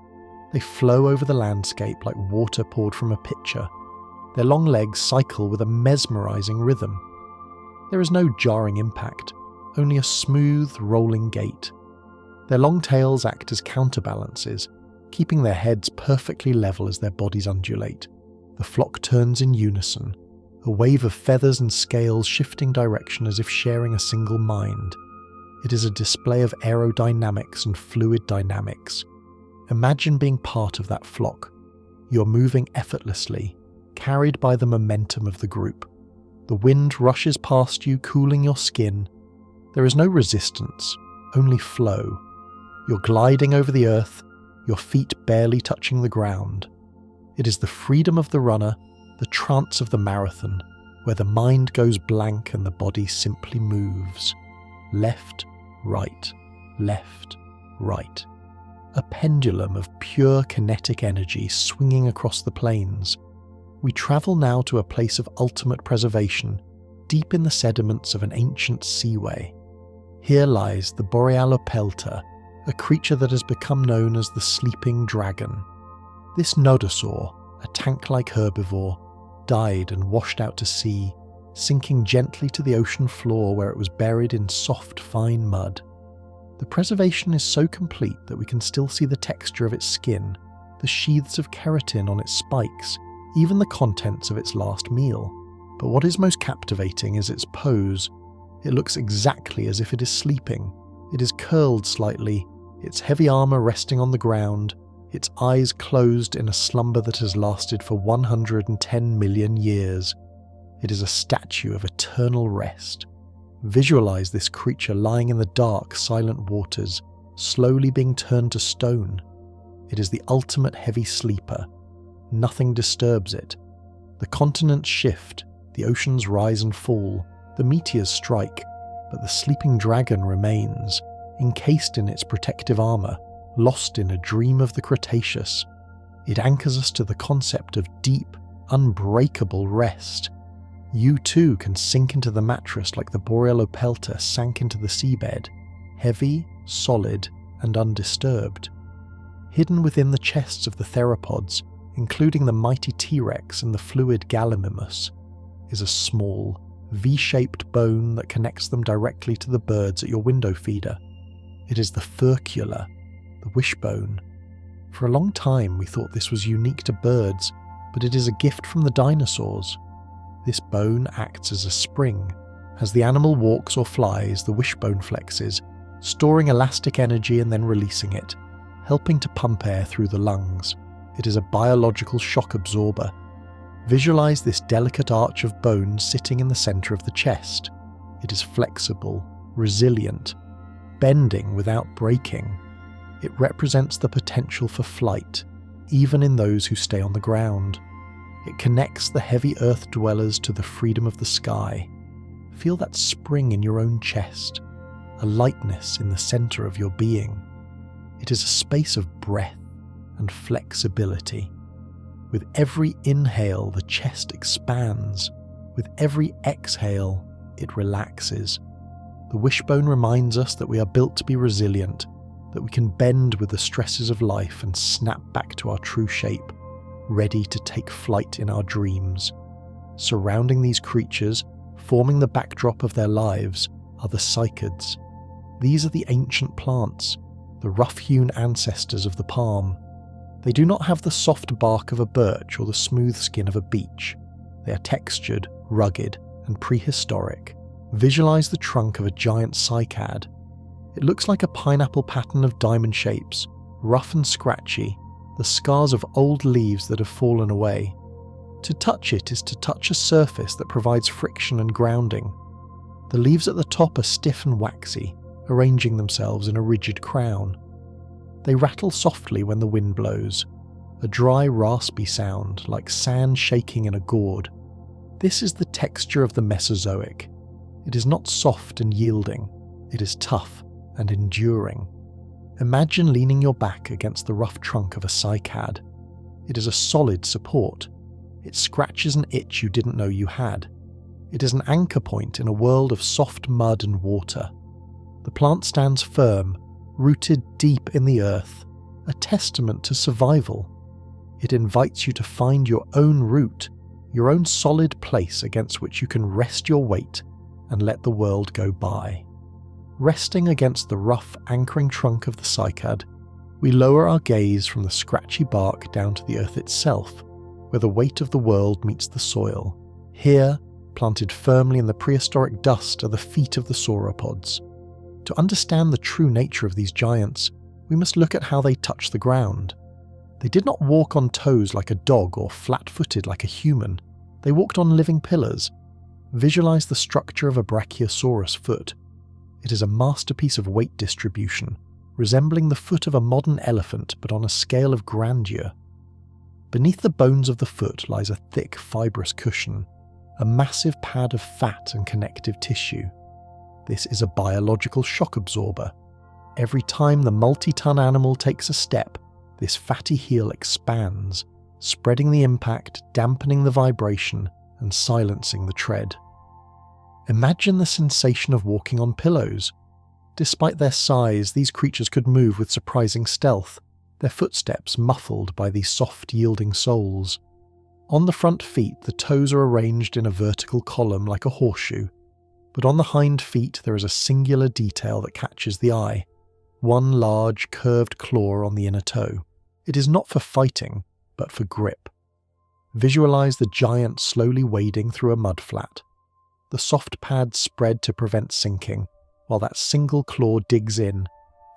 They flow over the landscape like water poured from a pitcher. Their long legs cycle with a mesmerizing rhythm. There is no jarring impact, only a smooth, rolling gait. Their long tails act as counterbalances, keeping their heads perfectly level as their bodies undulate. The flock turns in unison, a wave of feathers and scales shifting direction as if sharing a single mind. It is a display of aerodynamics and fluid dynamics. Imagine being part of that flock. You're moving effortlessly, carried by the momentum of the group. The wind rushes past you, cooling your skin. There is no resistance, only flow. You're gliding over the earth, your feet barely touching the ground. It is the freedom of the runner, the trance of the marathon, where the mind goes blank and the body simply moves. Left, right, left, right. A pendulum of pure kinetic energy swinging across the plains. We travel now to a place of ultimate preservation, deep in the sediments of an ancient seaway. Here lies the Borealopelta, a creature that has become known as the sleeping dragon. This nodosaur, a tank-like herbivore, died and washed out to sea, sinking gently to the ocean floor where it was buried in soft, fine mud. The preservation is so complete that we can still see the texture of its skin, the sheaths of keratin on its spikes, even the contents of its last meal. But what is most captivating is its pose. It looks exactly as if it is sleeping. It is curled slightly, its heavy armour resting on the ground, its eyes closed in a slumber that has lasted for 110 million years. It is a statue of eternal rest. Visualize this creature lying in the dark, silent waters, slowly being turned to stone. It is the ultimate heavy sleeper. Nothing disturbs it. The continents shift, the oceans rise and fall, the meteors strike, but the sleeping dragon remains, encased in its protective armour, lost in a dream of the Cretaceous. It anchors us to the concept of deep, unbreakable rest. You too can sink into the mattress like the Borealopelta sank into the seabed, heavy, solid, and undisturbed. Hidden within the chests of the theropods, including the mighty T-Rex and the fluid Gallimimus, is a small, V-shaped bone that connects them directly to the birds at your window feeder. It is the furcula, the wishbone. For a long time we thought this was unique to birds, but it is a gift from the dinosaurs. This bone acts as a spring. As the animal walks or flies, the wishbone flexes, storing elastic energy and then releasing it, helping to pump air through the lungs. It is a biological shock absorber. Visualize this delicate arch of bone sitting in the center of the chest. It is flexible, resilient, bending without breaking. It represents the potential for flight, even in those who stay on the ground. It connects the heavy earth dwellers to the freedom of the sky. Feel that spring in your own chest, a lightness in the center of your being. It is a space of breath and flexibility. With every inhale, the chest expands. With every exhale, it relaxes. The wishbone reminds us that we are built to be resilient, that we can bend with the stresses of life and snap back to our true shape, ready to take flight in our dreams. Surrounding these creatures, forming the backdrop of their lives, are the cycads. These are the ancient plants, the rough-hewn ancestors of the palm. They do not have the soft bark of a birch or the smooth skin of a beech. They are textured, rugged, and prehistoric. Visualize the trunk of a giant cycad. It looks like a pineapple pattern of diamond shapes, rough and scratchy, the scars of old leaves that have fallen away. To touch it is to touch a surface that provides friction and grounding. The leaves at the top are stiff and waxy, arranging themselves in a rigid crown. They rattle softly when the wind blows, a dry, raspy sound like sand shaking in a gourd. This is the texture of the Mesozoic. It is not soft and yielding, it is tough and enduring. Imagine leaning your back against the rough trunk of a cycad. It is a solid support. It scratches an itch you didn't know you had. It is an anchor point in a world of soft mud and water. The plant stands firm, rooted deep in the earth, a testament to survival. It invites you to find your own root, your own solid place against which you can rest your weight and let the world go by. Resting against the rough, anchoring trunk of the cycad, we lower our gaze from the scratchy bark down to the earth itself, where the weight of the world meets the soil. Here, planted firmly in the prehistoric dust, are the feet of the sauropods. To understand the true nature of these giants, we must look at how they touch the ground. They did not walk on toes like a dog or flat-footed like a human. They walked on living pillars. Visualize the structure of a brachiosaurus foot. It is a masterpiece of weight distribution, resembling the foot of a modern elephant but on a scale of grandeur. Beneath the bones of the foot lies a thick, fibrous cushion, a massive pad of fat and connective tissue. This is a biological shock absorber. Every time the multi-ton animal takes a step, this fatty heel expands, spreading the impact, dampening the vibration, and silencing the tread. Imagine the sensation of walking on pillows. Despite their size, these creatures could move with surprising stealth, their footsteps muffled by these soft, yielding soles. On the front feet, the toes are arranged in a vertical column like a horseshoe, but on the hind feet there is a singular detail that catches the eye, one large, curved claw on the inner toe. It is not for fighting, but for grip. Visualize the giant slowly wading through a mudflat. The soft pads spread to prevent sinking, while that single claw digs in,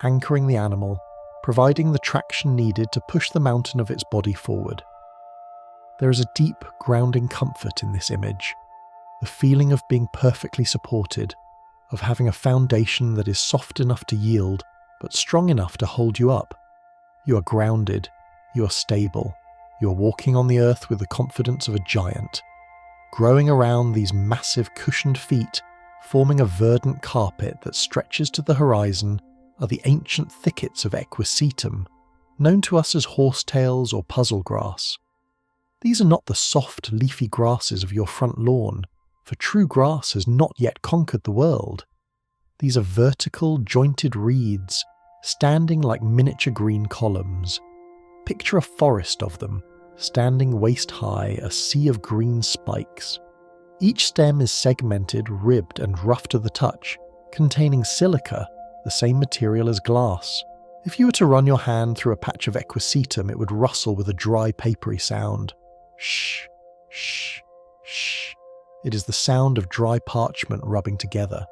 anchoring the animal, providing the traction needed to push the mountain of its body forward. There is a deep, grounding comfort in this image, the feeling of being perfectly supported, of having a foundation that is soft enough to yield, but strong enough to hold you up. You are grounded, you are stable, you are walking on the earth with the confidence of a giant. Growing around these massive cushioned feet, forming a verdant carpet that stretches to the horizon, are the ancient thickets of equisetum, known to us as horsetails or puzzle grass. These are not the soft, leafy grasses of your front lawn, for true grass has not yet conquered the world. These are vertical, jointed reeds, standing like miniature green columns. Picture a forest of them, standing waist-high, a sea of green spikes. Each stem is segmented, ribbed and rough to the touch, containing silica, the same material as glass. If you were to run your hand through a patch of equisetum, it would rustle with a dry, papery sound. Shh, shh, shh. It is the sound of dry parchment rubbing together.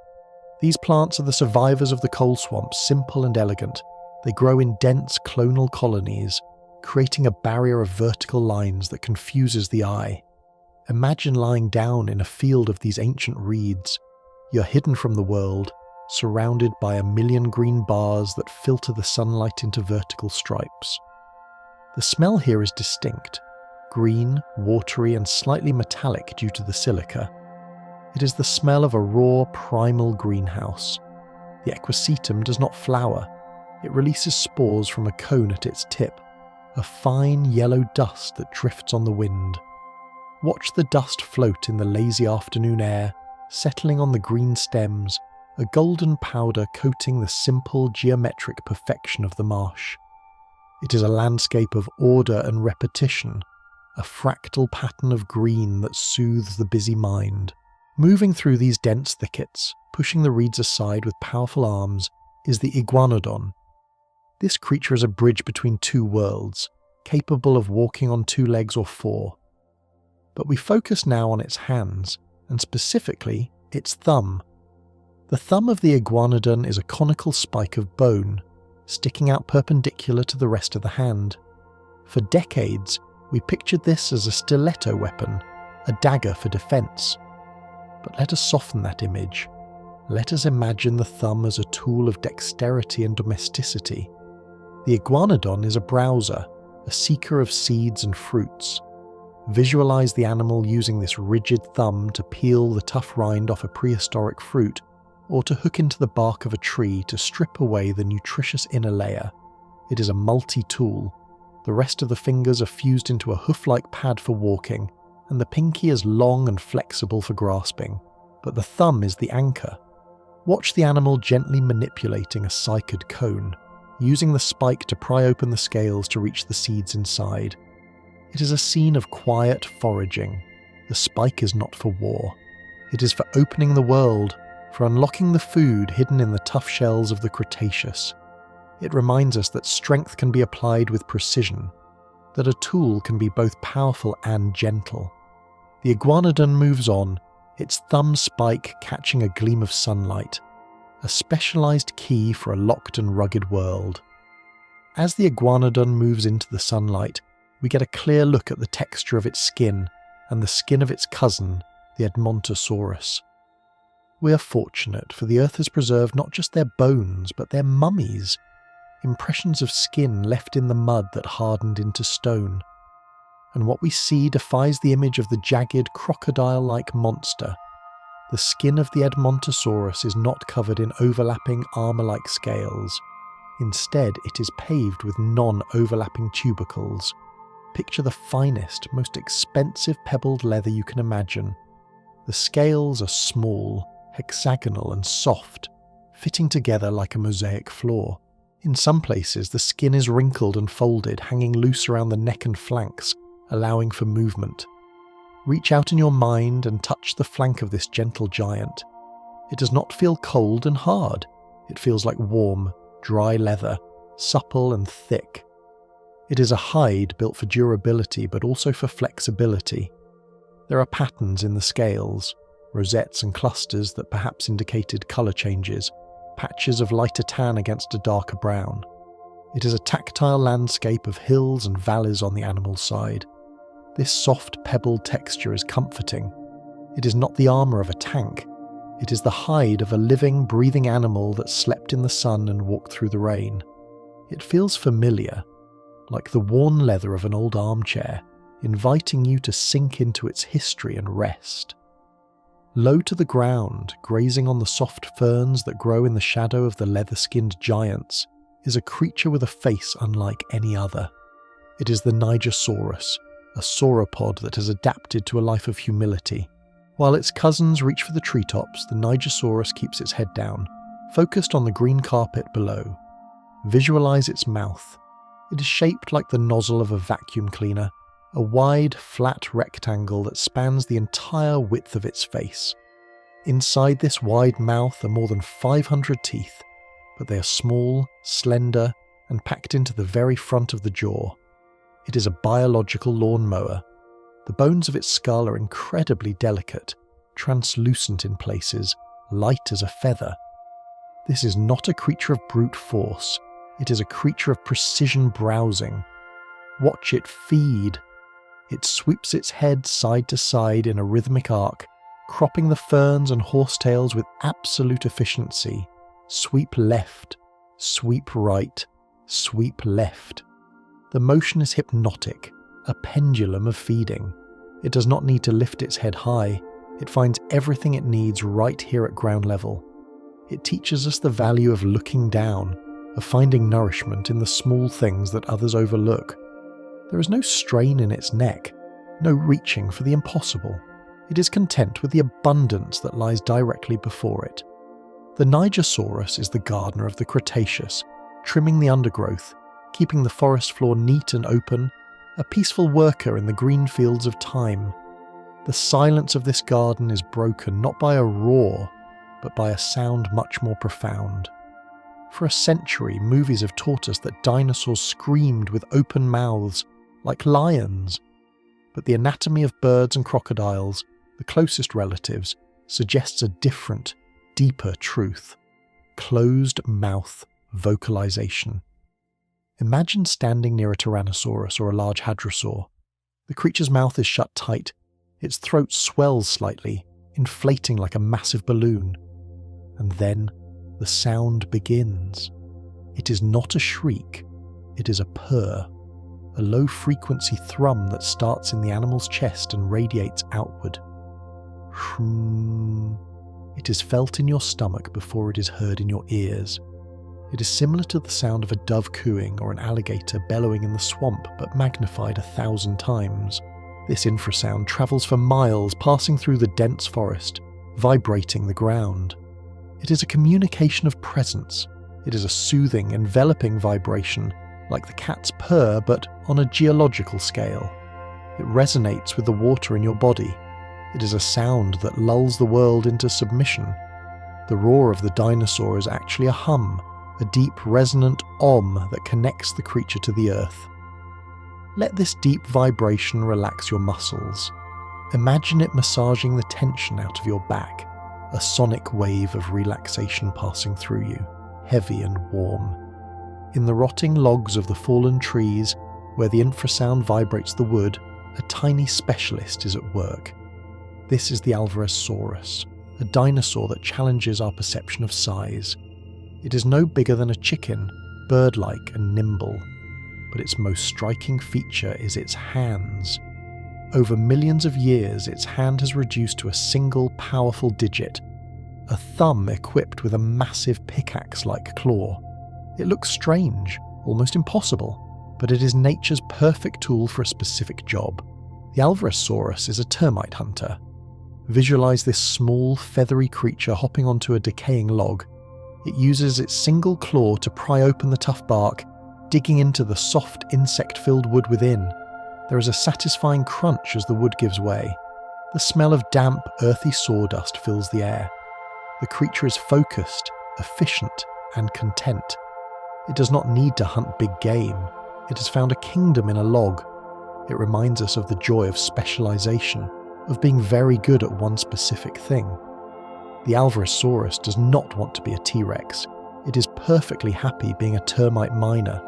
These plants are the survivors of the coal swamps, simple and elegant. They grow in dense clonal colonies, creating a barrier of vertical lines that confuses the eye. Imagine lying down in a field of these ancient reeds. You're hidden from the world, surrounded by a million green bars that filter the sunlight into vertical stripes. The smell here is distinct, green, watery and slightly metallic due to the silica. It is the smell of a raw, primal greenhouse. The equisetum does not flower. It releases spores from a cone at its tip, a fine yellow dust that drifts on the wind. Watch the dust float in the lazy afternoon air, settling on the green stems, a golden powder coating the simple geometric perfection of the marsh. It is a landscape of order and repetition, a fractal pattern of green that soothes the busy mind. Moving through these dense thickets, pushing the reeds aside with powerful arms, is the iguanodon. This creature is a bridge between two worlds, capable of walking on 2 legs or 4. But we focus now on its hands, and specifically, its thumb. The thumb of the iguanodon is a conical spike of bone, sticking out perpendicular to the rest of the hand. For decades, we pictured this as a stiletto weapon, a dagger for defense. But let us soften that image. Let us imagine the thumb as a tool of dexterity and domesticity. The iguanodon is a browser, a seeker of seeds and fruits. Visualize the animal using this rigid thumb to peel the tough rind off a prehistoric fruit, or to hook into the bark of a tree to strip away the nutritious inner layer. It is a multi-tool. The rest of the fingers are fused into a hoof-like pad for walking, and the pinky is long and flexible for grasping, but the thumb is the anchor. Watch the animal gently manipulating a cycad cone, using the spike to pry open the scales to reach the seeds inside. It is a scene of quiet foraging. The spike is not for war. It is for opening the world, for unlocking the food hidden in the tough shells of the Cretaceous. It reminds us that strength can be applied with precision, that a tool can be both powerful and gentle. The iguanodon moves on, its thumb spike catching a gleam of sunlight, a specialized key for a locked and rugged world. As the iguanodon moves into the sunlight, we get a clear look at the texture of its skin and the skin of its cousin, the Argentinosaurus. We are fortunate, for the earth has preserved not just their bones, but their mummies, impressions of skin left in the mud that hardened into stone. And what we see defies the image of the jagged, crocodile-like monster. The skin of the Argentinosaurus is not covered in overlapping armour-like scales. Instead, it is paved with non-overlapping tubercles. Picture the finest, most expensive pebbled leather you can imagine. The scales are small, hexagonal and soft, fitting together like a mosaic floor. In some places, the skin is wrinkled and folded, hanging loose around the neck and flanks, allowing for movement. Reach out in your mind and touch the flank of this gentle giant. It does not feel cold and hard. It feels like warm, dry leather, supple and thick. It is a hide built for durability but also for flexibility. There are patterns in the scales, rosettes and clusters that perhaps indicated colour changes, patches of lighter tan against a darker brown. It is a tactile landscape of hills and valleys on the animal's side. This soft pebbled texture is comforting. It is not the armour of a tank. It is the hide of a living, breathing animal that slept in the sun and walked through the rain. It feels familiar, like the worn leather of an old armchair, inviting you to sink into its history and rest. Low to the ground, grazing on the soft ferns that grow in the shadow of the leather-skinned giants, is a creature with a face unlike any other. It is the Nigersaurus, a sauropod that has adapted to a life of humility. While its cousins reach for the treetops, the Nigersaurus keeps its head down, focused on the green carpet below. Visualize its mouth. It is shaped like the nozzle of a vacuum cleaner, a wide, flat rectangle that spans the entire width of its face. Inside this wide mouth are more than 500 teeth, but they are small, slender, and packed into the very front of the jaw. It is a biological lawnmower. The bones of its skull are incredibly delicate, translucent in places, light as a feather. This is not a creature of brute force. It is a creature of precision browsing. Watch it feed. It sweeps its head side to side in a rhythmic arc, cropping the ferns and horsetails with absolute efficiency. Sweep left, sweep right, sweep left. The motion is hypnotic, a pendulum of feeding. It does not need to lift its head high. It finds everything it needs right here at ground level. It teaches us the value of looking down, of finding nourishment in the small things that others overlook. There is no strain in its neck, no reaching for the impossible. It is content with the abundance that lies directly before it. The Nigersaurus is the gardener of the Cretaceous, trimming the undergrowth, keeping the forest floor neat and open, a peaceful worker in the green fields of time. The silence of this garden is broken not by a roar, but by a sound much more profound. For a century, movies have taught us that dinosaurs screamed with open mouths, like lions. But the anatomy of birds and crocodiles, the closest relatives, suggests a different, deeper truth. Closed mouth vocalization. Imagine standing near a Tyrannosaurus or a large hadrosaur. The creature's mouth is shut tight. Its throat swells slightly, inflating like a massive balloon. And then the sound begins. It is not a shriek. It is a purr, a low-frequency thrum that starts in the animal's chest and radiates outward. It is felt in your stomach before it is heard in your ears. It is similar to the sound of a dove cooing or an alligator bellowing in the swamp, but magnified 1,000 times. This infrasound travels for miles, passing through the dense forest, vibrating the ground. It is a communication of presence. It is a soothing, enveloping vibration, like the cat's purr, but on a geological scale. It resonates with the water in your body. It is a sound that lulls the world into submission. The roar of the dinosaur is actually a hum, a deep, resonant om that connects the creature to the earth. Let this deep vibration relax your muscles. Imagine it massaging the tension out of your back, a sonic wave of relaxation passing through you, heavy and warm. In the rotting logs of the fallen trees, where the infrasound vibrates the wood, a tiny specialist is at work. This is the Alvarezsaurus, a dinosaur that challenges our perception of size. It is no bigger than a chicken, bird-like and nimble, but its most striking feature is its hands. Over millions of years, its hand has reduced to a single powerful digit, a thumb equipped with a massive pickaxe-like claw. It looks strange, almost impossible, but it is nature's perfect tool for a specific job. The Alvarezsaurus is a termite hunter. Visualize this small, feathery creature hopping onto a decaying log. It uses its single claw to pry open the tough bark, digging into the soft, insect-filled wood within. There is a satisfying crunch as the wood gives way. The smell of damp, earthy sawdust fills the air. The creature is focused, efficient, and content. It does not need to hunt big game. It has found a kingdom in a log. It reminds us of the joy of specialization, of being very good at one specific thing. The Alvarezsaurus does not want to be a T-Rex. It is perfectly happy being a termite miner.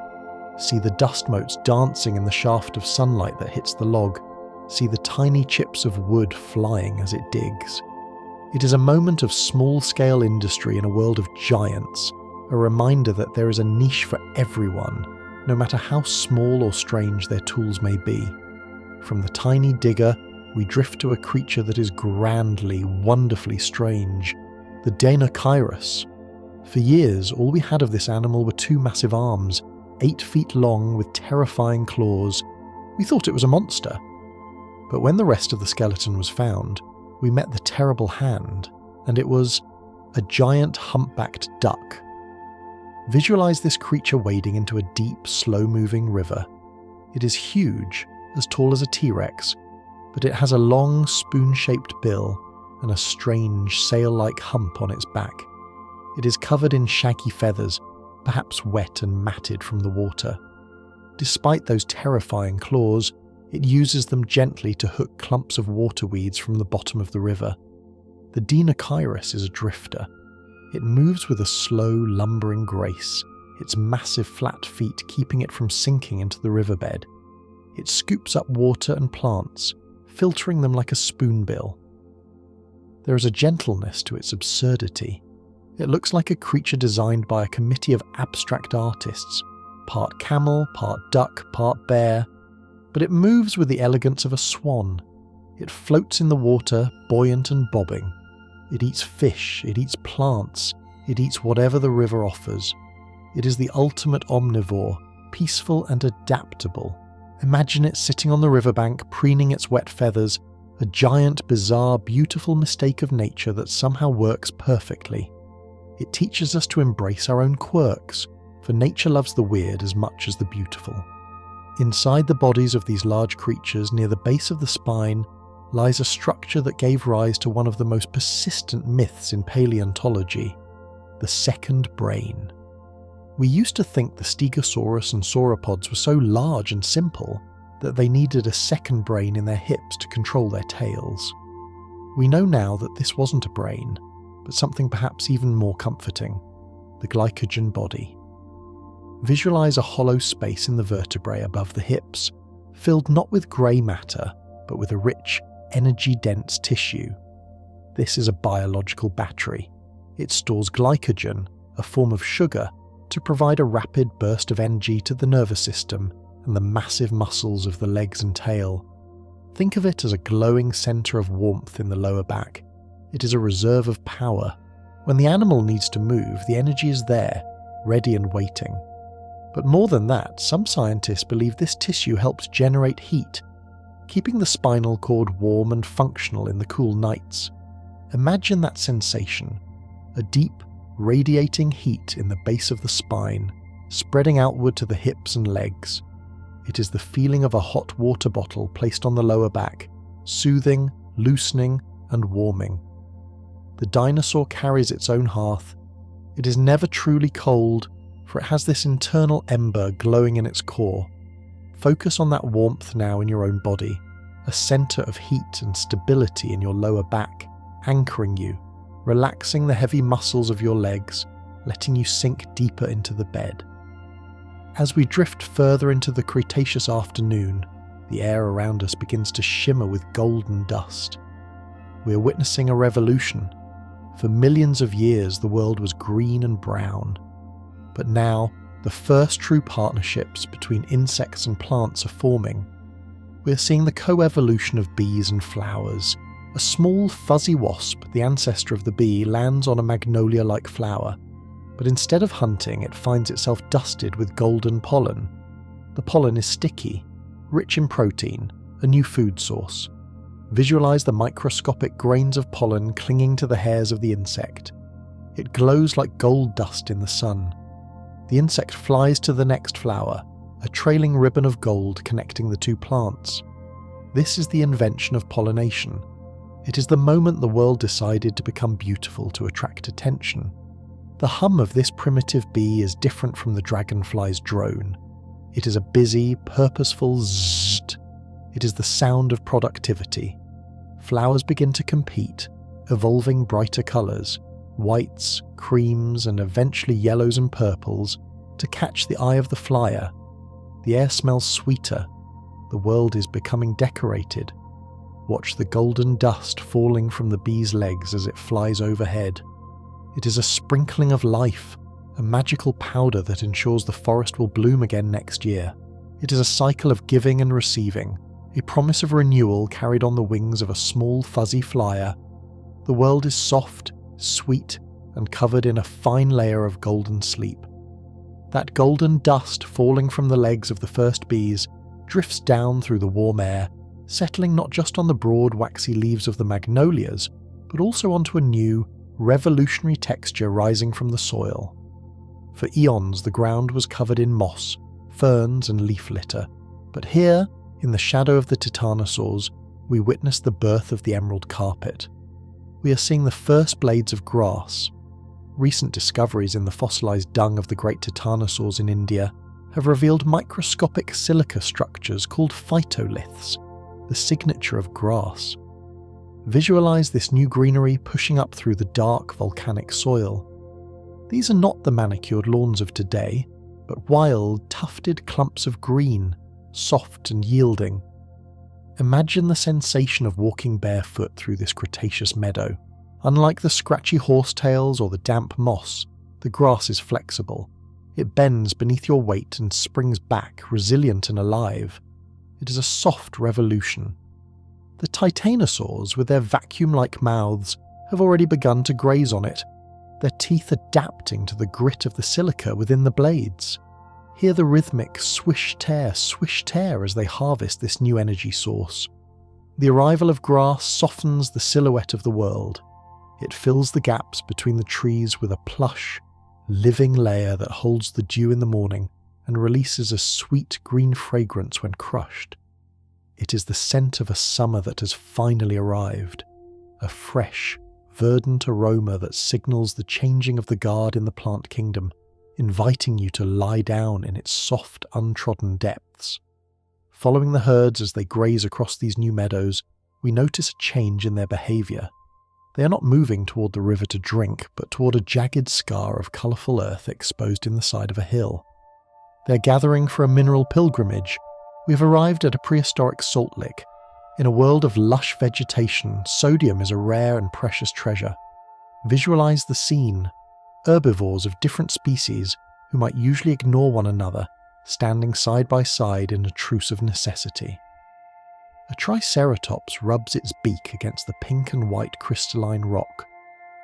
See the dust motes dancing in the shaft of sunlight that hits the log. See the tiny chips of wood flying as it digs. It is a moment of small-scale industry in a world of giants, a reminder that there is a niche for everyone, no matter how small or strange their tools may be. From the tiny digger, we drift to a creature that is grandly, wonderfully strange, the Dinosaurus. For years, all we had of this animal were two massive arms, 8 feet long with terrifying claws. We thought it was a monster. But when the rest of the skeleton was found, we met the terrible hand, and it was a giant humpbacked duck. Visualize this creature wading into a deep, slow-moving river. It is huge, as tall as a T-Rex, but it has a long, spoon-shaped bill and a strange, sail-like hump on its back. It is covered in shaggy feathers, perhaps wet and matted from the water. Despite those terrifying claws, it uses them gently to hook clumps of water weeds from the bottom of the river. The Dinosaurus is a drifter. It moves with a slow, lumbering grace, its massive flat feet keeping it from sinking into the riverbed. It scoops up water and plants, filtering them like a spoonbill. There is a gentleness to its absurdity. It looks like a creature designed by a committee of abstract artists, part camel, part duck, part bear, but it moves with the elegance of a swan. It floats in the water, buoyant and bobbing. It eats fish, it eats plants, it eats whatever the river offers. It is the ultimate omnivore, peaceful and adaptable. Imagine it sitting on the riverbank, preening its wet feathers, a giant, bizarre, beautiful mistake of nature that somehow works perfectly. It teaches us to embrace our own quirks, for nature loves the weird as much as the beautiful. Inside the bodies of these large creatures, near the base of the spine, lies a structure that gave rise to one of the most persistent myths in paleontology, the second brain. We used to think the Stegosaurus and sauropods were so large and simple that they needed a second brain in their hips to control their tails. We know now that this wasn't a brain, but something perhaps even more comforting, the glycogen body. Visualize a hollow space in the vertebrae above the hips, filled not with grey matter, but with a rich, energy-dense tissue. This is a biological battery. It stores glycogen, a form of sugar, to provide a rapid burst of energy to the nervous system and the massive muscles of the legs and tail. Think of it as a glowing centre of warmth in the lower back. It is a reserve of power. When the animal needs to move, the energy is there, ready and waiting. But more than that, some scientists believe this tissue helps generate heat, keeping the spinal cord warm and functional in the cool nights. Imagine that sensation, a deep, radiating heat in the base of the spine, spreading outward to the hips and legs. It is the feeling of a hot water bottle placed on the lower back, soothing, loosening, and warming. The dinosaur carries its own hearth. It is never truly cold, for it has this internal ember glowing in its core. Focus on that warmth now in your own body, a centre of heat and stability in your lower back, anchoring you, relaxing the heavy muscles of your legs, letting you sink deeper into the bed. As we drift further into the Cretaceous afternoon, the air around us begins to shimmer with golden dust. We are witnessing a revolution. For millions of years, the world was green and brown. But now, the first true partnerships between insects and plants are forming. We are seeing the co-evolution of bees and flowers. A small, fuzzy wasp, the ancestor of the bee, lands on a magnolia-like flower. But instead of hunting, it finds itself dusted with golden pollen. The pollen is sticky, rich in protein, a new food source. Visualize the microscopic grains of pollen clinging to the hairs of the insect. It glows like gold dust in the sun. The insect flies to the next flower, a trailing ribbon of gold connecting the two plants. This is the invention of pollination. It is the moment the world decided to become beautiful to attract attention. The hum of this primitive bee is different from the dragonfly's drone. It is a busy, purposeful zzzt. It is the sound of productivity. Flowers begin to compete, evolving brighter colours, whites, creams, and eventually yellows and purples, to catch the eye of the flyer. The air smells sweeter. The world is becoming decorated. Watch the golden dust falling from the bee's legs as it flies overhead. It is a sprinkling of life, a magical powder that ensures the forest will bloom again next year. It is a cycle of giving and receiving, a promise of renewal carried on the wings of a small fuzzy flyer. The world is soft, sweet, and covered in a fine layer of golden sleep. That golden dust falling from the legs of the first bees drifts down through the warm air, settling not just on the broad waxy leaves of the magnolias, but also onto a new, revolutionary texture rising from the soil. For eons the ground was covered in moss, ferns and leaf litter, but here, in the shadow of the titanosaurs, we witness the birth of the emerald carpet. We are seeing the first blades of grass. Recent discoveries in the fossilized dung of the great titanosaurs in India have revealed microscopic silica structures called phytoliths, the signature of grass. Visualize this new greenery pushing up through the dark volcanic soil. These are not the manicured lawns of today, but wild, tufted clumps of green, soft and yielding. Imagine the sensation of walking barefoot through this Cretaceous meadow. Unlike the scratchy horsetails or the damp moss, the grass is flexible. It bends beneath your weight and springs back, resilient and alive. It is a soft revolution. The titanosaurs, with their vacuum-like mouths, have already begun to graze on it, their teeth adapting to the grit of the silica within the blades. Hear the rhythmic swish-tear as they harvest this new energy source. The arrival of grass softens the silhouette of the world. It fills the gaps between the trees with a plush, living layer that holds the dew in the morning and releases a sweet green fragrance when crushed. It is the scent of a summer that has finally arrived, a fresh, verdant aroma that signals the changing of the guard in the plant kingdom, inviting you to lie down in its soft, untrodden depths. Following the herds as they graze across these new meadows, we notice a change in their behaviour. They are not moving toward the river to drink, but toward a jagged scar of colourful earth exposed in the side of a hill. They are gathering for a mineral pilgrimage. We have arrived at a prehistoric salt lick. In a world of lush vegetation, sodium is a rare and precious treasure. Visualize the scene. Herbivores of different species, who might usually ignore one another, standing side by side in a truce of necessity. A triceratops rubs its beak against the pink and white crystalline rock.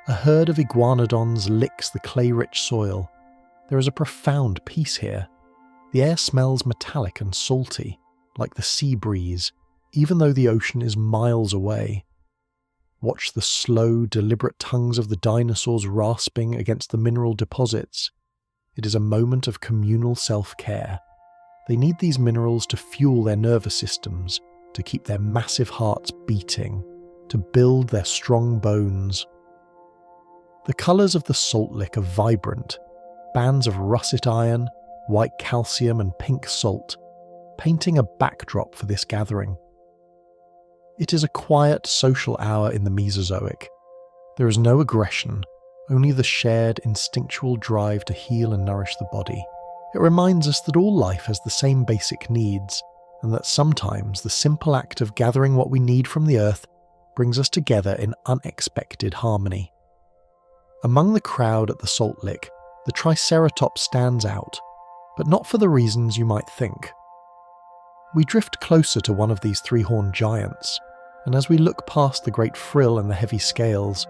A herd of iguanodons licks the clay-rich soil. There is a profound peace here. The air smells metallic and salty, like the sea breeze, even though the ocean is miles away. Watch the slow, deliberate tongues of the dinosaurs rasping against the mineral deposits. It is a moment of communal self-care. They need these minerals to fuel their nervous systems, to keep their massive hearts beating, to build their strong bones. The colours of the salt lick are vibrant, bands of russet iron, white calcium and pink salt, painting a backdrop for this gathering. It is a quiet social hour in the Mesozoic. There is no aggression, only the shared instinctual drive to heal and nourish the body. It reminds us that all life has the same basic needs, and that sometimes the simple act of gathering what we need from the earth brings us together in unexpected harmony. Among the crowd at the salt lick, the Triceratops stands out, but not for the reasons you might think. We drift closer to one of these three-horned giants, and as we look past the great frill and the heavy scales,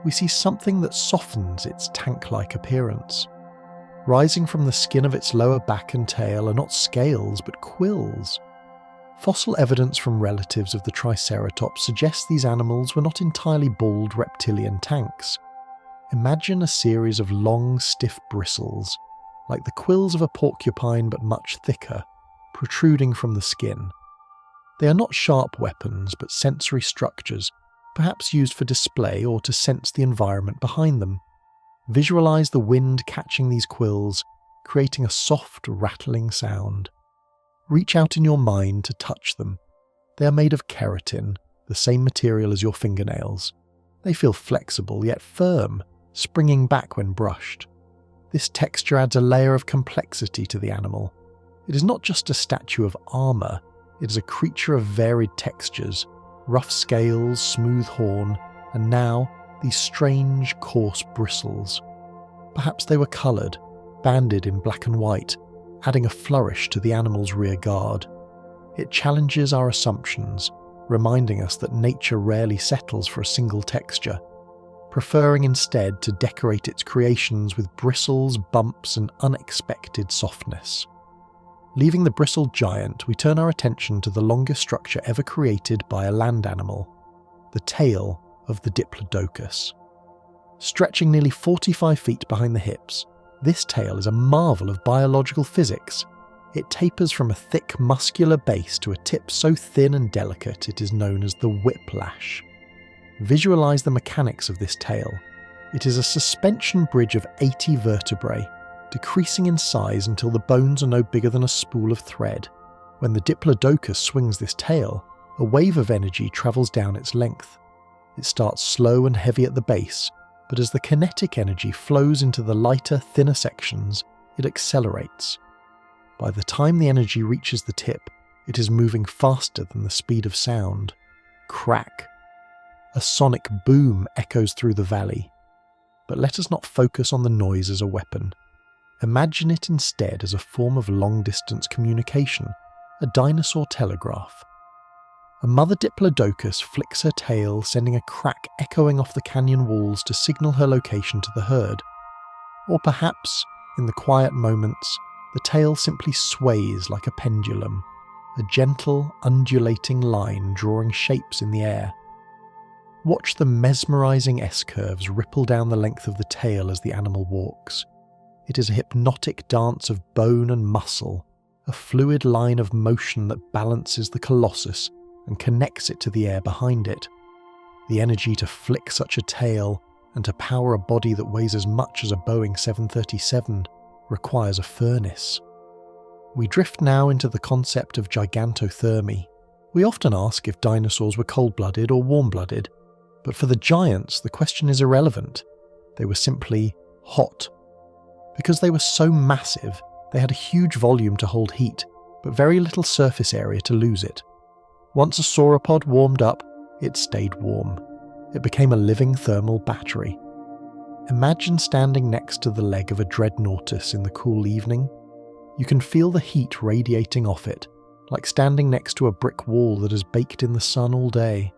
we see something that softens its tank-like appearance. Rising from the skin of its lower back and tail are not scales but quills. Fossil evidence from relatives of the Triceratops suggests these animals were not entirely bald reptilian tanks. Imagine a series of long, stiff bristles, like the quills of a porcupine but much thicker, protruding from the skin. They are not sharp weapons but sensory structures, perhaps used for display or to sense the environment behind them. Visualize the wind catching these quills, creating a soft, rattling sound. Reach out in your mind to touch them. They are made of keratin, the same material as your fingernails. They feel flexible yet firm, springing back when brushed. This texture adds a layer of complexity to the animal. It is not just a statue of armour, it is a creature of varied textures, rough scales, smooth horn, and now these strange, coarse bristles. Perhaps they were coloured, banded in black and white, adding a flourish to the animal's rear guard. It challenges our assumptions, reminding us that nature rarely settles for a single texture, preferring instead to decorate its creations with bristles, bumps, and unexpected softness. Leaving the bristled giant, we turn our attention to the longest structure ever created by a land animal, the tail of the Diplodocus. Stretching nearly 45 feet behind the hips, this tail is a marvel of biological physics. It tapers from a thick, muscular base to a tip so thin and delicate it is known as the whiplash. Visualize the mechanics of this tail. It is a suspension bridge of 80 vertebrae, decreasing in size until the bones are no bigger than a spool of thread. When the Diplodocus swings this tail, a wave of energy travels down its length. It starts slow and heavy at the base, but as the kinetic energy flows into the lighter, thinner sections, it accelerates. By the time the energy reaches the tip, it is moving faster than the speed of sound. Crack! A sonic boom echoes through the valley. But let us not focus on the noise as a weapon. Imagine it instead as a form of long-distance communication, a dinosaur telegraph. A mother Diplodocus flicks her tail, sending a crack echoing off the canyon walls to signal her location to the herd. Or perhaps, in the quiet moments, the tail simply sways like a pendulum, a gentle, undulating line drawing shapes in the air. Watch the mesmerizing S-curves ripple down the length of the tail as the animal walks. It is a hypnotic dance of bone and muscle, a fluid line of motion that balances the colossus and connects it to the air behind it. The energy to flick such a tail and to power a body that weighs as much as a Boeing 737 requires a furnace. We drift now into the concept of gigantothermy. We often ask if dinosaurs were cold-blooded or warm-blooded, but for the giants the question is irrelevant. They were simply hot. Because they were so massive, they had a huge volume to hold heat, but very little surface area to lose it. Once a sauropod warmed up, it stayed warm. It became a living thermal battery. Imagine standing next to the leg of a dreadnoughtus in the cool evening. You can feel the heat radiating off it, like standing next to a brick wall that has baked in the sun all day.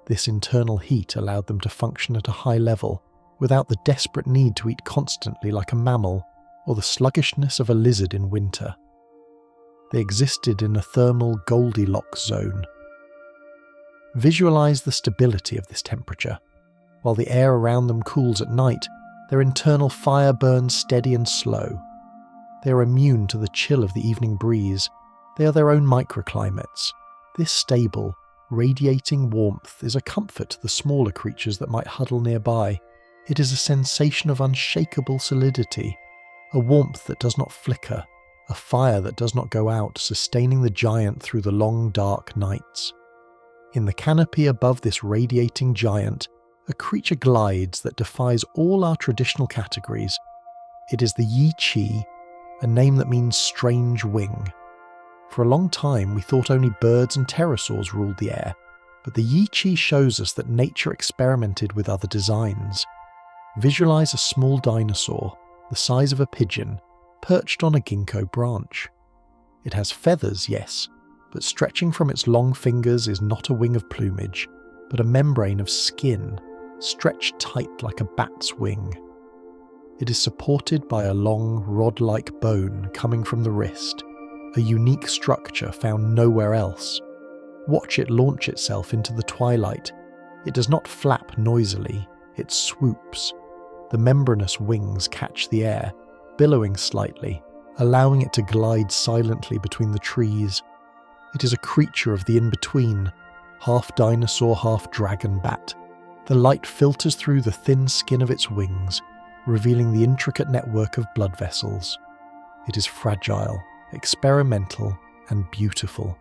This internal heat allowed them to function at a high level, without the desperate need to eat constantly like a mammal, or the sluggishness of a lizard in winter. They existed in a thermal Goldilocks zone. Visualize the stability of this temperature. While the air around them cools at night, their internal fire burns steady and slow. They are immune to the chill of the evening breeze. They are their own microclimates. This stable, radiating warmth is a comfort to the smaller creatures that might huddle nearby. It is a sensation of unshakable solidity, a warmth that does not flicker, a fire that does not go out, sustaining the giant through the long, dark nights. In the canopy above this radiating giant, a creature glides that defies all our traditional categories. It is the Yi-Chi, a name that means strange wing. For a long time we thought only birds and pterosaurs ruled the air, but the Yi-Chi shows us that nature experimented with other designs. Visualize a small dinosaur, the size of a pigeon, perched on a ginkgo branch. It has feathers, yes, but stretching from its long fingers is not a wing of plumage, but a membrane of skin, stretched tight like a bat's wing. It is supported by a long, rod-like bone coming from the wrist, a unique structure found nowhere else. Watch it launch itself into the twilight. It does not flap noisily, it swoops. The membranous wings catch the air, billowing slightly, allowing it to glide silently between the trees. It is a creature of the in-between, half dinosaur, half dragon bat. The light filters through the thin skin of its wings, revealing the intricate network of blood vessels. It is fragile, experimental, and beautiful.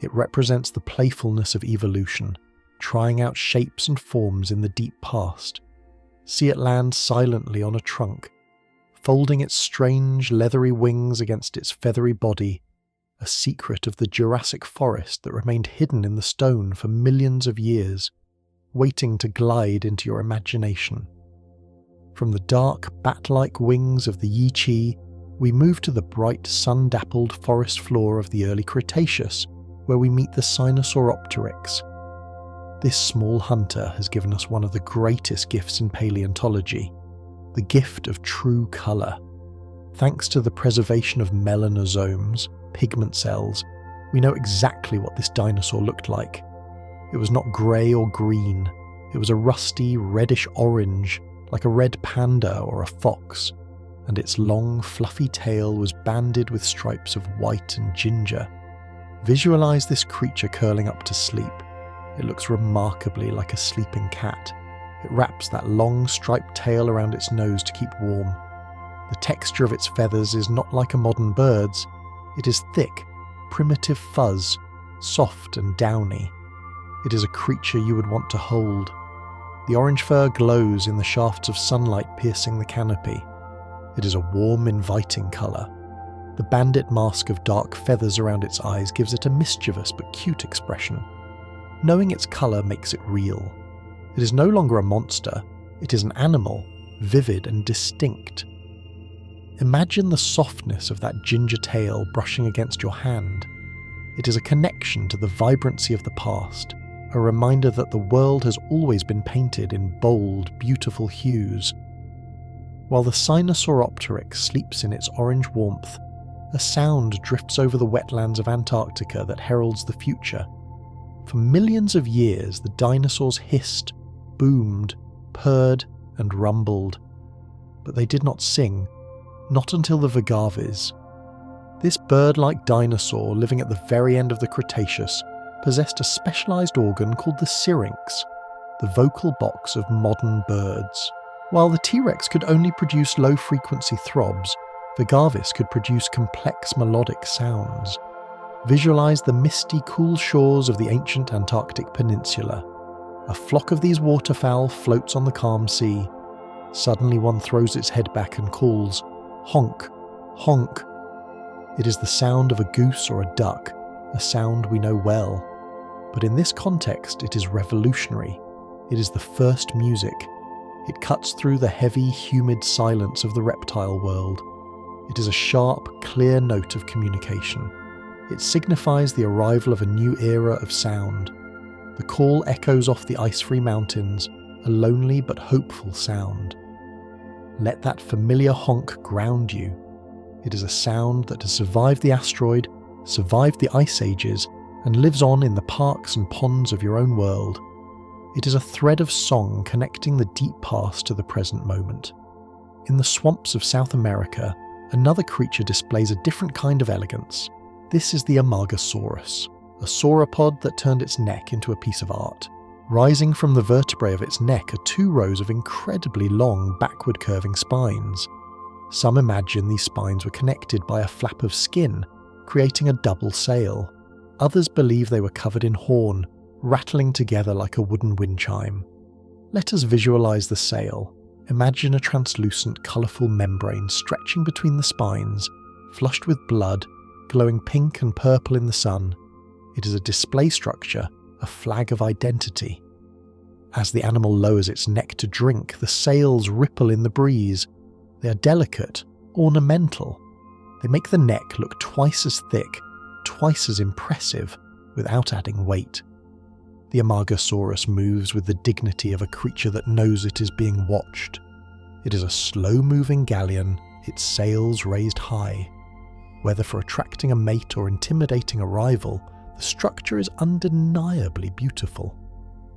It represents the playfulness of evolution, trying out shapes and forms in the deep past. See it land silently on a trunk, folding its strange leathery wings against its feathery body, a secret of the Jurassic forest that remained hidden in the stone for millions of years, waiting to glide into your imagination. From the dark, bat-like wings of the Yi-Chi, we move to the bright, sun-dappled forest floor of the early Cretaceous, where we meet the Sinosauropteryx. This small hunter has given us one of the greatest gifts in paleontology, the gift of true colour. Thanks to the preservation of melanosomes, pigment cells, we know exactly what this dinosaur looked like. It was not grey or green, it was a rusty reddish orange, like a red panda or a fox, and its long fluffy tail was banded with stripes of white and ginger. Visualise this creature curling up to sleep. It looks remarkably like a sleeping cat. It wraps that long striped tail around its nose to keep warm. The texture of its feathers is not like a modern bird's. It is thick, primitive fuzz, soft and downy. It is a creature you would want to hold. The orange fur glows in the shafts of sunlight piercing the canopy. It is a warm, inviting colour. The bandit mask of dark feathers around its eyes gives it a mischievous but cute expression. Knowing its colour makes it real. It is no longer a monster, it is an animal, vivid and distinct. Imagine the softness of that ginger tail brushing against your hand. It is a connection to the vibrancy of the past, a reminder that the world has always been painted in bold, beautiful hues. While the Sinosauropteryx sleeps in its orange warmth, a sound drifts over the wetlands of Antarctica that heralds the future. For millions of years, the dinosaurs hissed, boomed, purred, and rumbled. But they did not sing, not until the Vegavis. This bird-like dinosaur, living at the very end of the Cretaceous, possessed a specialised organ called the syrinx, the vocal box of modern birds. While the T-Rex could only produce low-frequency throbs, Vegavis could produce complex melodic sounds. Visualise the misty, cool shores of the ancient Antarctic peninsula. A flock of these waterfowl floats on the calm sea. Suddenly one throws its head back and calls, "Honk, honk." It is the sound of a goose or a duck, a sound we know well. But in this context, it is revolutionary. It is the first music. It cuts through the heavy, humid silence of the reptile world. It is a sharp, clear note of communication. It signifies the arrival of a new era of sound. The call echoes off the ice-free mountains, a lonely but hopeful sound. Let that familiar honk ground you. It is a sound that has survived the asteroid, survived the ice ages, and lives on in the parks and ponds of your own world. It is a thread of song connecting the deep past to the present moment. In the swamps of South America, another creature displays a different kind of elegance. This is the Amargasaurus, a sauropod that turned its neck into a piece of art. Rising from the vertebrae of its neck are 2 rows of incredibly long, backward-curving spines. Some imagine these spines were connected by a flap of skin, creating a double sail. Others believe they were covered in horn, rattling together like a wooden wind chime. Let us visualize the sail. Imagine a translucent, colourful membrane stretching between the spines, flushed with blood, glowing pink and purple in the sun. It is a display structure, a flag of identity. As the animal lowers its neck to drink, the sails ripple in the breeze. They are delicate, ornamental. They make the neck look twice as thick, twice as impressive, without adding weight. The Amargasaurus moves with the dignity of a creature that knows it is being watched. It is a slow-moving galleon, its sails raised high. Whether for attracting a mate or intimidating a rival, the structure is undeniably beautiful.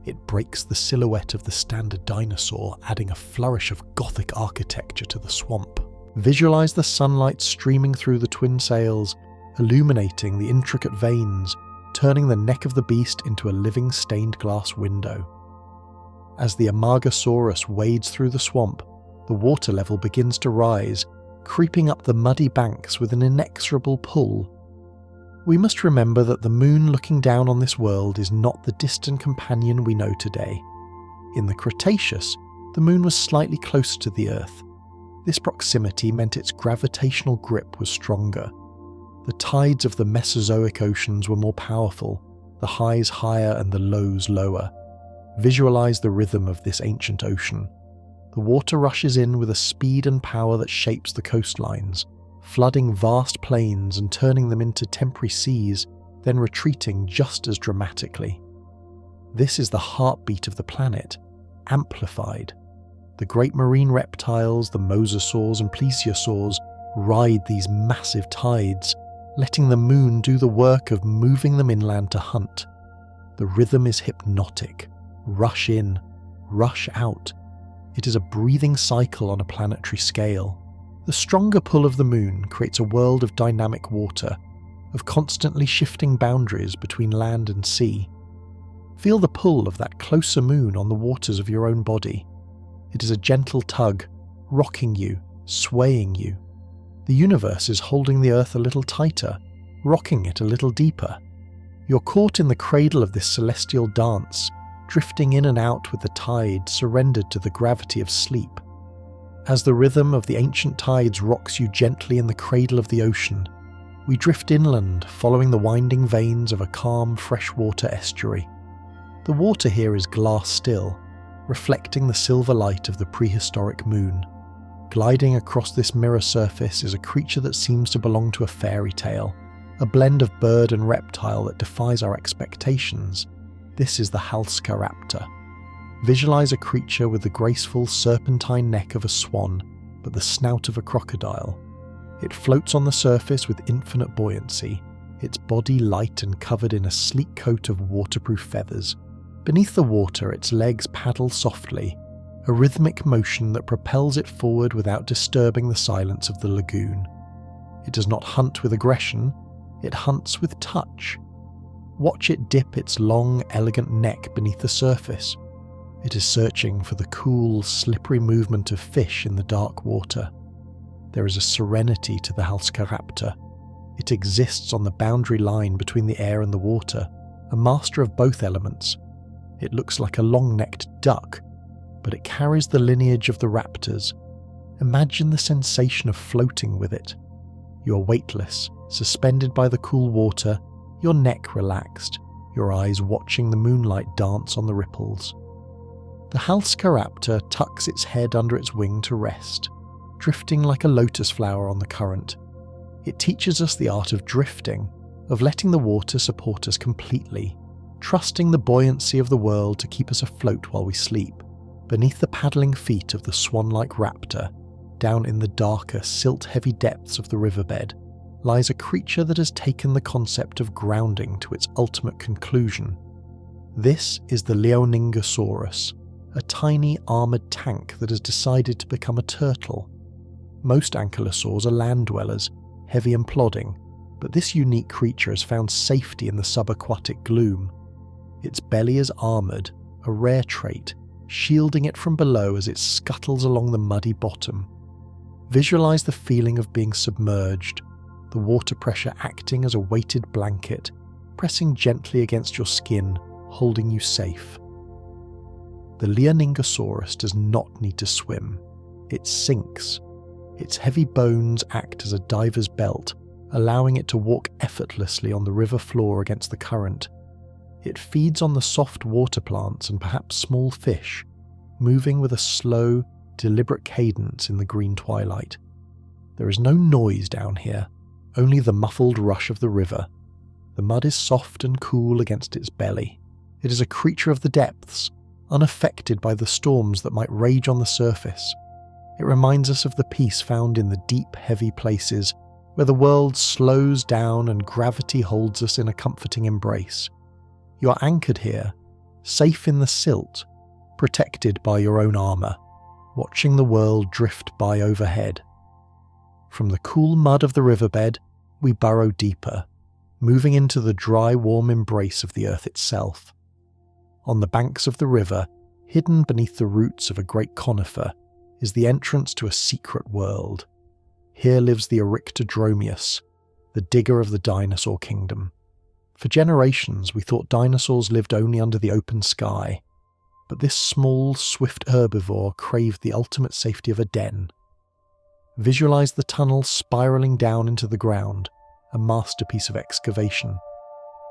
It breaks the silhouette of the standard dinosaur, adding a flourish of Gothic architecture to the swamp. Visualize the sunlight streaming through the twin sails, illuminating the intricate veins, turning the neck of the beast into a living stained glass window. As the Amargasaurus wades through the swamp, the water level begins to rise, creeping up the muddy banks with an inexorable pull. We must remember that the moon looking down on this world is not the distant companion we know today. In the Cretaceous, the moon was slightly closer to the Earth. This proximity meant its gravitational grip was stronger. The tides of the Mesozoic oceans were more powerful, the highs higher and the lows lower. Visualize the rhythm of this ancient ocean. The water rushes in with a speed and power that shapes the coastlines, flooding vast plains and turning them into temporary seas, then retreating just as dramatically. This is the heartbeat of the planet, amplified. The great marine reptiles, the mosasaurs and plesiosaurs, ride these massive tides, letting the moon do the work of moving them inland to hunt. The rhythm is hypnotic. Rush in, rush out. It is a breathing cycle on a planetary scale. The stronger pull of the moon creates a world of dynamic water, of constantly shifting boundaries between land and sea. Feel the pull of that closer moon on the waters of your own body. It is a gentle tug, rocking you, swaying you. The universe is holding the Earth a little tighter, rocking it a little deeper. You're caught in the cradle of this celestial dance, drifting in and out with the tide, surrendered to the gravity of sleep. As the rhythm of the ancient tides rocks you gently in the cradle of the ocean, we drift inland, following the winding veins of a calm freshwater estuary. The water here is glass still, reflecting the silver light of the prehistoric moon. Gliding across this mirror surface is a creature that seems to belong to a fairy tale, a blend of bird and reptile that defies our expectations. This is the Halskaraptor. Visualize a creature with the graceful serpentine neck of a swan, but the snout of a crocodile. It floats on the surface with infinite buoyancy, its body light and covered in a sleek coat of waterproof feathers. Beneath the water, its legs paddle softly, a rhythmic motion that propels it forward without disturbing the silence of the lagoon. It does not hunt with aggression, it hunts with touch. Watch it dip its long, elegant neck beneath the surface. It is searching for the cool, slippery movement of fish in the dark water. There is a serenity to the Halskaraptor. It exists on the boundary line between the air and the water, a master of both elements. It looks like a long-necked duck, but it carries the lineage of the raptors. Imagine the sensation of floating with it. You are weightless, suspended by the cool water, your neck relaxed, your eyes watching the moonlight dance on the ripples. The Halskaraptor tucks its head under its wing to rest, drifting like a lotus flower on the current. It teaches us the art of drifting, of letting the water support us completely, trusting the buoyancy of the world to keep us afloat while we sleep. Beneath the paddling feet of the swan-like raptor, down in the darker, silt-heavy depths of the riverbed, lies a creature that has taken the concept of grounding to its ultimate conclusion. This is the Leoningosaurus, a tiny armoured tank that has decided to become a turtle. Most ankylosaurs are land dwellers, heavy and plodding, but this unique creature has found safety in the subaquatic gloom. Its belly is armoured, a rare trait, shielding it from below as it scuttles along the muddy bottom. Visualize the feeling of being submerged, the water pressure acting as a weighted blanket, pressing gently against your skin, holding you safe. The Leoningosaurus does not need to swim. It sinks. Its heavy bones act as a diver's belt, allowing it to walk effortlessly on the river floor against the current. It feeds on the soft water plants and perhaps small fish, moving with a slow, deliberate cadence in the green twilight. There is no noise down here, only the muffled rush of the river. The mud is soft and cool against its belly. It is a creature of the depths, unaffected by the storms that might rage on the surface. It reminds us of the peace found in the deep, heavy places where the world slows down and gravity holds us in a comforting embrace. You are anchored here, safe in the silt, protected by your own armour, watching the world drift by overhead. From the cool mud of the riverbed, we burrow deeper, moving into the dry, warm embrace of the earth itself. On the banks of the river, hidden beneath the roots of a great conifer, is the entrance to a secret world. Here lives the Arictodromeus, the digger of the dinosaur kingdom. For generations, we thought dinosaurs lived only under the open sky, but this small, swift herbivore craved the ultimate safety of a den. Visualize the tunnel spiraling down into the ground, a masterpiece of excavation.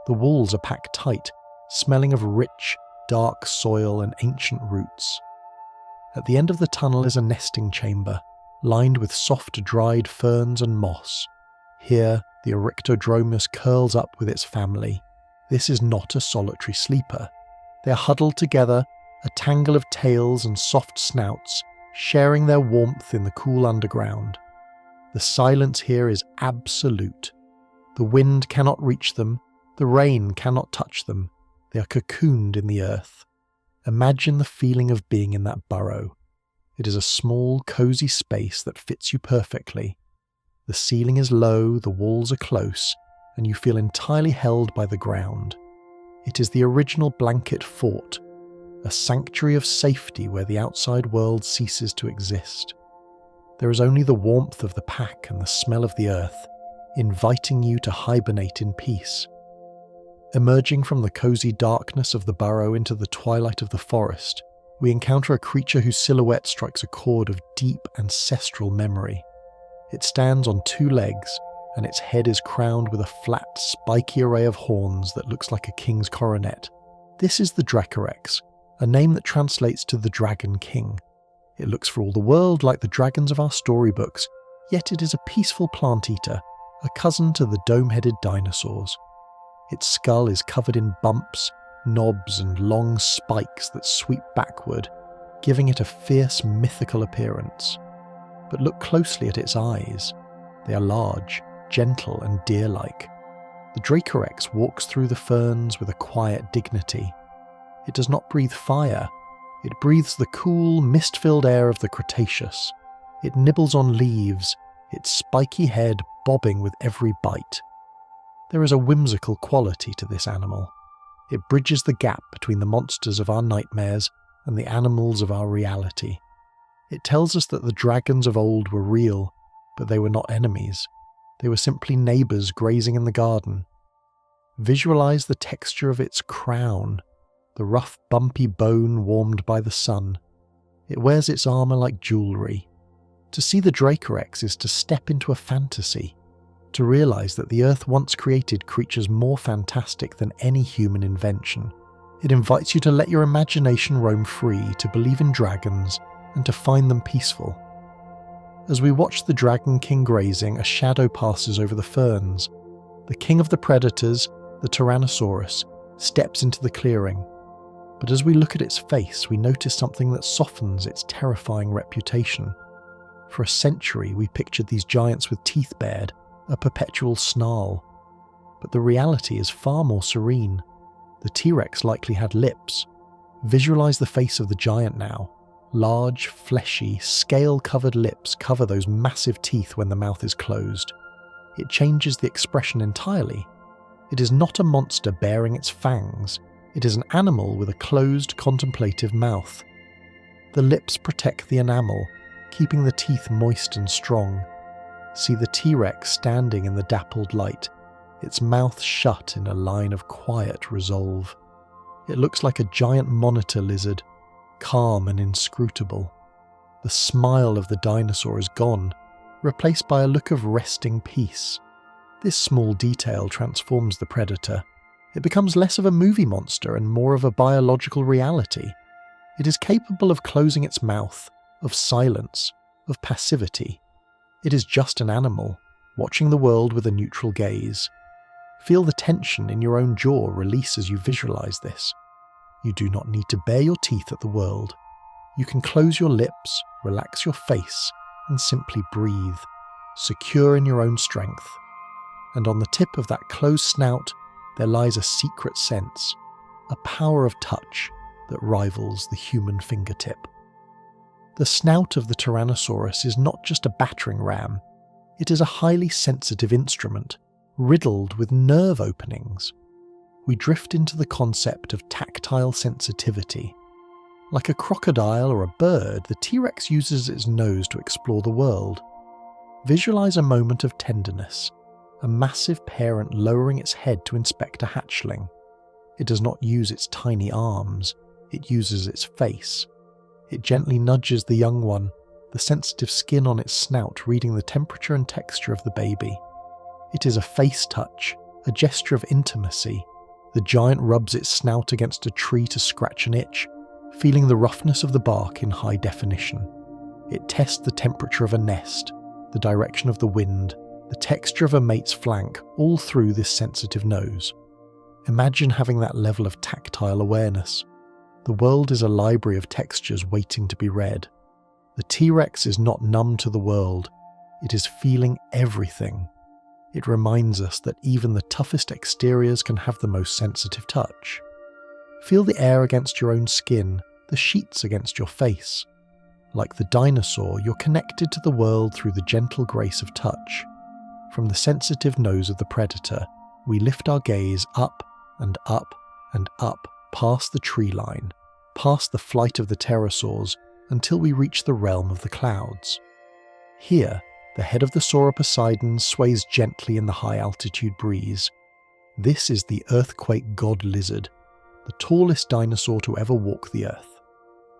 The walls are packed tight, smelling of rich, dark soil and ancient roots. At the end of the tunnel is a nesting chamber, lined with soft dried ferns and moss. Here, the Arictodromeus curls up with its family. This is not a solitary sleeper. They are huddled together, a tangle of tails and soft snouts, sharing their warmth in the cool underground. The silence here is absolute. The wind cannot reach them, the rain cannot touch them. They are cocooned in the earth. Imagine the feeling of being in that burrow. It is a small, cozy space that fits you perfectly. The ceiling is low, the walls are close, and you feel entirely held by the ground. It is the original blanket fort, a sanctuary of safety where the outside world ceases to exist. There is only the warmth of the pack and the smell of the earth, inviting you to hibernate in peace. Emerging from the cozy darkness of the burrow into the twilight of the forest, we encounter a creature whose silhouette strikes a chord of deep ancestral memory. It stands on two legs, and its head is crowned with a flat, spiky array of horns that looks like a king's coronet. This is the Dracorex, a name that translates to the Dragon King. It looks for all the world like the dragons of our storybooks, yet it is a peaceful plant-eater, a cousin to the dome-headed dinosaurs. Its skull is covered in bumps, knobs and long spikes that sweep backward, giving it a fierce, mythical appearance. But look closely at its eyes. They are large, gentle and deer-like. The Dracorex walks through the ferns with a quiet dignity. It does not breathe fire. It breathes the cool, mist-filled air of the Cretaceous. It nibbles on leaves, its spiky head bobbing with every bite. There is a whimsical quality to this animal. It bridges the gap between the monsters of our nightmares and the animals of our reality. It tells us that the dragons of old were real, but they were not enemies. They were simply neighbours grazing in the garden. Visualize the texture of its crown, the rough, bumpy bone warmed by the sun. It wears its armour like jewellery. To see the Dracorex is to step into a fantasy, to realise that the Earth once created creatures more fantastic than any human invention. It invites you to let your imagination roam free, to believe in dragons, and to find them peaceful. As we watch the Dragon King grazing, a shadow passes over the ferns. The king of the predators, the Tyrannosaurus, steps into the clearing. But as we look at its face, we notice something that softens its terrifying reputation. For a century, we pictured these giants with teeth bared, a perpetual snarl. But the reality is far more serene. The T-Rex likely had lips. Visualize the face of the giant now. Large, fleshy, scale-covered lips cover those massive teeth when the mouth is closed. It changes the expression entirely. It is not a monster baring its fangs. It is an animal with a closed, contemplative mouth. The lips protect the enamel, keeping the teeth moist and strong. See the T-Rex standing in the dappled light, its mouth shut in a line of quiet resolve. It looks like a giant monitor lizard, calm and inscrutable. The smile of the dinosaur is gone, replaced by a look of resting peace. This small detail transforms the predator. It becomes less of a movie monster and more of a biological reality. It is capable of closing its mouth, of silence, of passivity. It is just an animal, watching the world with a neutral gaze. Feel the tension in your own jaw release as you visualize this. You do not need to bare your teeth at the world. You can close your lips, relax your face, and simply breathe, secure in your own strength. And on the tip of that closed snout, there lies a secret sense, a power of touch that rivals the human fingertip. The snout of the Tyrannosaurus is not just a battering ram. It is a highly sensitive instrument, riddled with nerve openings. We drift into the concept of tactile sensitivity. Like a crocodile or a bird, the T-Rex uses its nose to explore the world. Visualize a moment of tenderness, a massive parent lowering its head to inspect a hatchling. It does not use its tiny arms, it uses its face. It gently nudges the young one, the sensitive skin on its snout reading the temperature and texture of the baby. It is a face touch, a gesture of intimacy. The giant rubs its snout against a tree to scratch an itch, feeling the roughness of the bark in high definition. It tests the temperature of a nest, the direction of the wind, the texture of a mate's flank, all through this sensitive nose. Imagine having that level of tactile awareness. The world is a library of textures waiting to be read. The T-Rex is not numb to the world, it is feeling everything. It reminds us that even the toughest exteriors can have the most sensitive touch. Feel the air against your own skin, the sheets against your face. Like the dinosaur, you're connected to the world through the gentle grace of touch. From the sensitive nose of the predator, we lift our gaze up and up and up past the tree line, past the flight of the pterosaurs, until we reach the realm of the clouds. Here, the head of the Sauroposeidon sways gently in the high-altitude breeze. This is the earthquake god lizard, the tallest dinosaur to ever walk the earth.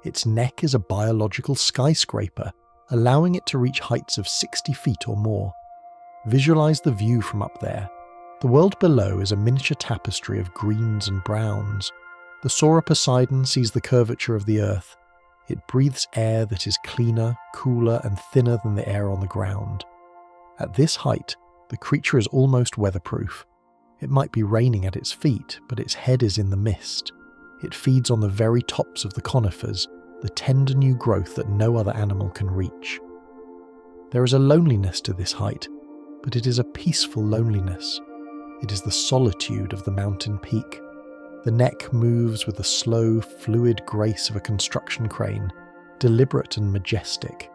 Its neck is a biological skyscraper, allowing it to reach heights of 60 feet or more. Visualize the view from up there. The world below is a miniature tapestry of greens and browns. The Sauroposeidon sees the curvature of the earth. It breathes air that is cleaner, cooler, and thinner than the air on the ground. At this height, the creature is almost weatherproof. It might be raining at its feet, but its head is in the mist. It feeds on the very tops of the conifers, the tender new growth that no other animal can reach. There is a loneliness to this height, but it is a peaceful loneliness. It is the solitude of the mountain peak. The neck moves with the slow, fluid grace of a construction crane, deliberate and majestic.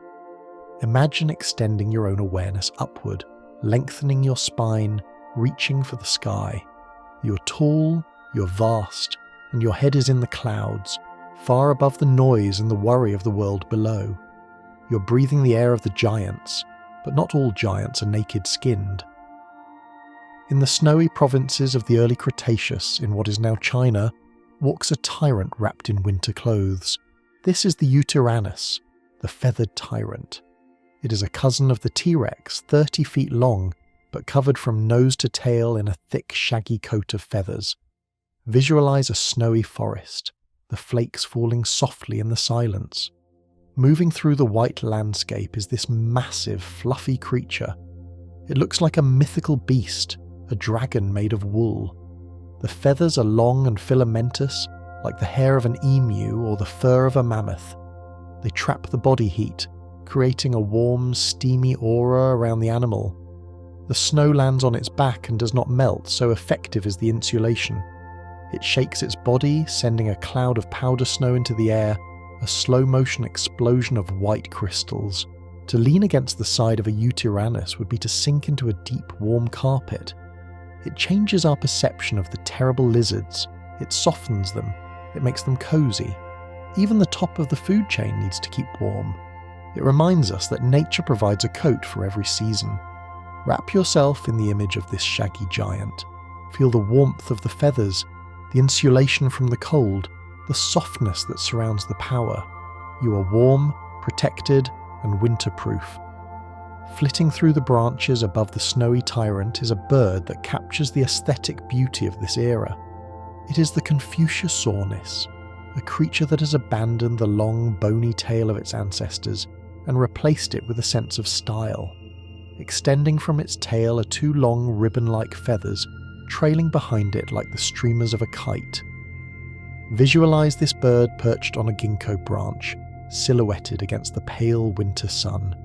Imagine extending your own awareness upward, lengthening your spine, reaching for the sky. You're tall, you're vast, and your head is in the clouds, far above the noise and the worry of the world below. You're breathing the air of the giants, but not all giants are naked-skinned. In the snowy provinces of the early Cretaceous in what is now China, walks a tyrant wrapped in winter clothes. This is the Yutyrannus, the feathered tyrant. It is a cousin of the T-Rex, 30 feet long, but covered from nose to tail in a thick, shaggy coat of feathers. Visualize a snowy forest, the flakes falling softly in the silence. Moving through the white landscape is this massive, fluffy creature. It looks like a mythical beast, a dragon made of wool. The feathers are long and filamentous, like the hair of an emu or the fur of a mammoth. They trap the body heat, creating a warm, steamy aura around the animal. The snow lands on its back and does not melt, so effective is the insulation. It shakes its body, sending a cloud of powder snow into the air, a slow-motion explosion of white crystals. To lean against the side of a Yutyrannus would be to sink into a deep, warm carpet. It changes our perception of the terrible lizards. It softens them. It makes them cozy. Even the top of the food chain needs to keep warm. It reminds us that nature provides a coat for every season. Wrap yourself in the image of this shaggy giant. Feel the warmth of the feathers, the insulation from the cold, the softness that surrounds the power. You are warm, protected, and winterproof. Flitting through the branches above the snowy tyrant is a bird that captures the aesthetic beauty of this era. It is the Confuciusaurus, a creature that has abandoned the long, bony tail of its ancestors and replaced it with a sense of style. Extending from its tail are two long, ribbon-like feathers, trailing behind it like the streamers of a kite. Visualize this bird perched on a ginkgo branch, silhouetted against the pale winter sun.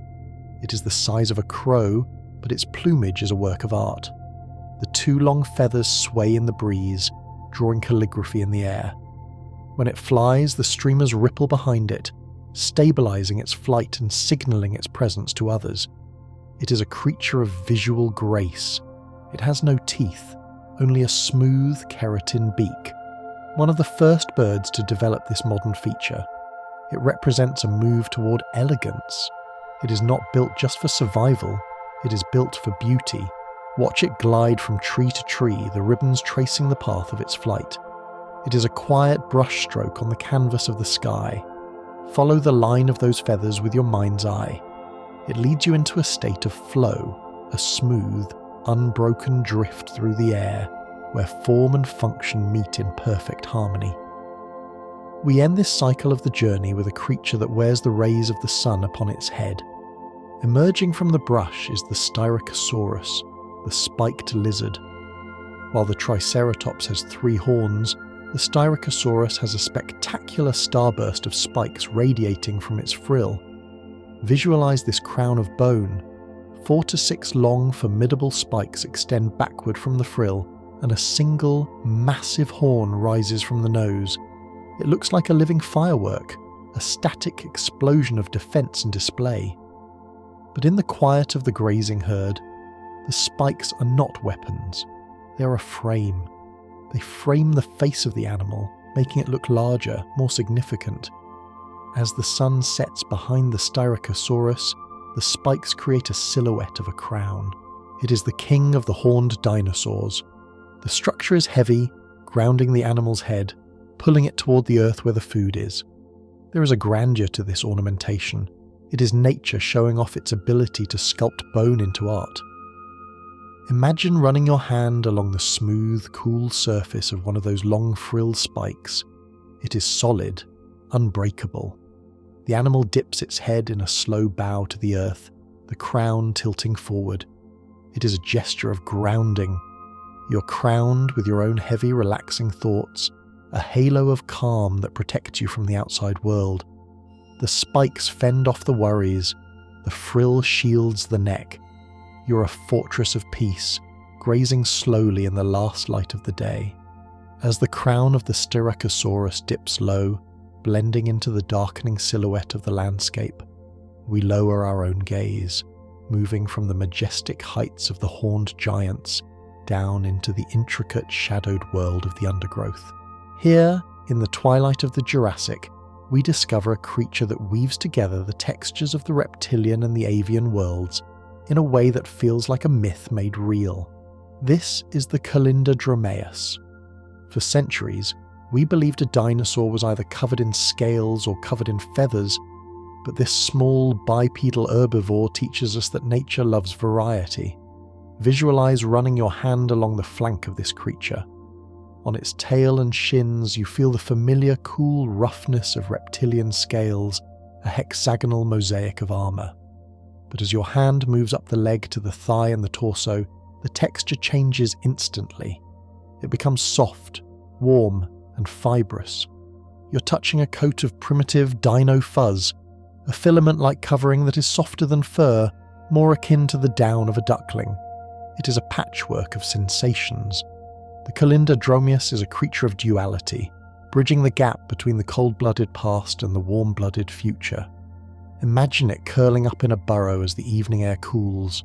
It is the size of a crow, but its plumage is a work of art. The two long feathers sway in the breeze, drawing calligraphy in the air. When it flies, the streamers ripple behind it, stabilizing its flight and signaling its presence to others. It is a creature of visual grace. It has no teeth, only a smooth keratin beak. One of the first birds to develop this modern feature. It represents a move toward elegance. It is not built just for survival, It is built for beauty. Watch it glide from tree to tree, the ribbons tracing the path of its flight. It is a quiet brushstroke on the canvas of the sky. Follow the line of those feathers with your mind's eye. It leads you into a state of flow, a smooth, unbroken drift through the air, where form and function meet in perfect harmony. We end this cycle of the journey with a creature that wears the rays of the sun upon its head. Emerging from the brush is the Styracosaurus, the spiked lizard. While the Triceratops has 3 horns, the Styracosaurus has a spectacular starburst of spikes radiating from its frill. Visualize this crown of bone. 4 to 6 long, formidable spikes extend backward from the frill, and a single, massive horn rises from the nose. It looks like a living firework, a static explosion of defense and display. But in the quiet of the grazing herd, the spikes are not weapons. They are a frame. They frame the face of the animal, making it look larger, more significant. As the sun sets behind the Styracosaurus, the spikes create a silhouette of a crown. It is the king of the horned dinosaurs. The structure is heavy, grounding the animal's head, pulling it toward the earth where the food is. There is a grandeur to this ornamentation. It is nature showing off its ability to sculpt bone into art. Imagine running your hand along the smooth, cool surface of one of those long frill spikes. It is solid, unbreakable. The animal dips its head in a slow bow to the earth, the crown tilting forward. It is a gesture of grounding. You're crowned with your own heavy, relaxing thoughts, a halo of calm that protects you from the outside world. The spikes fend off the worries, the frill shields the neck. You're a fortress of peace, grazing slowly in the last light of the day. As the crown of the Styracosaurus dips low, blending into the darkening silhouette of the landscape, we lower our own gaze, moving from the majestic heights of the horned giants down into the intricate, shadowed world of the undergrowth. Here, in the twilight of the Jurassic, we discover a creature that weaves together the textures of the reptilian and the avian worlds in a way that feels like a myth made real. This is the Calindrodromaeus. For centuries, we believed a dinosaur was either covered in scales or covered in feathers, but this small bipedal herbivore teaches us that nature loves variety. Visualize running your hand along the flank of this creature. On its tail and shins, you feel the familiar cool roughness of reptilian scales, a hexagonal mosaic of armor. But as your hand moves up the leg to the thigh and the torso, the texture changes instantly. It becomes soft, warm, and fibrous. You're touching a coat of primitive dino fuzz, a filament-like covering that is softer than fur, more akin to the down of a duckling. It is a patchwork of sensations. The Calindrodromaeus is a creature of duality, bridging the gap between the cold-blooded past and the warm-blooded future. Imagine it curling up in a burrow as the evening air cools.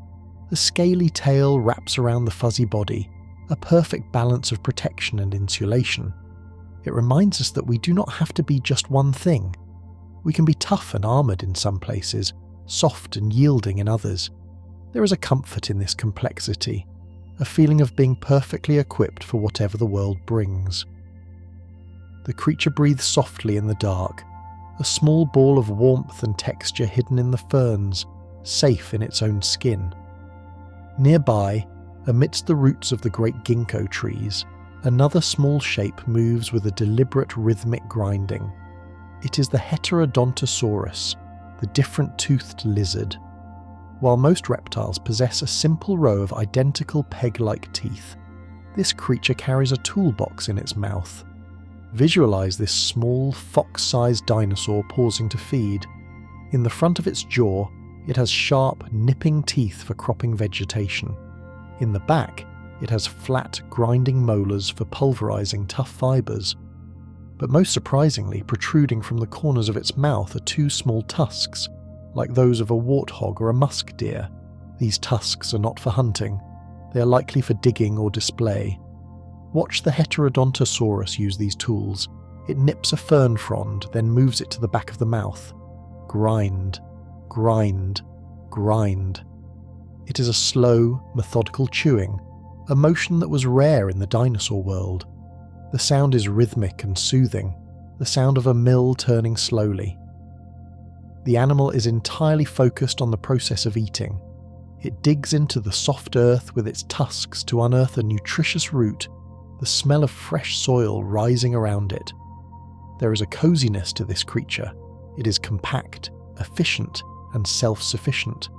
The scaly tail wraps around the fuzzy body, a perfect balance of protection and insulation. It reminds us that we do not have to be just one thing. We can be tough and armoured in some places, soft and yielding in others. There is a comfort in this complexity, a feeling of being perfectly equipped for whatever the world brings. The creature breathes softly in the dark, a small ball of warmth and texture hidden in the ferns, safe in its own skin. Nearby, amidst the roots of the great ginkgo trees, another small shape moves with a deliberate rhythmic grinding. It is the Heterodontosaurus, the different-toothed lizard. While most reptiles possess a simple row of identical peg-like teeth, this creature carries a toolbox in its mouth. Visualize this small, fox-sized dinosaur pausing to feed. In the front of its jaw, it has sharp, nipping teeth for cropping vegetation. In the back, it has flat, grinding molars for pulverizing tough fibers. But most surprisingly, protruding from the corners of its mouth are 2 small tusks, like those of a warthog or a musk deer. These tusks are not for hunting. They are likely for digging or display. Watch the Heterodontosaurus use these tools. It nips a fern frond, then moves it to the back of the mouth. Grind, grind, grind. It is a slow, methodical chewing, a motion that was rare in the dinosaur world. The sound is rhythmic and soothing, the sound of a mill turning slowly. The animal is entirely focused on the process of eating. It digs into the soft earth with its tusks to unearth a nutritious root, the smell of fresh soil rising around it. There is a coziness to this creature. It is compact, efficient, and self-sufficient.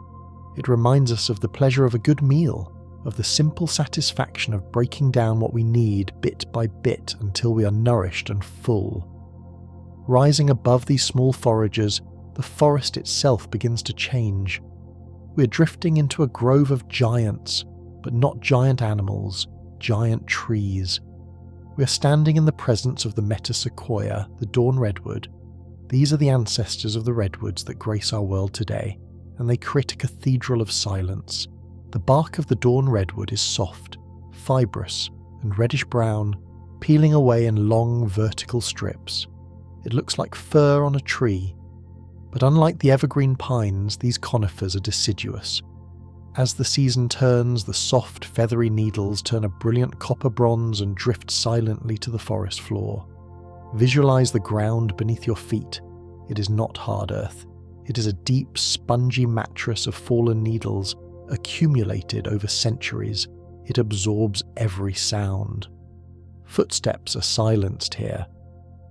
It reminds us of the pleasure of a good meal, of the simple satisfaction of breaking down what we need bit by bit until we are nourished and full. Rising above these small foragers, the forest itself begins to change. We're drifting into a grove of giants, but not giant animals, giant trees. We're standing in the presence of the metasequoia, the dawn redwood. These are the ancestors of the redwoods that grace our world today, and they create a cathedral of silence. The bark of the dawn redwood is soft, fibrous, and reddish-brown, peeling away in long vertical strips. It looks like fur on a tree, but unlike the evergreen pines, these conifers are deciduous. As the season turns, the soft, feathery needles turn a brilliant copper bronze and drift silently to the forest floor. Visualize the ground beneath your feet. It is not hard earth. It is a deep, spongy mattress of fallen needles, accumulated over centuries. It absorbs every sound. Footsteps are silenced here.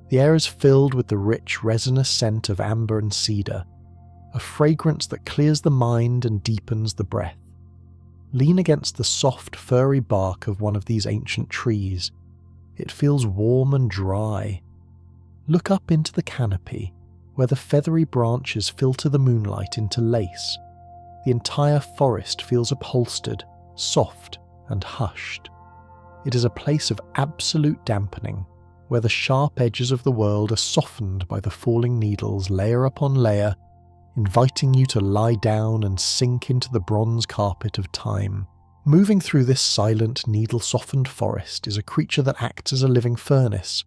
The air is filled with the rich, resinous scent of amber and cedar, a fragrance that clears the mind and deepens the breath. Lean against the soft, furry bark of one of these ancient trees. It feels warm and dry. Look up into the canopy, where the feathery branches filter the moonlight into lace. The entire forest feels upholstered, soft, and hushed. It is a place of absolute dampening, where the sharp edges of the world are softened by the falling needles layer upon layer, inviting you to lie down and sink into the bronze carpet of time. Moving through this silent, needle-softened forest is a creature that acts as a living furnace.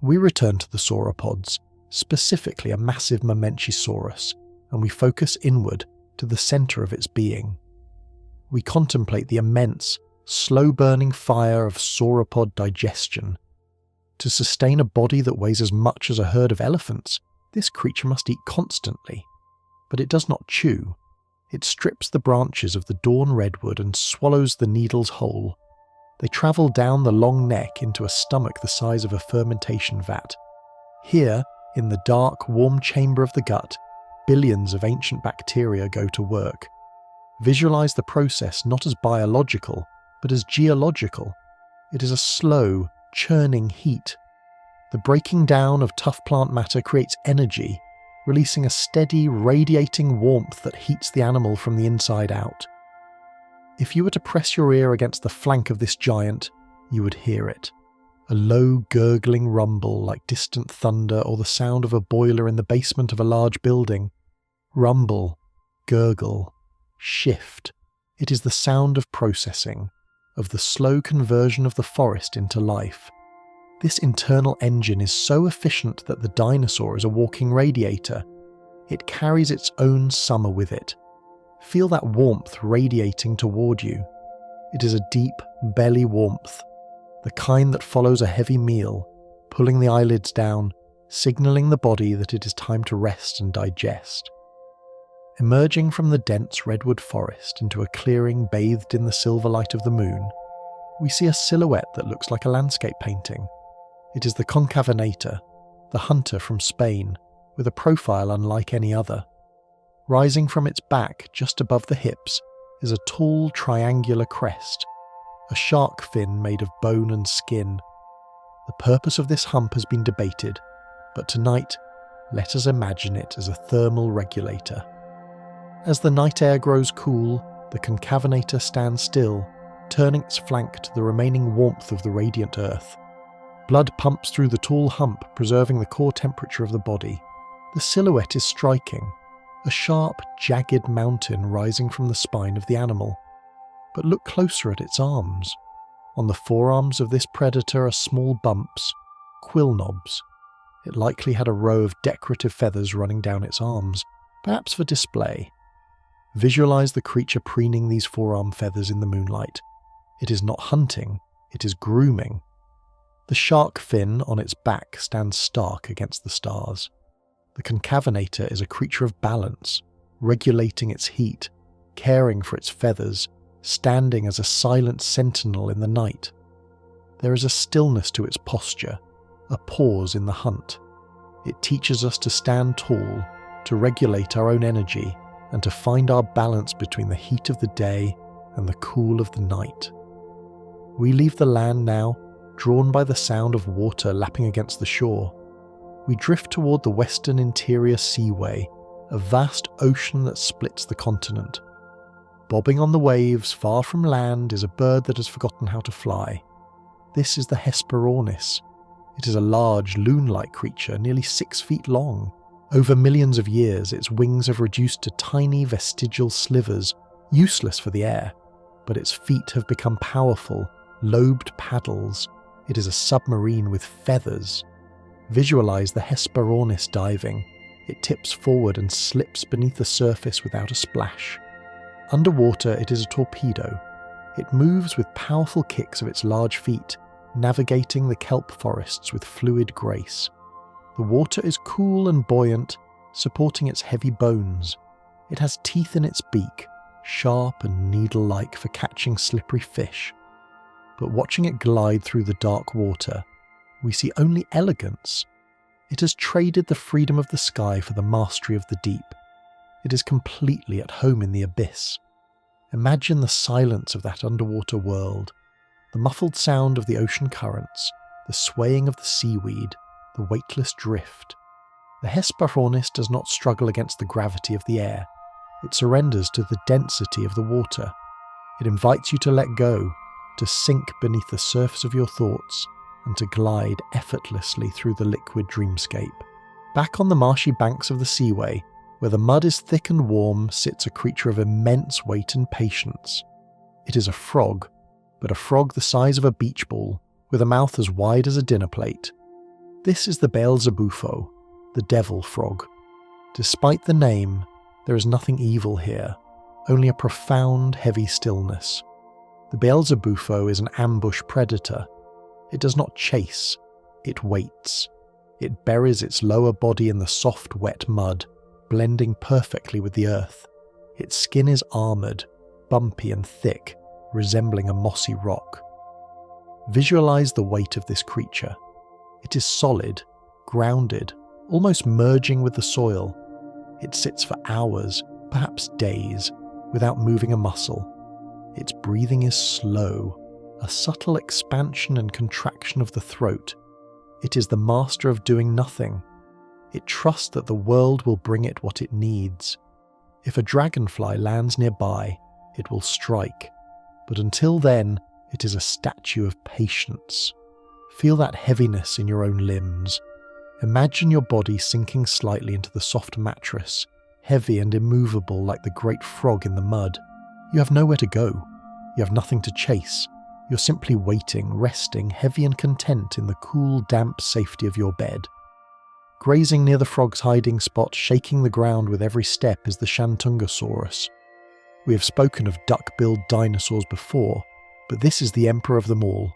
We return to the sauropods, specifically a massive Mamenchisaurus, and we focus inward to the centre of its being. We contemplate the immense, slow-burning fire of sauropod digestion. To sustain a body that weighs as much as a herd of elephants, this creature must eat constantly. But it does not chew. It strips the branches of the dawn redwood and swallows the needles whole. They travel down the long neck into a stomach the size of a fermentation vat. Here, in the dark, warm chamber of the gut, billions of ancient bacteria go to work. Visualize the process not as biological, but as geological. It is a slow, churning heat. The breaking down of tough plant matter creates energy, releasing a steady, radiating warmth that heats the animal from the inside out. If you were to press your ear against the flank of this giant, you would hear it. A low, gurgling rumble like distant thunder or the sound of a boiler in the basement of a large building. Rumble, gurgle, shift. It is the sound of processing, of the slow conversion of the forest into life. This internal engine is so efficient that the dinosaur is a walking radiator. It carries its own summer with it. Feel that warmth radiating toward you. It is a deep, belly warmth, the kind that follows a heavy meal, pulling the eyelids down, signaling the body that it is time to rest and digest. Emerging from the dense redwood forest into a clearing bathed in the silver light of the moon, we see a silhouette that looks like a landscape painting. It is the concavenator, the hunter from Spain, with a profile unlike any other. Rising from its back just above the hips is a tall triangular crest, a shark fin made of bone and skin. The purpose of this hump has been debated, but tonight, let us imagine it as a thermal regulator. As the night air grows cool, the concavenator stands still, turning its flank to the remaining warmth of the radiant earth. Blood pumps through the tall hump, preserving the core temperature of the body. The silhouette is striking, a sharp, jagged mountain rising from the spine of the animal. But look closer at its arms. On the forearms of this predator are small bumps, quill knobs. It likely had a row of decorative feathers running down its arms, perhaps for display. Visualize the creature preening these forearm feathers in the moonlight. It is not hunting, it is grooming. The shark fin on its back stands stark against the stars. The concavenator is a creature of balance, regulating its heat, caring for its feathers, standing as a silent sentinel in the night. There is a stillness to its posture, a pause in the hunt. It teaches us to stand tall, to regulate our own energy, and to find our balance between the heat of the day and the cool of the night. We leave the land now, drawn by the sound of water lapping against the shore. We drift toward the western interior seaway, a vast ocean that splits the continent. Bobbing on the waves far from land is a bird that has forgotten how to fly. This is the Hesperornis. It is a large, loon-like creature, nearly 6 feet long. Over millions of years, its wings have reduced to tiny vestigial slivers, useless for the air, but its feet have become powerful, lobed paddles. It is a submarine with feathers. Visualize the Hesperornis diving. It tips forward and slips beneath the surface without a splash. Underwater, it is a torpedo. It moves with powerful kicks of its large feet, navigating the kelp forests with fluid grace. The water is cool and buoyant, supporting its heavy bones. It has teeth in its beak, sharp and needle-like for catching slippery fish. But watching it glide through the dark water, we see only elegance. It has traded the freedom of the sky for the mastery of the deep. It is completely at home in the abyss. Imagine the silence of that underwater world, the muffled sound of the ocean currents, the swaying of the seaweed, the weightless drift. The Hesperornis does not struggle against the gravity of the air. It surrenders to the density of the water. It invites you to let go, to sink beneath the surface of your thoughts, and to glide effortlessly through the liquid dreamscape. Back on the marshy banks of the seaway, where the mud is thick and warm, sits a creature of immense weight and patience. It is a frog, but a frog the size of a beach ball, with a mouth as wide as a dinner plate. This is the Beelzebufo, the devil frog. Despite the name, there is nothing evil here, only a profound, heavy stillness. The Beelzebufo is an ambush predator. It does not chase, it waits. It buries its lower body in the soft, wet mud, blending perfectly with the earth. Its skin is armoured, bumpy and thick, resembling a mossy rock. Visualize the weight of this creature. It is solid, grounded, almost merging with the soil. It sits for hours, perhaps days, without moving a muscle. Its breathing is slow, a subtle expansion and contraction of the throat. It is the master of doing nothing. It trusts that the world will bring it what it needs. If a dragonfly lands nearby, it will strike. But until then, it is a statue of patience. Feel that heaviness in your own limbs. Imagine your body sinking slightly into the soft mattress, heavy and immovable like the great frog in the mud. You have nowhere to go. You have nothing to chase. You're simply waiting, resting, heavy and content in the cool, damp safety of your bed. Grazing near the frog's hiding spot, shaking the ground with every step, is the Argentinosaurus. We have spoken of duck-billed dinosaurs before, but this is the emperor of them all.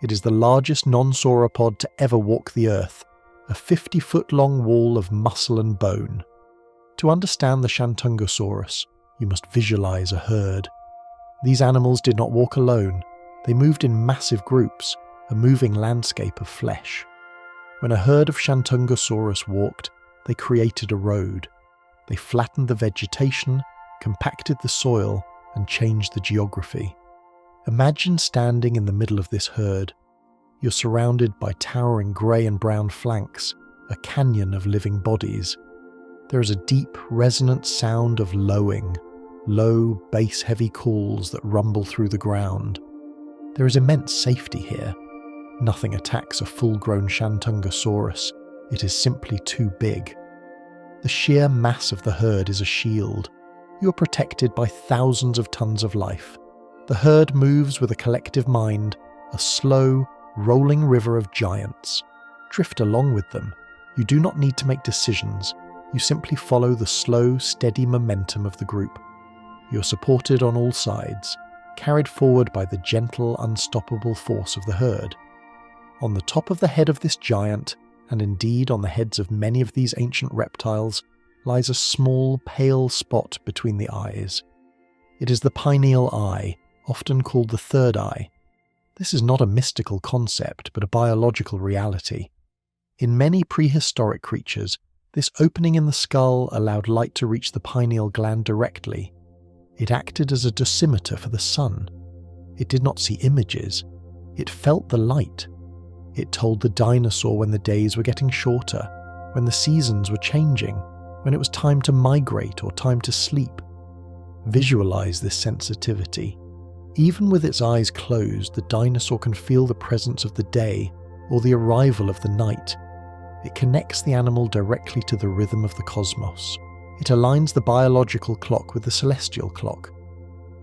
It is the largest non-sauropod to ever walk the earth, a 50-foot-long wall of muscle and bone. To understand the Argentinosaurus, you must visualize a herd. These animals did not walk alone. They moved in massive groups, a moving landscape of flesh. When a herd of Argentinosaurus walked, they created a road. They flattened the vegetation, compacted the soil, and changed the geography. Imagine standing in the middle of this herd. You're surrounded by towering grey and brown flanks, a canyon of living bodies. There is a deep, resonant sound of lowing, low, bass-heavy calls that rumble through the ground. There is immense safety here. Nothing attacks a full-grown Argentinosaurus. It is simply too big. The sheer mass of the herd is a shield. You are protected by thousands of tons of life. The herd moves with a collective mind, a slow, rolling river of giants. Drift along with them. You do not need to make decisions. You simply follow the slow, steady momentum of the group. You're supported on all sides, carried forward by the gentle, unstoppable force of the herd. On the top of the head of this giant, and indeed on the heads of many of these ancient reptiles, lies a small, pale spot between the eyes. It is the pineal eye, often called the third eye. This is not a mystical concept, but a biological reality. In many prehistoric creatures, this opening in the skull allowed light to reach the pineal gland directly. It acted as a dosimeter for the sun. It did not see images. It felt the light. It told the dinosaur when the days were getting shorter, when the seasons were changing, when it was time to migrate or time to sleep. Visualize this sensitivity. Even with its eyes closed, the dinosaur can feel the presence of the day or the arrival of the night. It connects the animal directly to the rhythm of the cosmos. It aligns the biological clock with the celestial clock.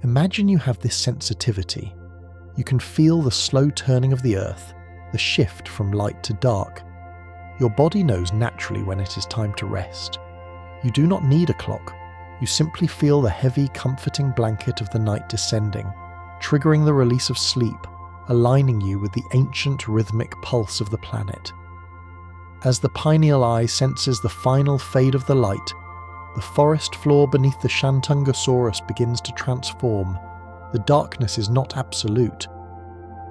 Imagine you have this sensitivity. You can feel the slow turning of the earth, the shift from light to dark. Your body knows naturally when it is time to rest. You do not need a clock. You simply feel the heavy, comforting blanket of the night descending, triggering the release of sleep, aligning you with the ancient rhythmic pulse of the planet. As the pineal eye senses the final fade of the light, the forest floor beneath the Argentinosaurus begins to transform. The darkness is not absolute.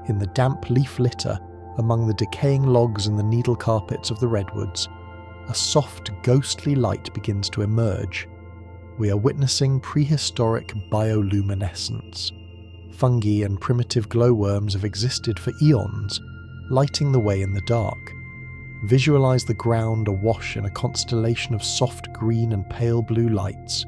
In the damp leaf litter, among the decaying logs and the needle carpets of the redwoods, a soft, ghostly light begins to emerge. We are witnessing prehistoric bioluminescence. Fungi and primitive glowworms have existed for eons, lighting the way in the dark. Visualize the ground awash in a constellation of soft green and pale blue lights.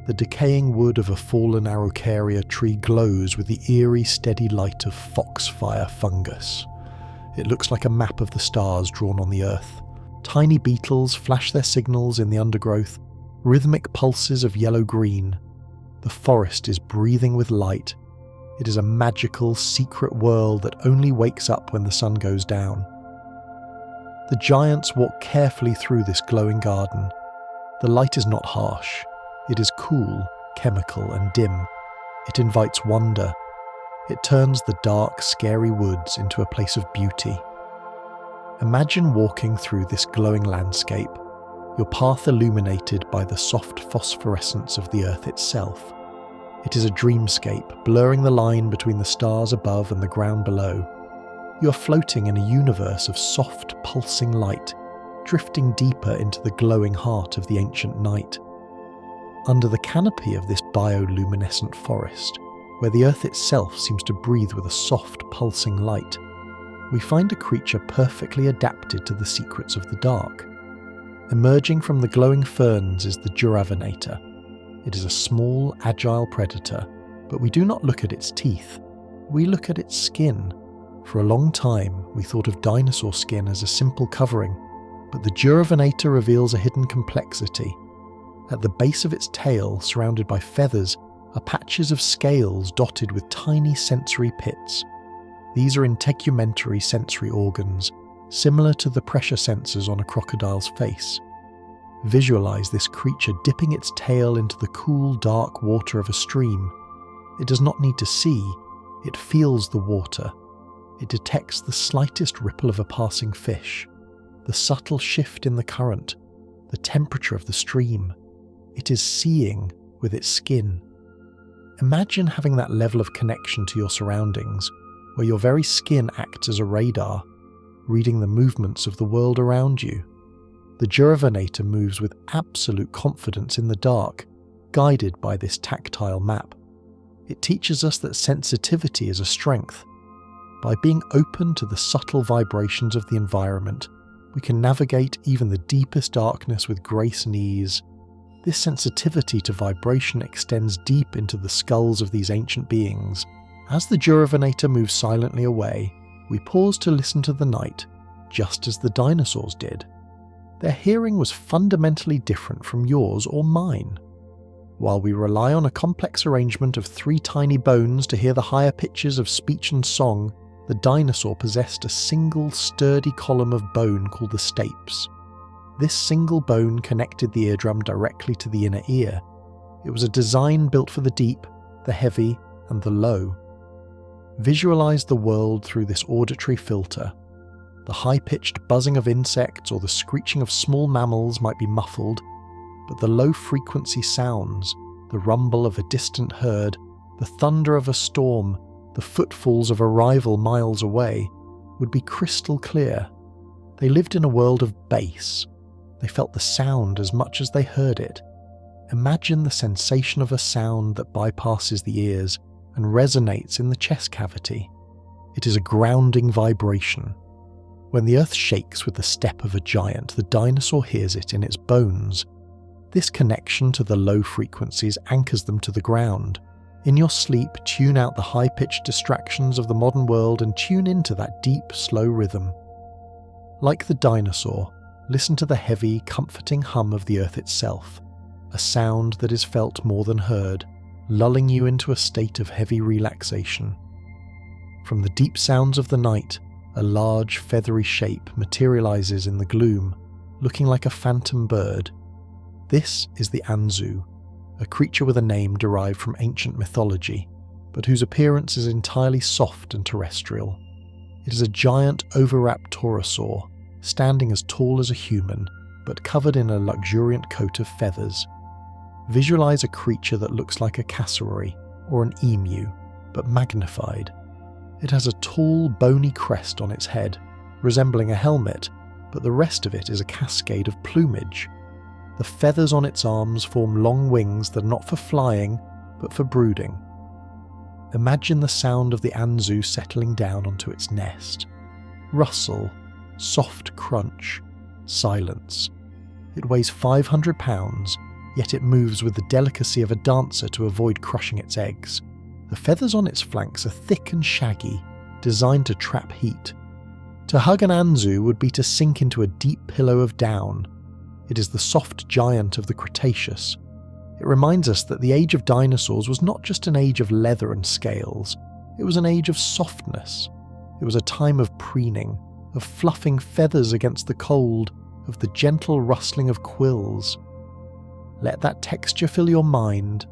The decaying wood of a fallen Araucaria tree glows with the eerie, steady light of foxfire fungus. It looks like a map of the stars drawn on the earth. Tiny beetles flash their signals in the undergrowth, rhythmic pulses of yellow-green. The forest is breathing with light. It is a magical, secret world that only wakes up when the sun goes down. The giants walk carefully through this glowing garden. The light is not harsh. It is cool, chemical, and dim. It invites wonder. It turns the dark, scary woods into a place of beauty. Imagine walking through this glowing landscape, your path illuminated by the soft phosphorescence of the earth itself. It is a dreamscape, blurring the line between the stars above and the ground below. You are floating in a universe of soft, pulsing light, drifting deeper into the glowing heart of the ancient night. Under the canopy of this bioluminescent forest, where the earth itself seems to breathe with a soft, pulsing light, we find a creature perfectly adapted to the secrets of the dark. Emerging from the glowing ferns is the Duravinator. It is a small, agile predator, but we do not look at its teeth. We look at its skin. For a long time, we thought of dinosaur skin as a simple covering, but the Duravinator reveals a hidden complexity. At the base of its tail, surrounded by feathers, are patches of scales dotted with tiny sensory pits. These are integumentary sensory organs, similar to the pressure sensors on a crocodile's face. Visualize this creature dipping its tail into the cool, dark water of a stream. It does not need to see, it feels the water. It detects the slightest ripple of a passing fish, the subtle shift in the current, the temperature of the stream. It is seeing with its skin. Imagine having that level of connection to your surroundings, where your very skin acts as a radar, reading the movements of the world around you. The Duravinator moves with absolute confidence in the dark, guided by this tactile map. It teaches us that sensitivity is a strength. By being open to the subtle vibrations of the environment, we can navigate even the deepest darkness with grace and ease. This sensitivity to vibration extends deep into the skulls of these ancient beings. As the Duravinator moves silently away, we pause to listen to the night, just as the dinosaurs did. Their hearing was fundamentally different from yours or mine. While we rely on a complex arrangement of 3 tiny bones to hear the higher pitches of speech and song, the dinosaur possessed a single sturdy column of bone called the stapes. This single bone connected the eardrum directly to the inner ear. It was a design built for the deep, the heavy, and the low. Visualize the world through this auditory filter. The high-pitched buzzing of insects or the screeching of small mammals might be muffled, but the low-frequency sounds, the rumble of a distant herd, the thunder of a storm, the footfalls of a rival miles away, would be crystal clear. They lived in a world of bass. They felt the sound as much as they heard it. Imagine the sensation of a sound that bypasses the ears and resonates in the chest cavity. It is a grounding vibration. When the earth shakes with the step of a giant, the dinosaur hears it in its bones. This connection to the low frequencies anchors them to the ground. In your sleep, tune out the high-pitched distractions of the modern world and tune into that deep, slow rhythm. Like the dinosaur, listen to the heavy, comforting hum of the earth itself, a sound that is felt more than heard, lulling you into a state of heavy relaxation. From the deep sounds of the night, a large, feathery shape materializes in the gloom, looking like a phantom bird. This is the Anzu, a creature with a name derived from ancient mythology, but whose appearance is entirely soft and terrestrial. It is a giant oviraptorosaur, standing as tall as a human, but covered in a luxuriant coat of feathers. Visualize a creature that looks like a cassowary or an emu, but magnified. It has a tall, bony crest on its head, resembling a helmet, but the rest of it is a cascade of plumage. The feathers on its arms form long wings that are not for flying, but for brooding. Imagine the sound of the Anzu settling down onto its nest. Rustle, soft crunch, silence. It weighs 500 pounds, yet it moves with the delicacy of a dancer to avoid crushing its eggs. The feathers on its flanks are thick and shaggy, designed to trap heat. To hug an Anzu would be to sink into a deep pillow of down. It is the soft giant of the Cretaceous. It reminds us that the age of dinosaurs was not just an age of leather and scales, it was an age of softness. It was a time of preening, of fluffing feathers against the cold, of the gentle rustling of quills. Let that texture fill your mind,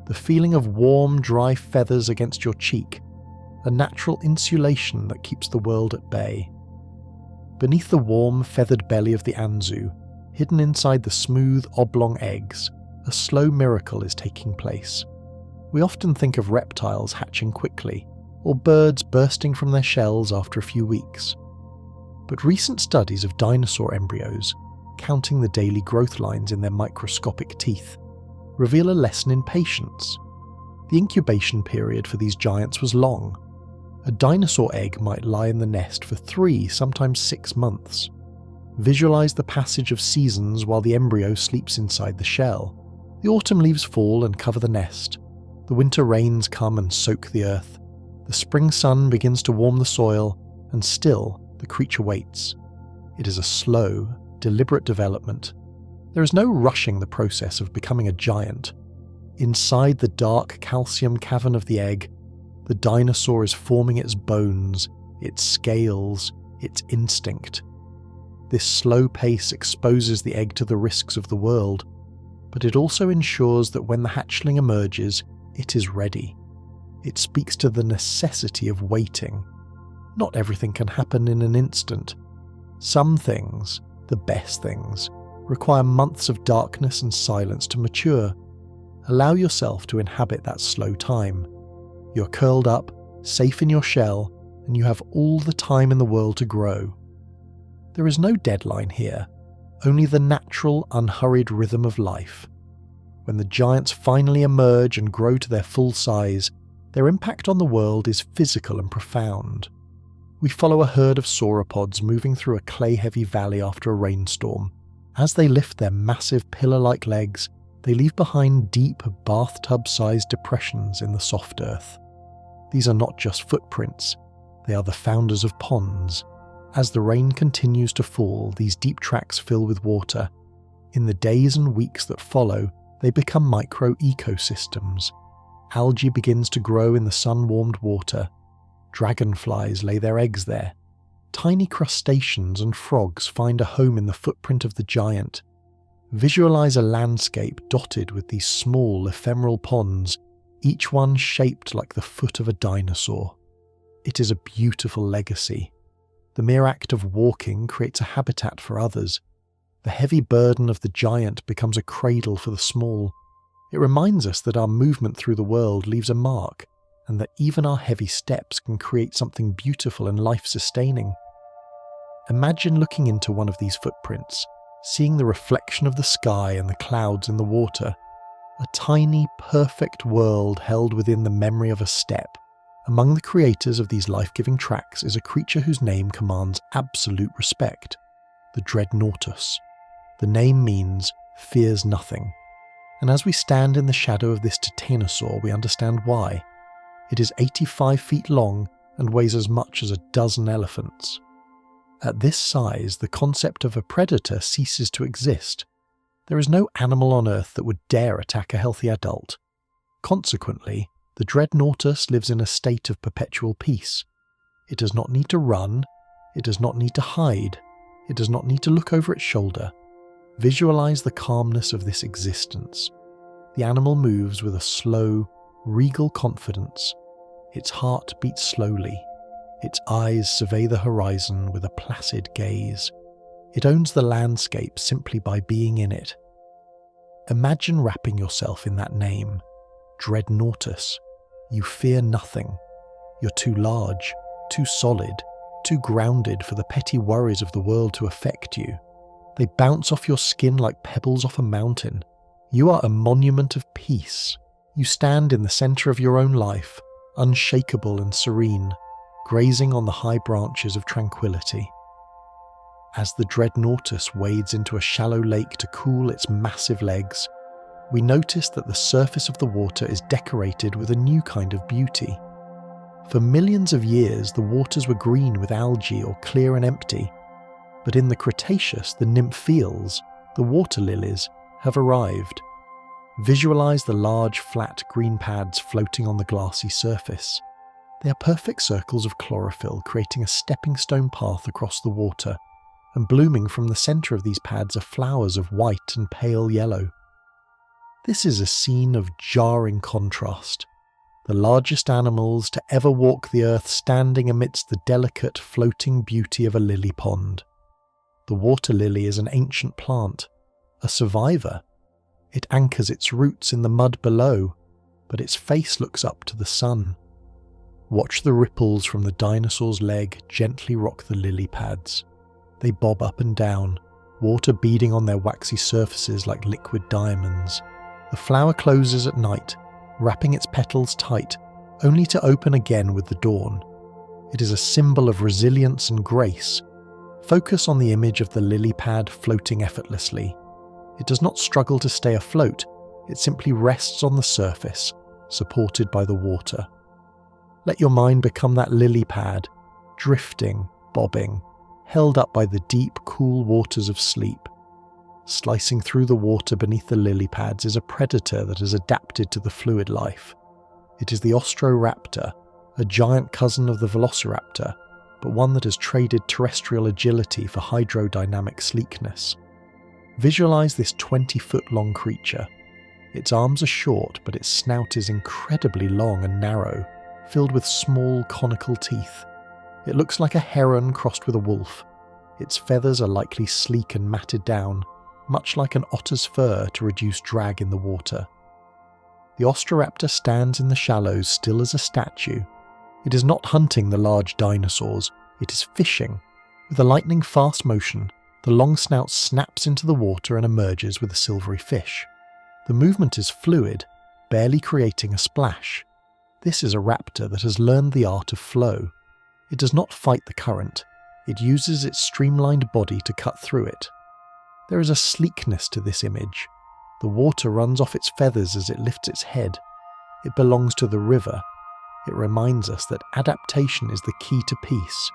the feeling of warm, dry feathers against your cheek, a natural insulation that keeps the world at bay. Beneath the warm, feathered belly of the Anzu, hidden inside the smooth, oblong eggs, a slow miracle is taking place. We often think of reptiles hatching quickly, or birds bursting from their shells after a few weeks. But recent studies of dinosaur embryos, counting the daily growth lines in their microscopic teeth, reveal a lesson in patience. The incubation period for these giants was long. A dinosaur egg might lie in the nest for 3, sometimes 6 months. Visualize the passage of seasons while the embryo sleeps inside the shell. The autumn leaves fall and cover the nest. The winter rains come and soak the earth. The spring sun begins to warm the soil, and still the creature waits. It is a slow, deliberate development. There is no rushing the process of becoming a giant. Inside the dark calcium cavern of the egg, the dinosaur is forming its bones, its scales, its instinct. This slow pace exposes the egg to the risks of the world, but it also ensures that when the hatchling emerges, it is ready. It speaks to the necessity of waiting. Not everything can happen in an instant. Some things, the best things, require months of darkness and silence to mature. Allow yourself to inhabit that slow time. You're curled up, safe in your shell, and you have all the time in the world to grow. There is no deadline here, only the natural, unhurried rhythm of life. When the giants finally emerge and grow to their full size, their impact on the world is physical and profound. We follow a herd of sauropods moving through a clay-heavy valley after a rainstorm. As they lift their massive pillar-like legs, they leave behind deep, bathtub-sized depressions in the soft earth. These are not just footprints, they are the founders of ponds. As the rain continues to fall, these deep tracks fill with water. In the days and weeks that follow, they become micro-ecosystems. Algae begins to grow in the sun-warmed water. Dragonflies lay their eggs there. Tiny crustaceans and frogs find a home in the footprint of the giant. Visualize a landscape dotted with these small ephemeral ponds, each one shaped like the foot of a dinosaur. It is a beautiful legacy. The mere act of walking creates a habitat for others. The heavy burden of the giant becomes a cradle for the small. It reminds us that our movement through the world leaves a mark, and that even our heavy steps can create something beautiful and life-sustaining. Imagine looking into one of these footprints, seeing the reflection of the sky and the clouds in the water. A tiny, perfect world held within the memory of a step. Among the creators of these life-giving tracks is a creature whose name commands absolute respect, the Dreadnoughtus. The name means fears nothing. And as we stand in the shadow of this titanosaur, we understand why. It is 85 feet long and weighs as much as a dozen elephants. At this size, the concept of a predator ceases to exist. There is no animal on Earth that would dare attack a healthy adult. Consequently, the Dreadnoughtus lives in a state of perpetual peace. It does not need to run, it does not need to hide, it does not need to look over its shoulder. Visualize the calmness of this existence. The animal moves with a slow, regal confidence. Its heart beats slowly. Its eyes survey the horizon with a placid gaze. It owns the landscape simply by being in it. Imagine wrapping yourself in that name, Dreadnoughtus. You fear nothing. You're too large, too solid, too grounded for the petty worries of the world to affect you. They bounce off your skin like pebbles off a mountain. You are a monument of peace. You stand in the centre of your own life, unshakable and serene, grazing on the high branches of tranquility. As the Dreadnoughtus wades into a shallow lake to cool its massive legs, we notice that the surface of the water is decorated with a new kind of beauty. For millions of years, the waters were green with algae or clear and empty, but in the Cretaceous, the nymphales, the water lilies, have arrived. Visualize the large, flat green pads floating on the glassy surface. They are perfect circles of chlorophyll, creating a stepping stone path across the water, and blooming from the centre of these pads are flowers of white and pale yellow. This is a scene of jarring contrast. The largest animals to ever walk the earth standing amidst the delicate, floating beauty of a lily pond. The water lily is an ancient plant, a survivor. It anchors its roots in the mud below, but its face looks up to the sun. Watch the ripples from the dinosaur's leg gently rock the lily pads. They bob up and down, water beading on their waxy surfaces like liquid diamonds. The flower closes at night, wrapping its petals tight, only to open again with the dawn. It is a symbol of resilience and grace. Focus on the image of the lily pad floating effortlessly. It does not struggle to stay afloat, it simply rests on the surface, supported by the water. Let your mind become that lily pad, drifting, bobbing, held up by the deep, cool waters of sleep. Slicing through the water beneath the lily pads is a predator that has adapted to the fluid life. It is the Ostroraptor, a giant cousin of the Velociraptor, but one that has traded terrestrial agility for hydrodynamic sleekness. Visualize this 20-foot-long creature. Its arms are short, but its snout is incredibly long and narrow, filled with small conical teeth. It looks like a heron crossed with a wolf. Its feathers are likely sleek and matted down, much like an otter's fur to reduce drag in the water. The Ostroraptor stands in the shallows still as a statue. It is not hunting the large dinosaurs, it is fishing. With a lightning-fast motion, the long snout snaps into the water and emerges with a silvery fish. The movement is fluid, barely creating a splash. This is a raptor that has learned the art of flow. It does not fight the current, it uses its streamlined body to cut through it. There is a sleekness to this image. The water runs off its feathers as it lifts its head. It belongs to the river. It reminds us that adaptation is the key to peace.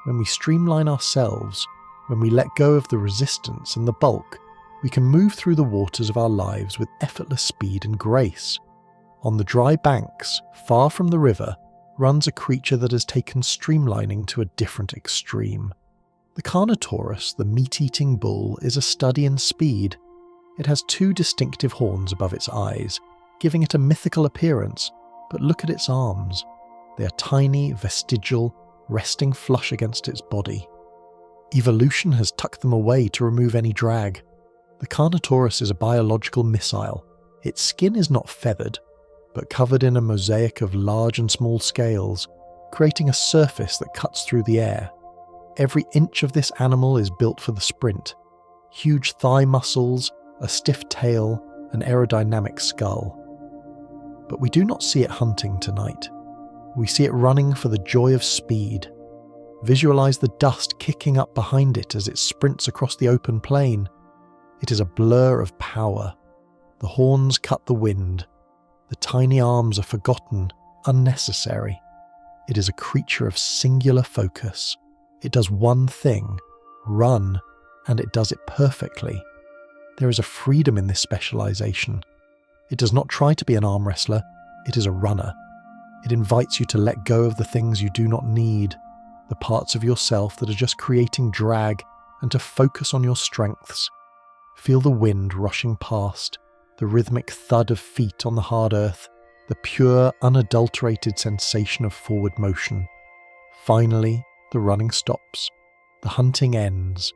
When we streamline ourselves, when we let go of the resistance and the bulk, we can move through the waters of our lives with effortless speed and grace. On the dry banks, far from the river, runs a creature that has taken streamlining to a different extreme. The Carnotaurus, the meat-eating bull, is a study in speed. It has two distinctive horns above its eyes, giving it a mythical appearance, but look at its arms. They are tiny, vestigial, resting flush against its body. Evolution has tucked them away to remove any drag. The Carnotaurus is a biological missile. Its skin is not feathered, but covered in a mosaic of large and small scales, creating a surface that cuts through the air. Every inch of this animal is built for the sprint. Huge thigh muscles, a stiff tail, an aerodynamic skull. But we do not see it hunting tonight. We see it running for the joy of speed. Visualize the dust kicking up behind it as it sprints across the open plain. It is a blur of power. The horns cut the wind. The tiny arms are forgotten, unnecessary. It is a creature of singular focus. It does one thing, run, and it does it perfectly. There is a freedom in this specialization. It does not try to be an arm wrestler, it is a runner. It invites you to let go of the things you do not need, the parts of yourself that are just creating drag, and to focus on your strengths. Feel the wind rushing past, the rhythmic thud of feet on the hard earth, the pure, unadulterated sensation of forward motion. Finally, the running stops. The hunting ends.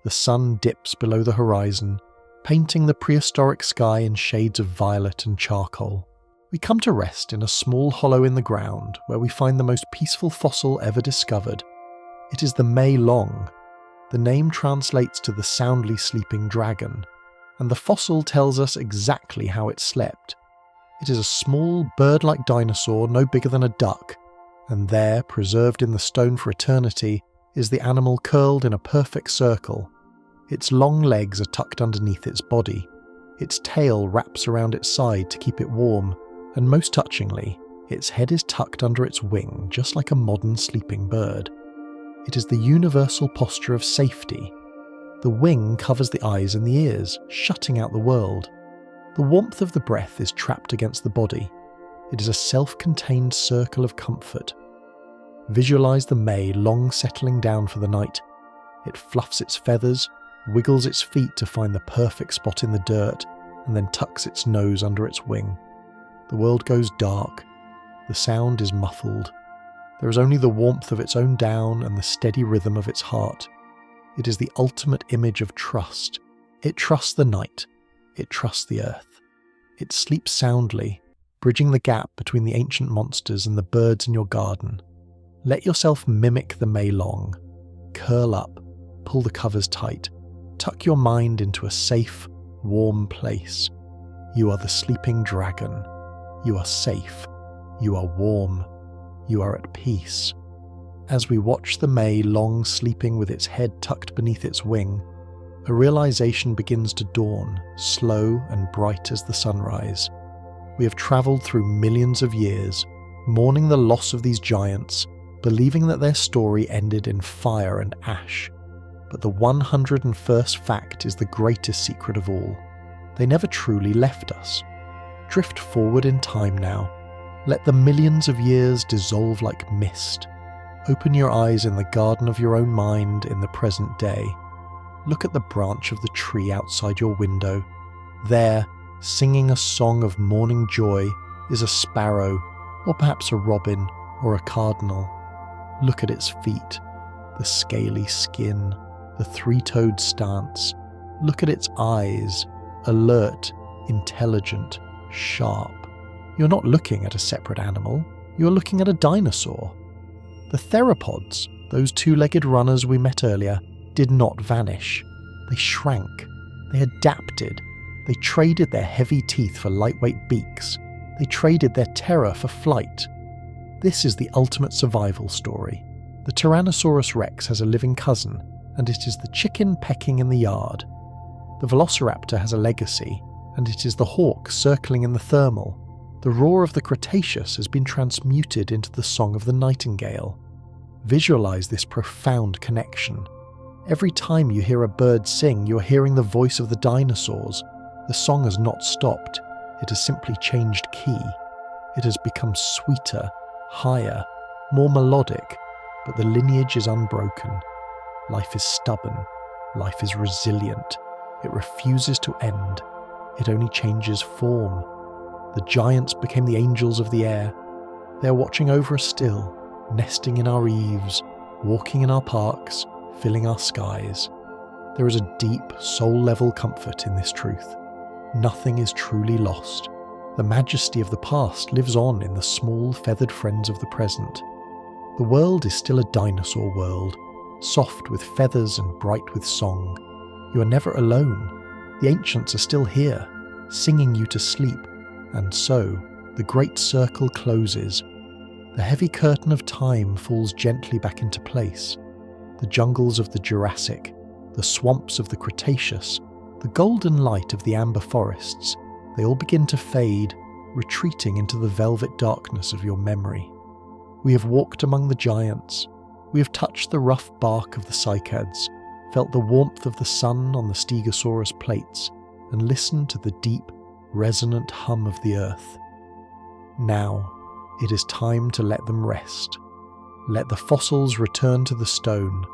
The sun dips below the horizon, painting the prehistoric sky in shades of violet and charcoal. We come to rest in a small hollow in the ground where we find the most peaceful fossil ever discovered. It is the Mei Long. The name translates to the soundly sleeping dragon, and the fossil tells us exactly how it slept. It is a small bird-like dinosaur no bigger than a duck, and there, preserved in the stone for eternity, is the animal curled in a perfect circle. Its long legs are tucked underneath its body. Its tail wraps around its side to keep it warm, and most touchingly, its head is tucked under its wing just like a modern sleeping bird. It is the universal posture of safety. The wing covers the eyes and the ears, shutting out the world. The warmth of the breath is trapped against the body. It is a self-contained circle of comfort. Visualize the Mei Long settling down for the night. It fluffs its feathers, wiggles its feet to find the perfect spot in the dirt, and then tucks its nose under its wing. The world goes dark. The sound is muffled. There is only the warmth of its own down and the steady rhythm of its heart. It is the ultimate image of trust. It trusts the night. It trusts the earth. It sleeps soundly, bridging the gap between the ancient monsters and the birds in your garden. Let yourself mimic the Mei Long. Curl up, pull the covers tight, tuck your mind into a safe, warm place. You are the sleeping dragon. You are safe. You are warm. You are at peace. As we watch the Mei Long sleeping with its head tucked beneath its wing, a realization begins to dawn, slow and bright as the sunrise. We have travelled through millions of years, mourning the loss of these giants, believing that their story ended in fire and ash. But the 101st fact is the greatest secret of all. They never truly left us. Drift forward in time now. Let the millions of years dissolve like mist. Open your eyes in the garden of your own mind in the present day. Look at the branch of the tree outside your window. There, singing a song of morning joy, is a sparrow, or perhaps a robin, or a cardinal. Look at its feet, the scaly skin, the three-toed stance. Look at its eyes, alert, intelligent, sharp. You're not looking at a separate animal, you're looking at a dinosaur. The theropods, those two-legged runners we met earlier, did not vanish. They shrank. They adapted. They traded their heavy teeth for lightweight beaks. They traded their terror for flight. This is the ultimate survival story. The Tyrannosaurus rex has a living cousin, and it is the chicken pecking in the yard. The velociraptor has a legacy, and it is the hawk circling in the thermal. The roar of the Cretaceous has been transmuted into the song of the nightingale. Visualize this profound connection. Every time you hear a bird sing, you are hearing the voice of the dinosaurs. The song has not stopped. It has simply changed key. It has become sweeter, higher, more melodic, but the lineage is unbroken. Life is stubborn. Life is resilient. It refuses to end. It only changes form. The giants became the angels of the air. They are watching over us still, nesting in our eaves, walking in our parks, filling our skies. There is a deep, soul-level comfort in this truth. Nothing is truly lost. The majesty of the past lives on in the small, feathered friends of the present. The world is still a dinosaur world, soft with feathers and bright with song. You are never alone. The ancients are still here, singing you to sleep, and so the great circle closes. The heavy curtain of time falls gently back into place. The jungles of the Jurassic, the swamps of the Cretaceous, the golden light of the amber forests, they all begin to fade, retreating into the velvet darkness of your memory. We have walked among the giants. We have touched the rough bark of the cycads, felt the warmth of the sun on the Stegosaurus plates, and listened to the deep, resonant hum of the earth. Now, it is time to let them rest. Let the fossils return to the stone.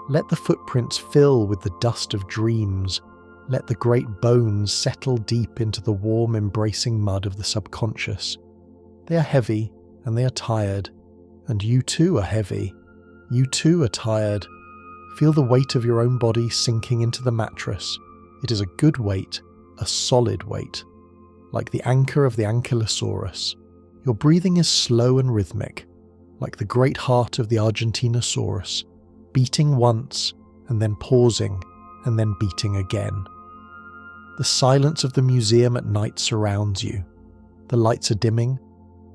Let the footprints fill with the dust of dreams. Let the great bones settle deep into the warm, embracing mud of the subconscious. They are heavy, and they are tired. And you too are heavy. You too are tired. Feel the weight of your own body sinking into the mattress. It is a good weight, a solid weight. Like the anchor of the Ankylosaurus. Your breathing is slow and rhythmic, like the great heart of the Argentinosaurus, beating once, and then pausing, and then beating again. The silence of the museum at night surrounds you. The lights are dimming,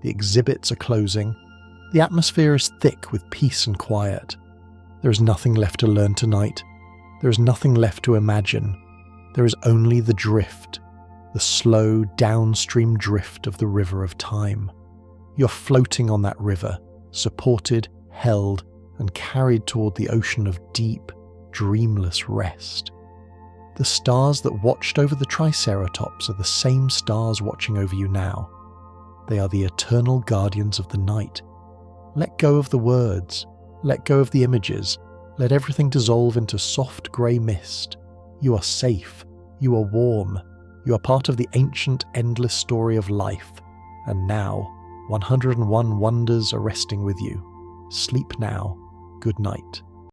the exhibits are closing, the atmosphere is thick with peace and quiet. There is nothing left to learn tonight. There is nothing left to imagine. There is only the drift, the slow downstream drift of the river of time. You're floating on that river, supported, held, and carried toward the ocean of deep, dreamless rest. The stars that watched over the Triceratops are the same stars watching over you now. They are the eternal guardians of the night. Let go of the words. Let go of the images. Let everything dissolve into soft grey mist. You are safe. You are warm. You are part of the ancient, endless story of life. And now, 101 wonders are resting with you. Sleep now. Good night.